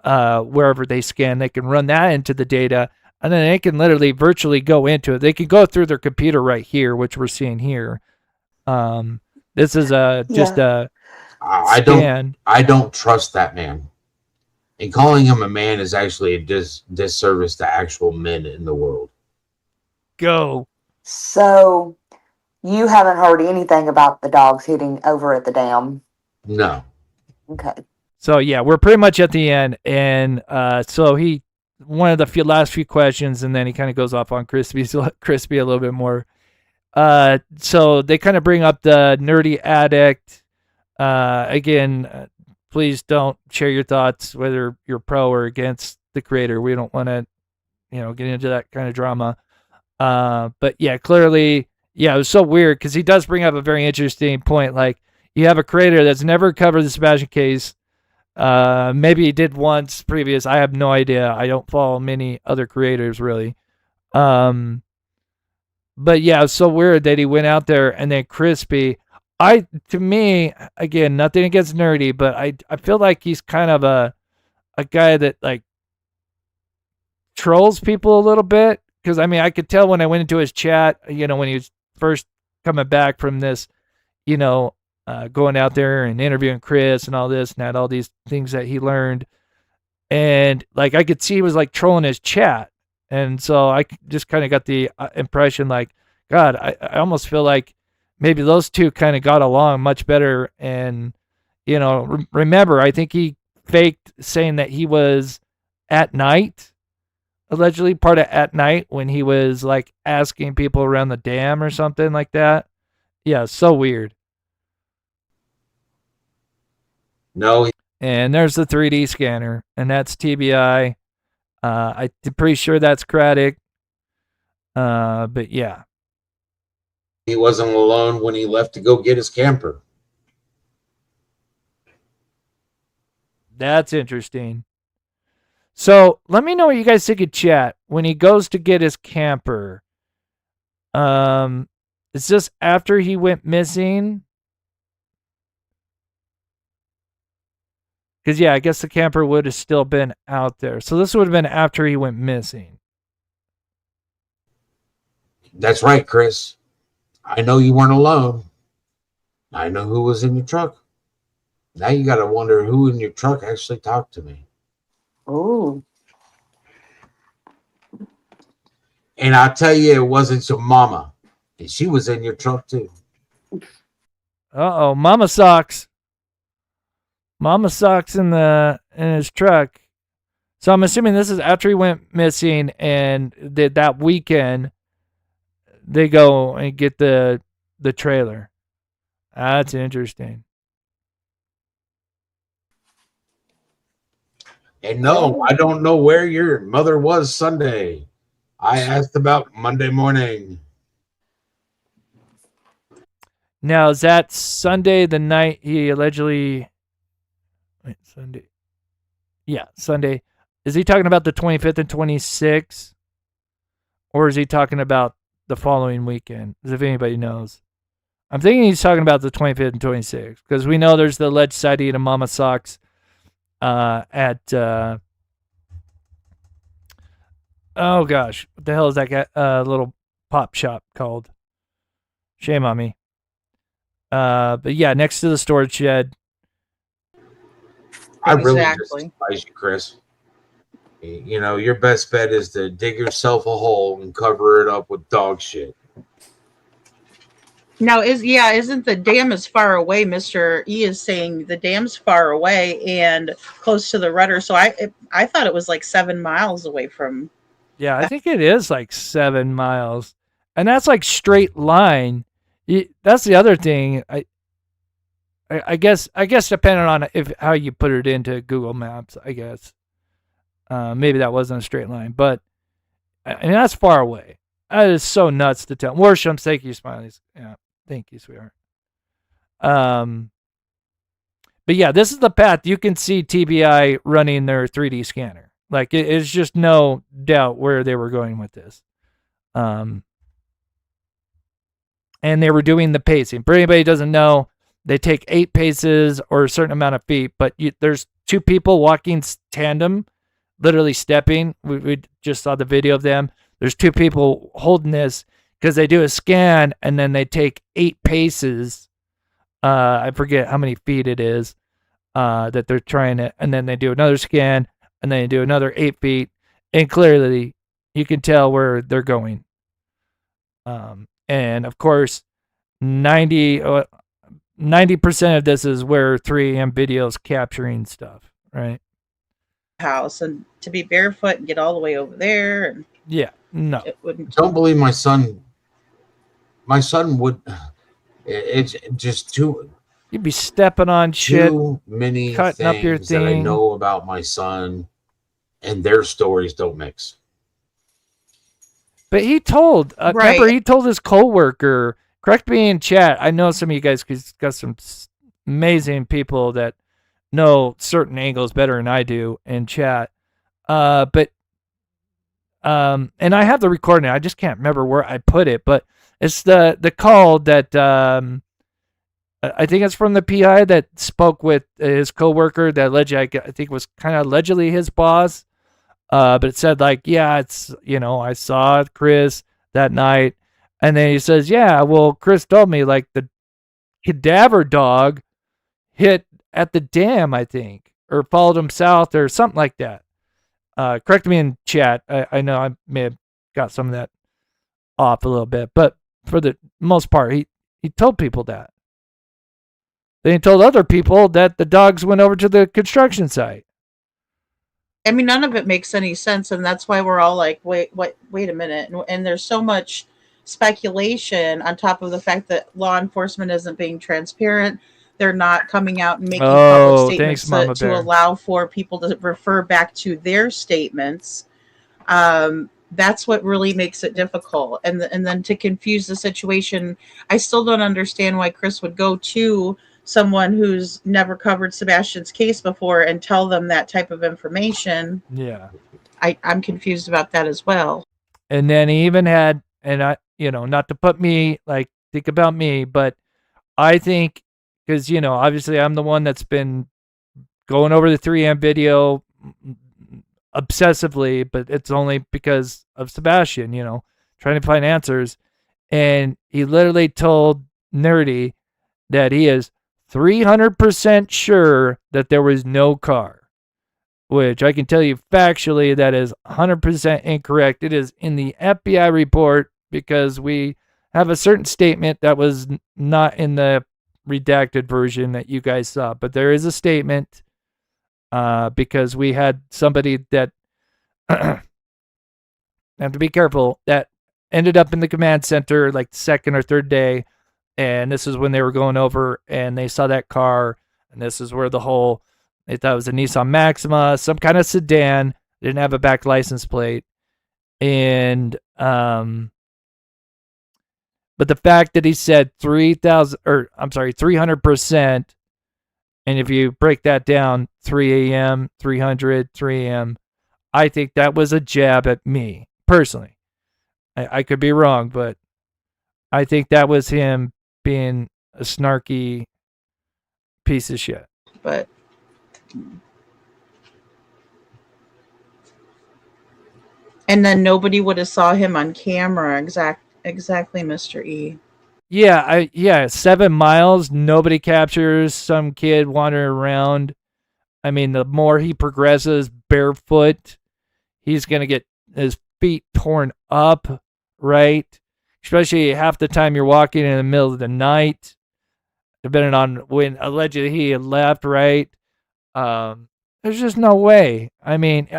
wherever they scan, they can run that into the data, and then they can literally virtually go into it. They can go through their computer right here, which we're seeing here. This is just a scan. I don't trust that man. And calling him a man is actually a disservice to actual men in the world. Go. So, you haven't heard anything about the dogs hitting over at the dam? No. Okay. So, yeah, we're pretty much at the end. And so one of the last few questions, and then he kind of goes off on Crispy a little bit more. So they kind of bring up the nerdy addict. Again, please don't share your thoughts, whether you're pro or against the creator. We don't want to, get into that kind of drama. But yeah, clearly, yeah, it was so weird because he does bring up a very interesting point. Like, you have a creator that's never covered the Sebastian case. Maybe he did once previous. I have no idea. I don't follow many other creators really. But yeah, it's so weird that he went out there and then Crispy. To me, again, nothing against nerdy, but I feel like he's kind of a guy that like trolls people a little bit. Because I mean, I could tell when I went into his chat, when he was first coming back from this, going out there and interviewing Chris and all this, and had all these things that he learned. And like I could see he was like trolling his chat. And so I just kind of got the impression like, God, I almost feel like maybe those two kind of got along much better. And, you know, remember, I think he faked saying that he was at night, allegedly part of at night, when he was like asking people around the dam or something like that. Yeah, so weird. No. And there's the 3D scanner, and that's TBI. I'm pretty sure that's Craddock. But yeah. He wasn't alone when he left to go get his camper. That's interesting. So let me know what you guys think of chat. When he goes to get his camper, is this after he went missing? Because, yeah, I guess the camper would have still been out there. So this would have been after he went missing. That's right, Chris. I know you weren't alone. I know who was in your truck. Now you got to wonder who in your truck actually talked to me. Oh. And I'll tell you, it wasn't your mama. And she was in your truck, too. Uh-oh, Mama Socks. Mama Socks in his truck. So I'm assuming this is after he went missing, and that weekend they go and get the trailer. That's interesting. And no, I don't know where your mother was Sunday. I asked about Monday morning. Now, is that Sunday, the night he allegedly... Wait, Sunday. Yeah, Sunday. Is he talking about the 25th and 26th? Or is he talking about the following weekend? As if anybody knows. I'm thinking he's talking about the 25th and 26th. Because we know there's the alleged sighting of Mama Socks at... oh, gosh. What the hell is that little pop shop called? Shame on me. But yeah, next to the storage shed. I really just advise you, Chris. You know, your best bet is to dig yourself a hole and cover it up with dog shit. Now, isn't the dam as far away? Mr. E is saying the dam's far away and close to the rudder. So I thought it was like 7 miles away from. Yeah, I think it is like 7 miles, and that's like straight line. That's the other thing. I guess depending on how you put it into Google Maps, I guess maybe that wasn't a straight line, but I mean that's far away. That is so nuts to tell. Worshams, thank you, Smileys. Yeah, thank you, sweetheart. But yeah, this is the path. You can see TBI running their 3D scanner. Like it's just no doubt where they were going with this. And they were doing the pacing. For anybody who doesn't know, they take 8 paces or a certain amount of feet, but there's 2 people walking tandem, literally stepping. We just saw the video of them. There's 2 people holding this because they do a scan and then they take 8 paces. I forget how many feet it is that they're trying to, and then they do another scan and then they do another 8 feet. And clearly you can tell where they're going. And of course, 90% of this is where 3AM video's capturing stuff, right? House, and to be barefoot and get all the way over there, and yeah, no, it wouldn't. Don't believe my son. My son would. It's just too. You'd be stepping on shit. Too many cutting things up your that I thing. know about my son, and their stories don't mix. But he told, remember, he told his coworker. Correct me in chat. I know some of you guys got some amazing people that know certain angles better than I do in chat. And I have the recording. I just can't remember where I put it, but it's the call that I think it's from the PI that spoke with his coworker that allegedly, I think was kind of allegedly his boss. But it said like, yeah, it's, I saw Chris that night. And then he says, yeah, well, Chris told me like the cadaver dog hit at the dam, I think, or followed him south or something like that. Correct me in chat. I know I may have got some of that off a little bit, but for the most part, he told people that. Then he told other people that the dogs went over to the construction site. I mean, none of it makes any sense, and that's why we're all like, wait a minute. And there's so much speculation on top of the fact that law enforcement isn't being transparent. They're not coming out and making public statements to allow for people to refer back to their statements. That's what really makes it difficult. And then to confuse the situation, I still don't understand why Chris would go to someone who's never covered Sebastian's case before and tell them that type of information. Yeah. I'm confused about that as well. And then he even had, and I, not to put me, like, think about me, but I think, because, obviously I'm the one that's been going over the 3M video obsessively, but it's only because of Sebastian, trying to find answers. And he literally told Nerdy that he is 300% sure that there was no car, which I can tell you factually that is 100% incorrect. It is in the FBI report because we have a certain statement that was not in the redacted version that you guys saw, but there is a statement because we had somebody that have to be careful that ended up in the command center like the second or third day. And this is when they were going over and they saw that car. And this is where they thought it was a Nissan Maxima, some kind of sedan, didn't have a back license plate. And, but the fact that he said 300%, and if you break that down, 3 a.m., 300, 3 a.m., I think that was a jab at me, personally. I could be wrong, but I think that was him being a snarky piece of shit. But and then nobody would have saw him on camera. Exactly, Mr. E. Yeah, 7 miles, nobody captures some kid wandering around. I mean, the more he progresses barefoot, he's going to get his feet torn up, right? Especially half the time you're walking in the middle of the night, depending on when allegedly he had left, right? There's just no way. I mean,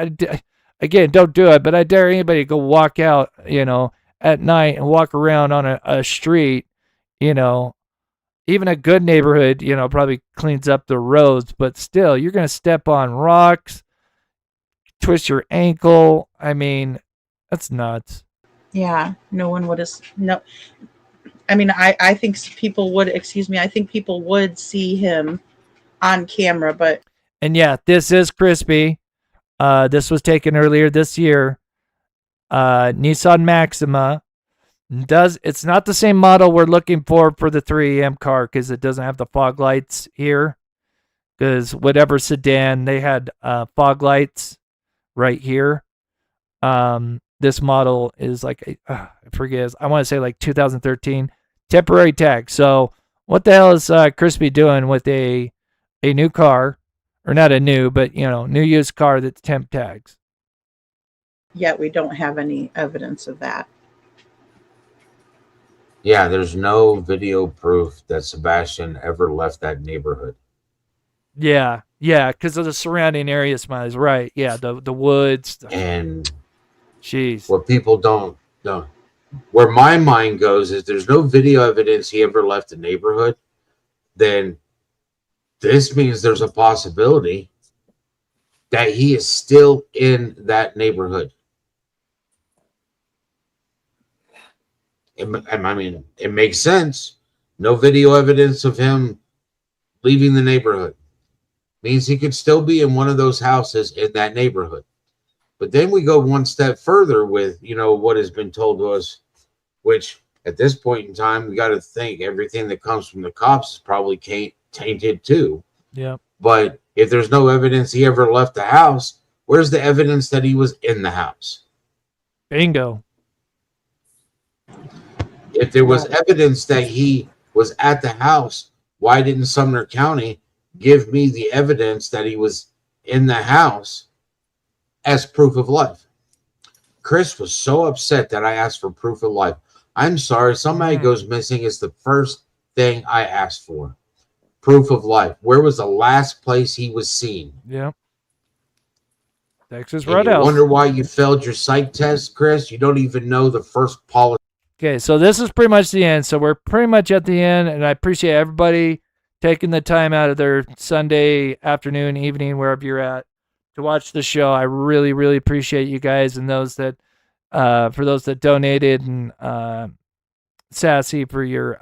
again, don't do it, but I dare anybody to go walk out, at night and walk around on a street, even a good neighborhood, probably cleans up the roads, but still, you're going to step on rocks, twist your ankle. I mean, that's nuts. Yeah, no one would have. No, I mean, I think people would. Excuse me. I think people would see him on camera, but. And yeah, this is crispy. This was taken earlier this year. Nissan Maxima. It's not the same model we're looking for the 3AM car because it doesn't have the fog lights here. Because whatever sedan, they had fog lights right here. This model is like, I forget, I want to say like 2013 temporary tag. So what the hell is Crispy doing with a new car, or not a new, but new used car that's temp tags? Yet we don't have any evidence of that. Yeah, there's no video proof that Sebastian ever left that neighborhood. Yeah, because of the surrounding area, Smiles, right? Yeah, the woods. And jeez, what people don't, where my mind goes is there's no video evidence he ever left the neighborhood. Then this means there's a possibility that he is still in that neighborhood. I mean, it makes sense. No video evidence of him leaving the neighborhood means he could still be in one of those houses in that neighborhood. But then we go one step further with, what has been told to us, which at this point in time, we got to think everything that comes from the cops is probably tainted too. Yeah. But if there's no evidence he ever left the house, where's the evidence that he was in the house? Bingo. If there was evidence that he was at the house, why didn't Sumner County give me the evidence that he was in the house as proof of life? Chris was so upset that I asked for proof of life. I'm sorry, somebody goes missing is the first thing I asked for. Proof of life. Where was the last place he was seen? Yeah. Texas And Roadhouse. you wonder why you failed your psych test, Chris? You don't even know the first policy. Okay, so this is pretty much the end. So we're pretty much at the end, and I appreciate everybody taking the time out of their Sunday afternoon, evening, wherever you're at, to watch the show. I really, really appreciate you guys, and those that, for those that donated, and Sassy for your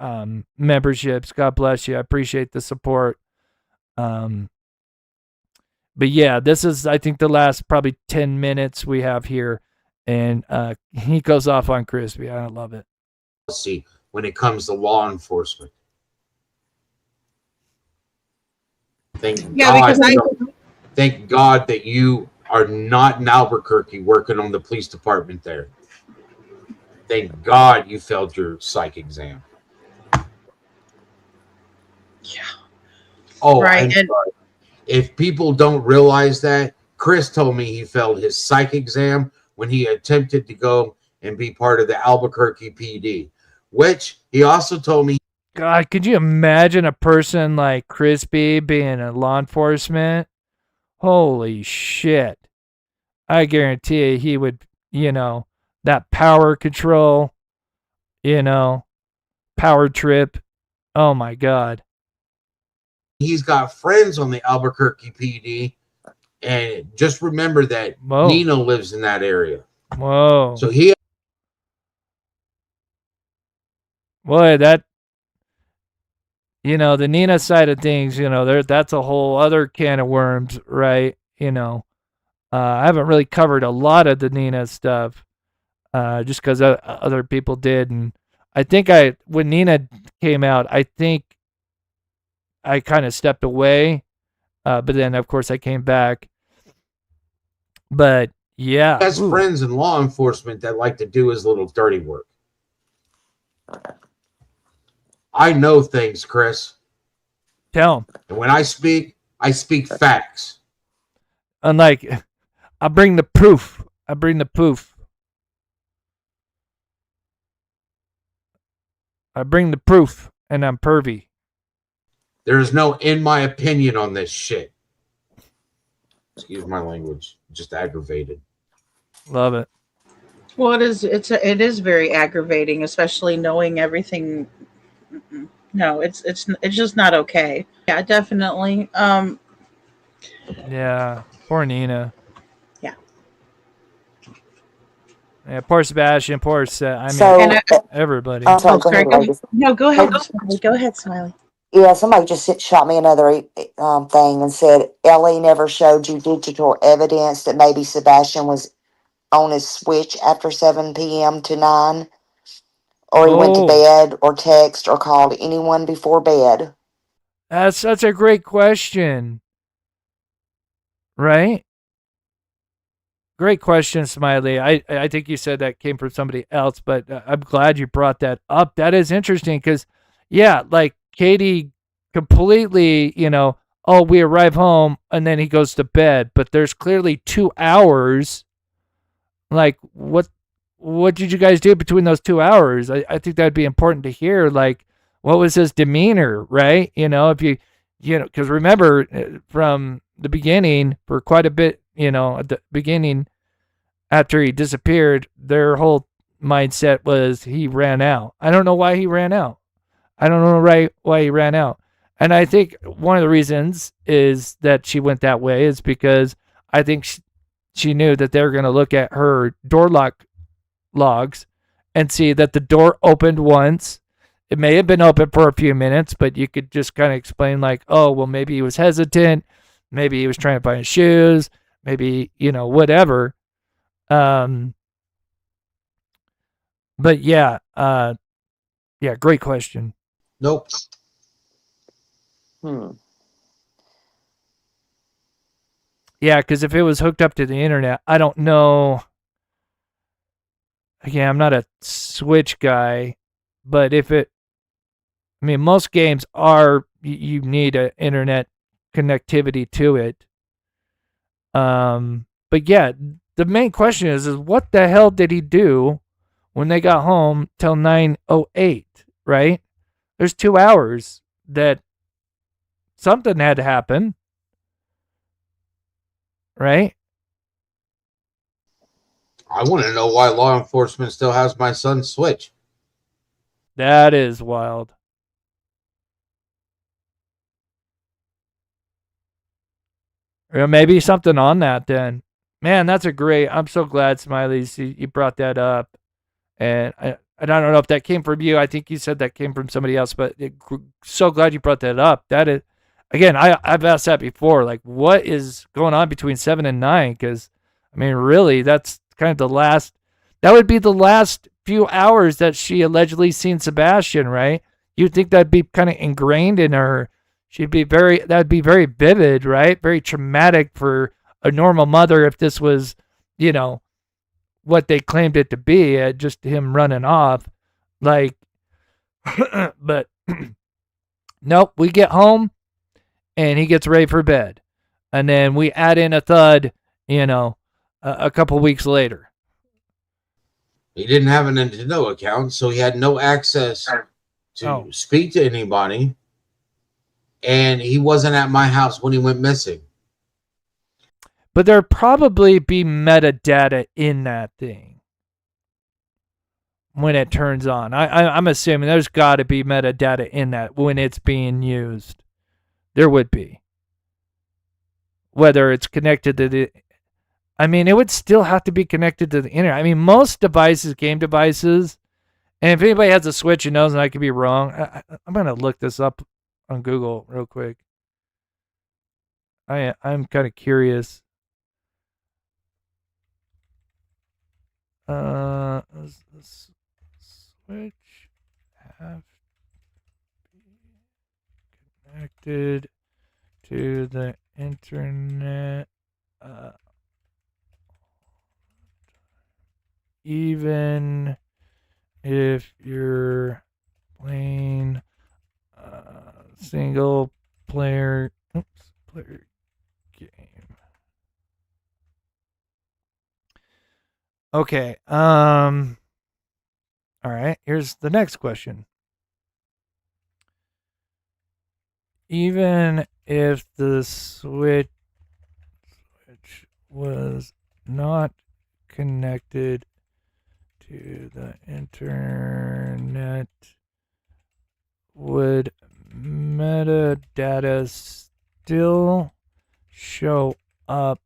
memberships. God bless you. I appreciate the support. But yeah, this is, I think, the last probably 10 minutes we have here, and he goes off on Crispy. I love it. When it comes to law enforcement. Thank God that you are not in Albuquerque working on the police department there. Thank God you failed your psych exam. Yeah. Oh, right. I'm sorry. If people don't realize that, Chris told me he failed his psych exam when he attempted to go and be part of the Albuquerque PD, which he also told me. God, could you imagine a person like Crispy being in law enforcement? Holy shit. I guarantee you he would, that power control, power trip. Oh my God. He's got friends on the Albuquerque PD, and just remember that Nino lives in that area. Whoa. So he. Boy, that, the Nina side of things, that's a whole other can of worms, right? I haven't really covered a lot of the Nina stuff, just because other people did. And I think when Nina came out, I think I kind of stepped away, but then of course I came back. But yeah, he has friends in law enforcement that like to do his little dirty work. I know things, Chris. Tell him. And when I speak facts. Unlike, I bring the proof. I bring the proof. I bring the proof, and I'm pervy. There is no in my opinion on this shit. Excuse my language. Just aggravated. Love it. Well, it is very aggravating, especially knowing everything. No, it's just not okay. Yeah, definitely. Yeah, poor Nina. Yeah. Yeah, poor Sebastian, poor Seth. I mean, everybody. Go ahead. No, go ahead. Go ahead, Smiley. Yeah, somebody just shot me another thing and said, Ellie never showed you digital evidence that maybe Sebastian was on his switch after 7 p.m. to 9, or he went to bed or text or called anyone before bed. That's such a great question. Right? Great question, Smiley. I think you said that came from somebody else, but I'm glad you brought that up. That is interesting because, yeah, like Katie completely, we arrive home and then he goes to bed, but there's clearly 2 hours. Like, what did you guys do between those 2 hours? I think that'd be important to hear. Like, what was his demeanor, right? If you, because remember from the beginning, for quite a bit, at the beginning, after he disappeared, their whole mindset was he ran out. I don't know why he ran out. I don't know why he ran out. And I think one of the reasons is that she went that way is because I think she knew that they were going to look at her door lock logs and see that the door opened once. It may have been open for a few minutes, but you could just kind of explain like, oh, well, maybe he was hesitant. Maybe he was trying to find his shoes. Maybe, whatever. But yeah, great question. Nope. Yeah, because if it was hooked up to the internet, I don't know. Again, I'm not a switch guy, but if it I mean, most games are, you need an internet connectivity to it. But yeah, the main question is what the hell did he do when they got home till 9:08, right? There's 2 hours that something had to happen, right? I want to know why law enforcement still has my son's Switch. That is wild. Or maybe something on that then. Man, that's I'm so glad, Smileys, you brought that up. And I don't know if that came from you. I think you said that came from somebody else, but so glad you brought that up. That is, again, I've asked that before. Like, what is going on between 7 and 9? Because, I mean, really, that's kind of that would be the last few hours that she allegedly seen Sebastian, right? You'd think that'd be kind of ingrained in her. That'd be very vivid, right? Very traumatic for a normal mother if this was, what they claimed it to be, just him running off. Like, but nope, we get home and he gets ready for bed. And then we add in a thud, a couple weeks later. He didn't have a Nintendo account, so he had no access to speak to anybody. And he wasn't at my house when he went missing. But there'd probably be metadata in that thing when it turns on. I'm assuming there's got to be metadata in that when it's being used. There would be. Whether it's connected to the... I mean, it would still have to be connected to the internet. I mean, most devices, game devices, and if anybody has a Switch and knows, and I could be wrong, I'm going to look this up on Google real quick. I'm kind of curious. Does the Switch have to be connected to the internet? Even if you're playing single player game. Okay. All right. Here's the next question. Even if the Switch was not connected to the internet, would metadata still show up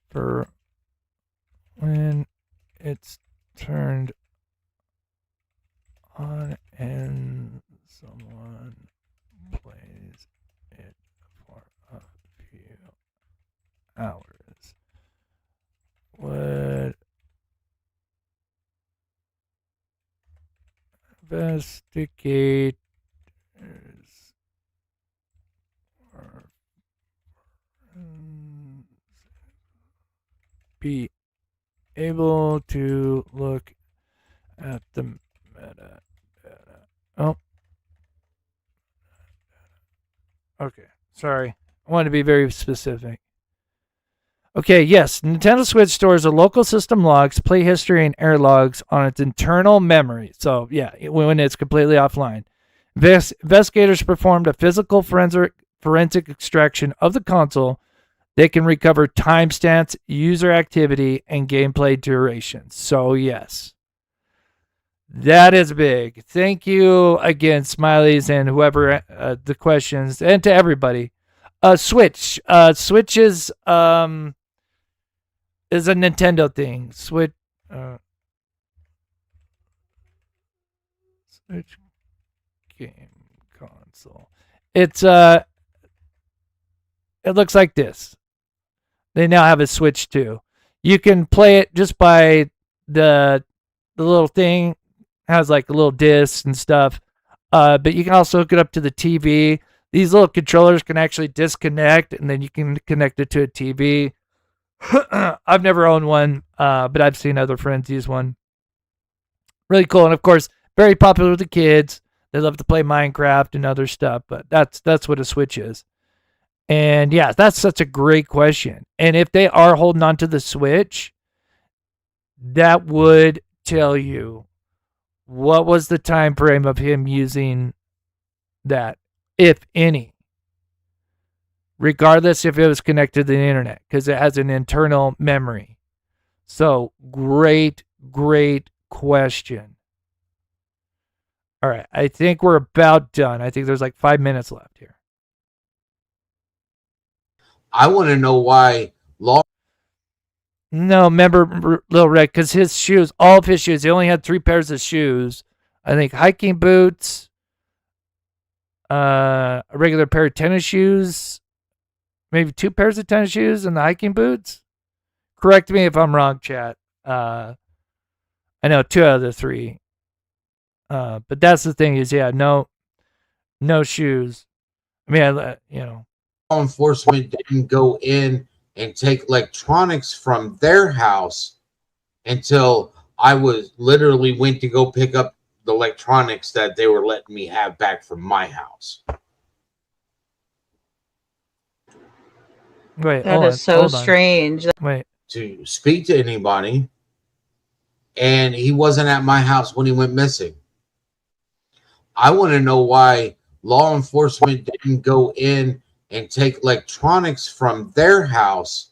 for when it's turned on and someone plays it for a few hours? Would investigators be able to look at the metadata? Oh. Okay. Sorry. I want to be very specific. Okay, yes. Nintendo Switch stores the local system logs, play history, and error logs on its internal memory. So, yeah, when it's completely offline. Investigators performed a physical forensic extraction of the console. They can recover timestamps, user activity, and gameplay duration. So, yes. That is big. Thank you again, Smileys, and whoever the questions, and to everybody. Switch. Switch is a Nintendo thing. Switch game console. It looks like this. They now have a Switch too. You can play it just by the little thing. Has like a little disc and stuff. But you can also hook it up to the TV. These little controllers can actually disconnect, and then you can connect it to a TV. I've never owned one, but I've seen other friends use one. Really cool. And of course, very popular with the kids. They love to play Minecraft and other stuff, but that's what a Switch is. And yeah, that's such a great question. And if they are holding on to the Switch, that would tell you what was the time frame of him using that, if any. Regardless if it was connected to the internet, because it has an internal memory. So, great question. All right, I think we're about done. I think there's like 5 minutes left here. I want to know why law. No, remember Little Red, because his shoes, all of his shoes, he only had 3 pairs of shoes. I think hiking boots, a regular pair of tennis shoes, maybe 2 pairs of tennis shoes and the hiking boots. Correct me if I'm wrong, chat. I know 2 out of the 3. But that's the thing is, yeah, no shoes. I mean, Law enforcement didn't go in and take electronics from their house until I was literally went to go pick up the electronics that they were letting me have back from my house. Wait, that is so strange. Wait. To speak to anybody, and he wasn't at my house when he went missing. I want to know why law enforcement didn't go in and take electronics from their house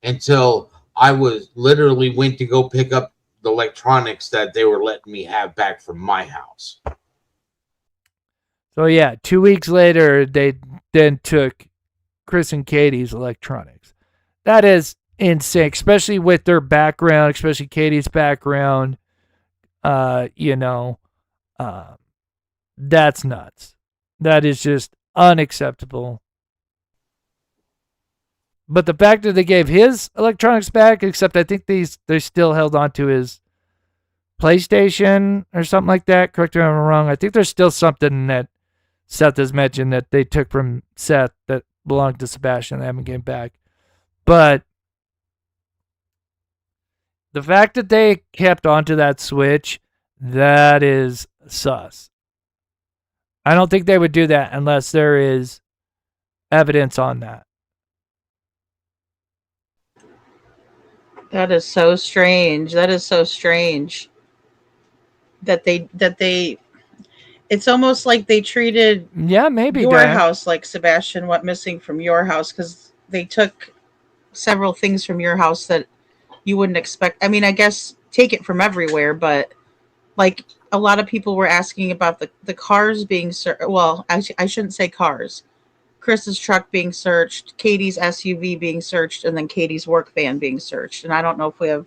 until I was literally went to go pick up the electronics that they were letting me have back from my house. So yeah, 2 weeks later, they then took Chris and Katie's electronics. That is insane, especially with their background, especially Katie's background. That's nuts. That is just unacceptable. But the fact that they gave his electronics back, except I think they still held on to his PlayStation or something like that. Correct me if I'm wrong. I think there's still something that Seth has mentioned that they took from Seth that belonged to Sebastian. They haven't given back. But the fact that they kept onto that Switch, that is sus. I don't think they would do that unless there is evidence on that. That is so strange. That is so strange. That they it's almost like they treated maybe your Diane. house like Sebastian went missing from your house, because they took several things from your house that you wouldn't expect. I mean, I guess take it from everywhere, but like a lot of people were asking about the cars being searched. Well, I shouldn't say cars. Chris's truck being searched, Katie's SUV being searched, and then Katie's work van being searched. And I don't know if we have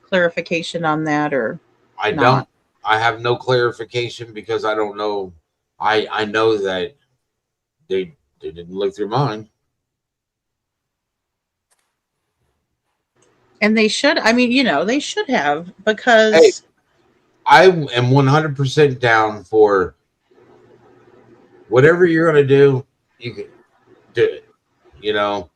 clarification on that or I not. don't. I have no clarification because I don't know. I know that they didn't look through mine. And they should. I mean, they should have, because Hey, I am 100% down for whatever you're going to do. You can do it.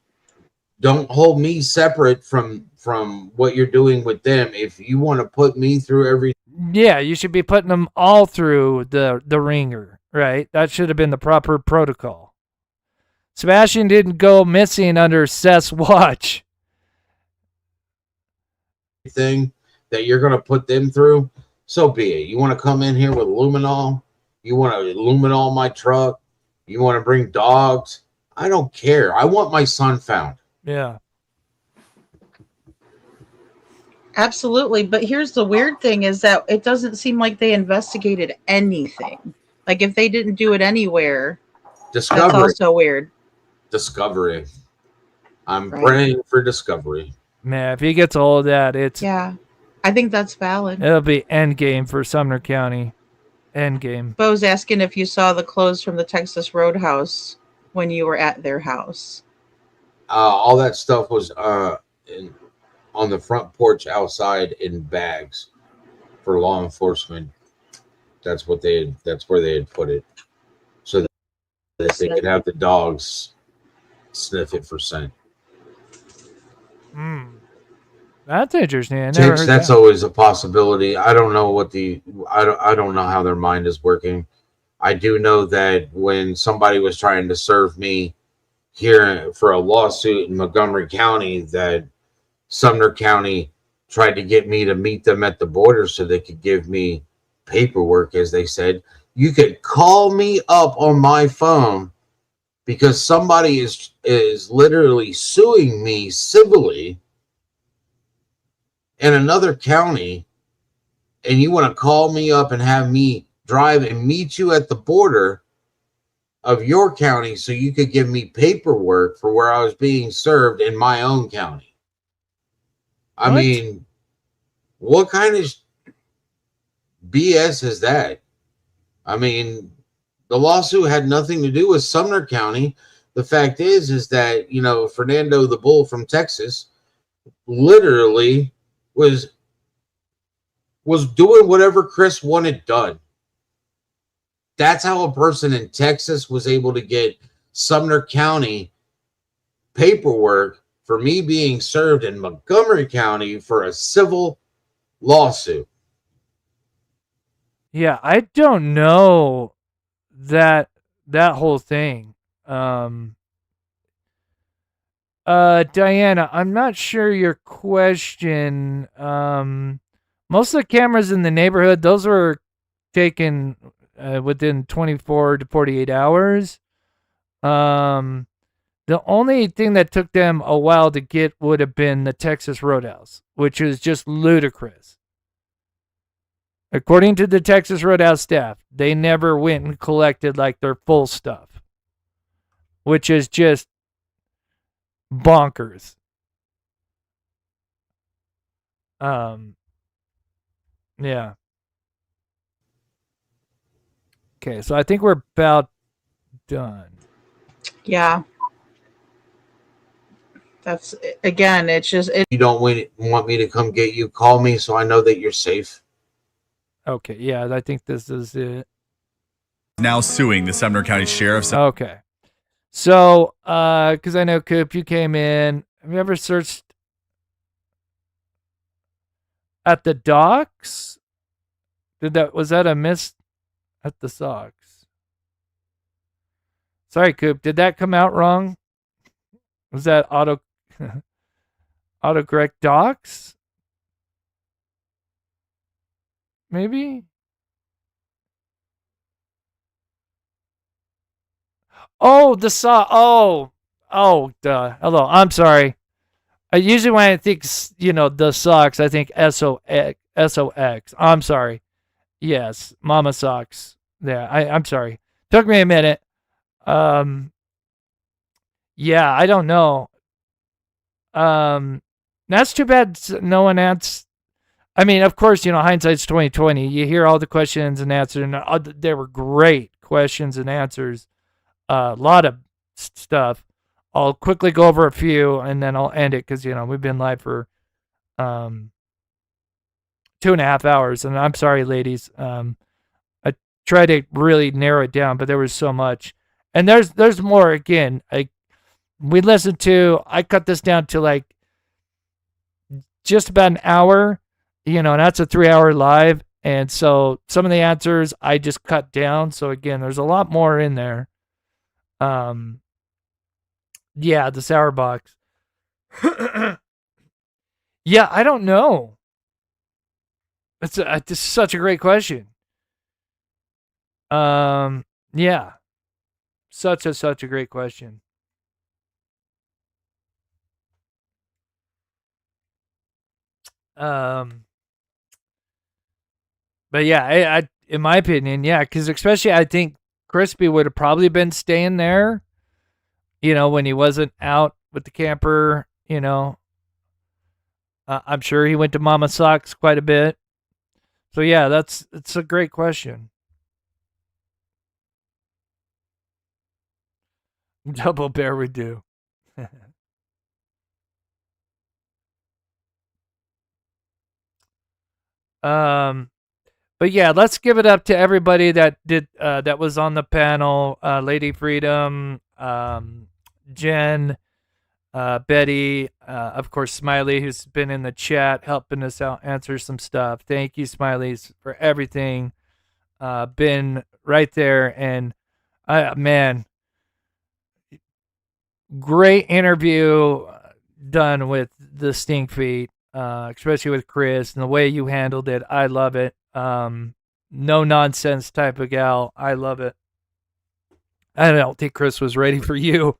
Don't hold me separate from what you're doing with them. If you want to put me through every. Yeah, you should be putting them all through the ringer, right? That should have been the proper protocol. Sebastian didn't go missing under Seth's watch. Thing that you're going to put them through, so be it. You want to come in here with luminol? You want to luminol my truck? You want to bring dogs? I don't care. I want my son found. Yeah. Absolutely. But here's the weird thing is that it doesn't seem like they investigated anything. Like if they didn't do it anywhere, Discovery. that's also weird. Discovery. I'm praying for discovery. Man, if he gets a hold of that, Yeah, I think that's valid. It'll be endgame for Sumner County. Endgame. Bo's asking if you saw the clothes from the Texas Roadhouse when you were at their house. All that stuff was on the front porch outside in bags for law enforcement. That's where they had put it, so that they could have the dogs sniff it for scent. That's interesting. I never Jinx, heard that's that. always a possibility. I don't know what I don't know how their mind is working. I do know that when somebody was trying to serve me here for a lawsuit in Montgomery County, that Sumner County tried to get me to meet them at the border so they could give me paperwork, as they said. You could call me up on my phone because somebody is literally suing me civilly in another county, and you want to call me up and have me drive and meet you at the border of your county so you could give me paperwork for where I was being served in my own county. I mean, what kind of BS is that? I mean, the lawsuit had nothing to do with Sumner County. The fact is that, you know, Fernando the Bull from Texas literally was doing whatever Chris wanted done. That's how a person in Texas was able to get Sumner County paperwork for me being served in Montgomery County for a civil lawsuit. Yeah, I don't know that whole thing. Diana, I'm not sure your question. Most of the cameras in the neighborhood, those were taken within 24 to 48 hours. The only thing that took them a while to get would have been the Texas Roadhouse, which is just ludicrous. According to the Texas Roadhouse staff, they never went and collected like their full stuff, which is just bonkers. Yeah. Okay, so I think we're about done. Yeah. That's, again, it's just... You don't want me to come get you, call me so I know that you're safe. Okay, yeah, I think this is it. Now suing the Sumner County Sheriff's. Okay. So, because I know, Coop, you came in. Have you ever searched at the docks? Was that a miss at the socks? Sorry, Coop. Did that come out wrong? Was that autocorrect docks? Maybe? Oh, the sock. Oh, duh. Hello. I'm sorry. I usually when I think, the socks, I think SOX. I'm sorry. Yes, Mama Socks. Yeah, I'm sorry. Took me a minute. Yeah, I don't know. That's too bad no one answered. I mean, of course, hindsight's 2020. You hear all the questions and answers, and there were great questions and answers. A lot of stuff. I'll quickly go over a few, and then I'll end it because we've been live for 2.5 hours, and I'm sorry, ladies. I tried to really narrow it down, but there was so much, and there's more. Again, I cut this down to like just about an hour, and that's a 3-hour live, and so some of the answers I just cut down. So again, there's a lot more in there. Yeah, the sour box. Yeah, I don't know. It's such a great question. Yeah. Such a great question. But yeah, I in my opinion, yeah, because especially I think Crispy would have probably been staying there, when he wasn't out with the camper, I'm sure he went to Mama Socks quite a bit. So yeah, it's a great question. Double bear would do. But yeah, let's give it up to everybody that did that was on the panel. Lady Freedom, Jen, Betty, of course, Smiley, who's been in the chat helping us out answer some stuff. Thank you, Smileys, for everything. Been right there, and man, great interview done with the Stink Feet, especially with Chris and the way you handled it. I love it. No nonsense type of gal. I love it. I don't think Chris was ready for you,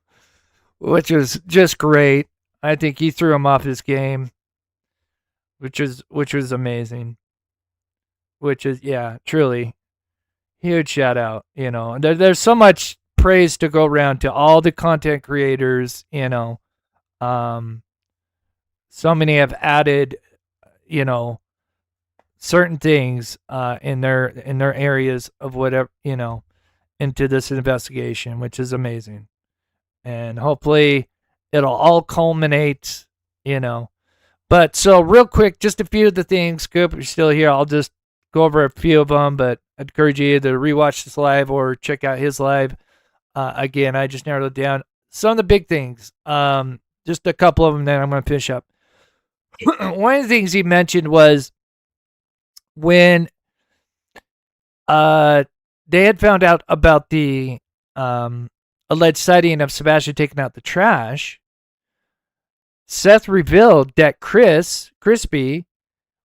which was just great. I think he threw him off his game, which was amazing. Which is, yeah, truly huge shout out. There's so much praise to go around to all the content creators. So many have added, certain things in their areas of whatever, into this investigation, which is amazing. And hopefully it'll all culminate, But so real quick, just a few of the things. Scoop, if you're still here, I'll just go over a few of them, but I'd encourage you either to rewatch this live or check out his live. Again, I just narrowed it down. Some of the big things, just a couple of them, then I'm going to finish up. One of the things he mentioned was when they had found out about the alleged sighting of Sebastian taking out the trash, Seth revealed that Crispy,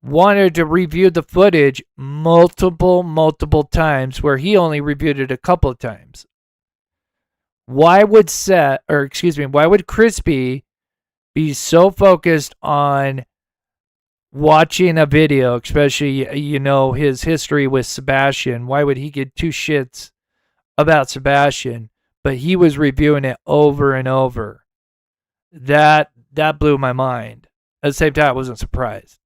wanted to review the footage multiple times, where he only reviewed it a couple of times. Why would Crispy be so focused on watching a video, especially, his history with Sebastian? Why would he get two shits about Sebastian, but he was reviewing it over and over? That blew my mind. At the same time, I wasn't surprised.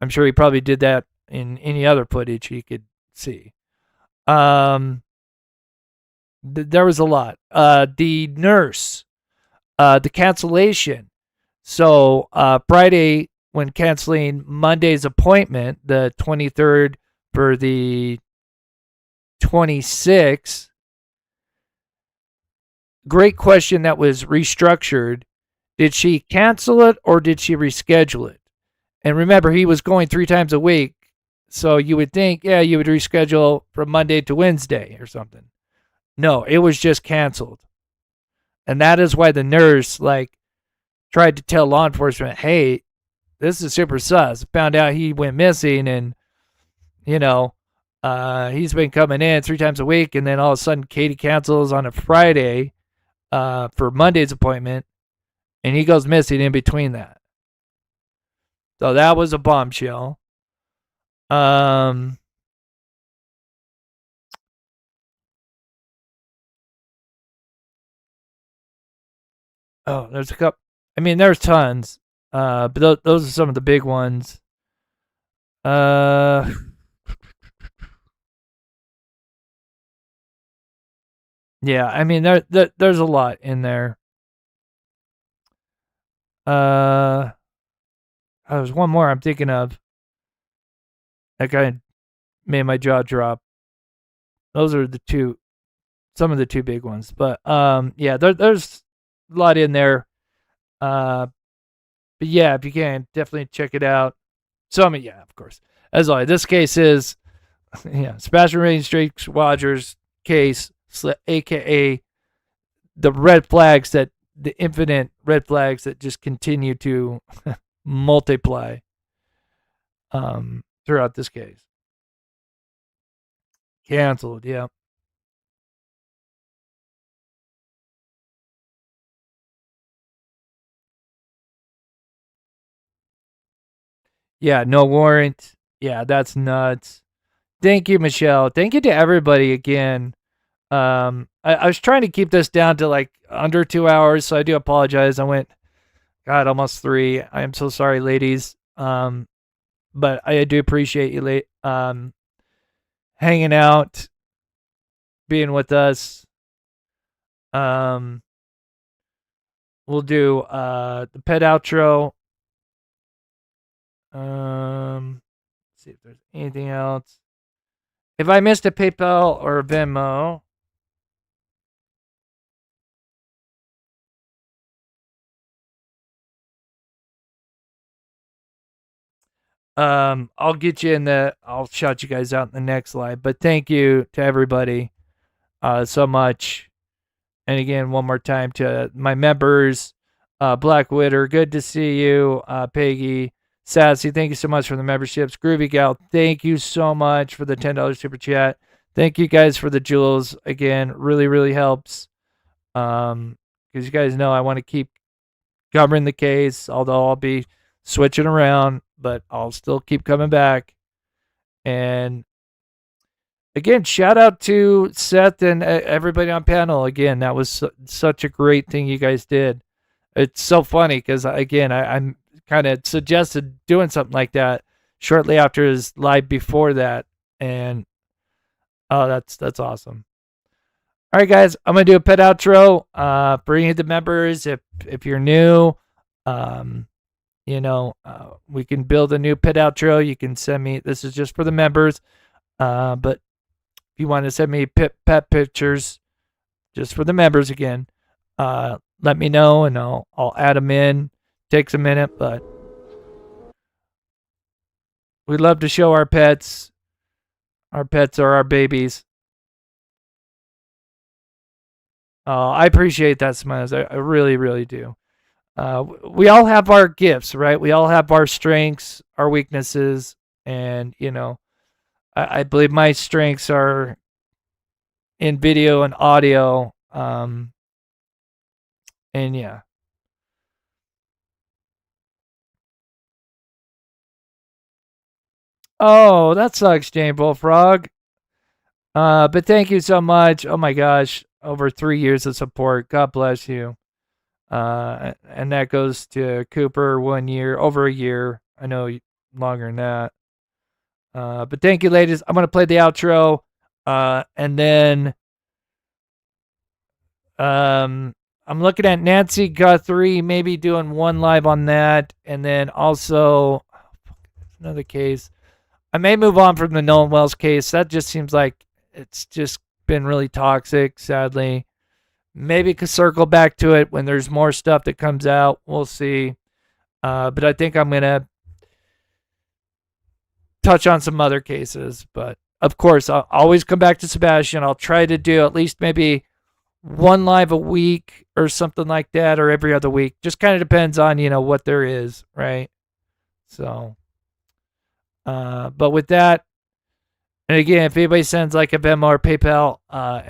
I'm sure he probably did that in any other footage he could see. There was a lot. The nurse, the cancellation. So Friday, when canceling Monday's appointment, the 23rd for the 26th, great question that was restructured. Did she cancel it or did she reschedule it? And remember, he was going 3 times a week, so you would think, yeah, you would reschedule from Monday to Wednesday or something. No, it was just canceled. And that is why the nurse, tried to tell law enforcement, hey, this is super sus. Found out he went missing, and, he's been coming in 3 times a week, and then all of a sudden Katie cancels on a Friday for Monday's appointment, and he goes missing in between that. So that was a bombshell. Oh, there's a couple. I mean, there's tons. But those are some of the big ones. Yeah, I mean, there's a lot in there. There's one more I'm thinking of. That kind of made my jaw drop. Those are some of the two big ones. But yeah, there's a lot in there. But yeah, if you can, definitely check it out. Yeah, of course. As always, this case is Sebastian Rogers case, aka the infinite red flags that just continue to multiply throughout this case. Canceled, yeah. Yeah, no warrant. Yeah, that's nuts. Thank you, Michelle. Thank you to everybody again. I was trying to keep this down to under 2 hours, so I do apologize. I went, almost 3. I am so sorry, ladies. But I do appreciate you hanging out, being with us. We'll do the pet outro. See if there's anything else. If I missed a PayPal or a Venmo, I'll get you in the. I'll shout you guys out in the next live. But thank you to everybody, so much. And again, one more time to my members, Black Witter, good to see you. Peggy, Sassy, thank you so much for the memberships. Groovy Gal, thank you so much for the $10 super chat. Thank you guys for the jewels. Again, really, really helps. Because you guys know I want to keep covering the case, although I'll be switching around, but I'll still keep coming back. And again, shout out to Seth and everybody on panel. Again, that was such a great thing you guys did. It's so funny because, again, I'm kind of suggested doing something like that shortly after his live before that. And, oh, that's awesome. All right, guys, I'm going to do a pet outro. For any of the members, if you're new, we can build a new pet outro. You can send me, this is just for the members. But if you want to send me pet pictures, just for the members again, let me know and I'll add them in. Takes a minute, but we love to show our pets. Our pets are our babies. I appreciate that, Smiles. I really, really do. We all have our gifts, right? We all have our strengths, our weaknesses, and, I believe my strengths are in video and audio. And yeah. Oh, that sucks, Jane Bullfrog. But thank you so much. Oh my gosh. Over 3 years of support. God bless you. And that goes to Cooper 1 year, over a year. I know longer than that. But thank you, ladies. I'm going to play the outro. And then I'm looking at Nancy Guthrie, maybe doing one live on that. And then also another case. I may move on from the Nolan Wells case. That just seems like it's just been really toxic, sadly. Maybe could circle back to it when there's more stuff that comes out. We'll see. But I think I'm going to touch on some other cases. But, of course, I'll always come back to Sebastian. I'll try to do at least maybe one live a week or something like that, or every other week. Just kind of depends on, what there is, right? So, but with that, and again, if anybody sends like a Venmo or PayPal,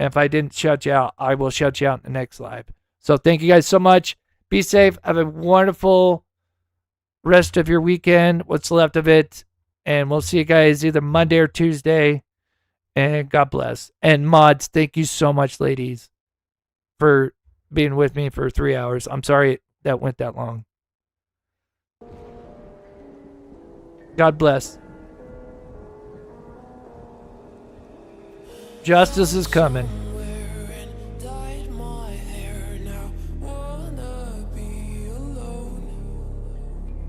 if I didn't shout you out, I will shout you out in the next live. So thank you guys so much. Be safe. Have a wonderful rest of your weekend, what's left of it. And we'll see you guys either Monday or Tuesday. And God bless. And mods, thank you so much, ladies, for being with me for 3 hours. I'm sorry that went that long. God bless. Justice is coming.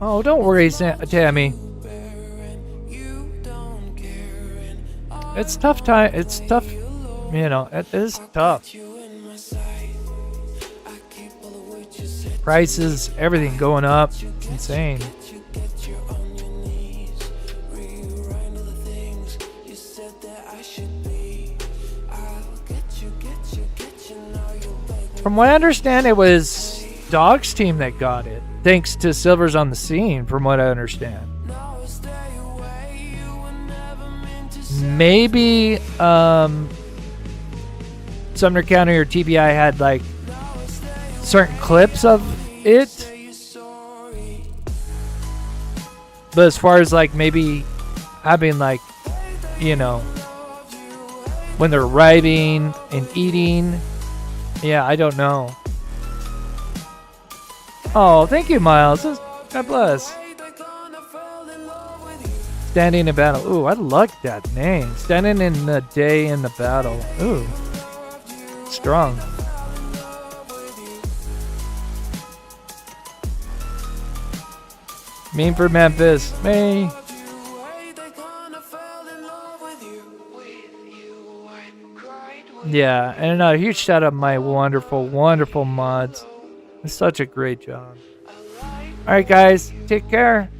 Oh, don't worry, Tammy. It's tough time. It's tough. It is tough. Prices, everything going up. It's insane. From what I understand, it was Dog's team that got it. Thanks to Silver's on the scene, from what I understand. Maybe Sumner County or TBI had like certain clips of it. But as far as like maybe having like, when they're arriving and eating, yeah, I don't know. Oh, thank you, Miles. God bless. Standing in battle. Ooh, I like that name. Standing in the day in the battle. Ooh. Strong. Mean for Memphis. Me. Yeah, and a huge shout out to my wonderful, wonderful mods. It's such a great job. Alright, guys. Take care.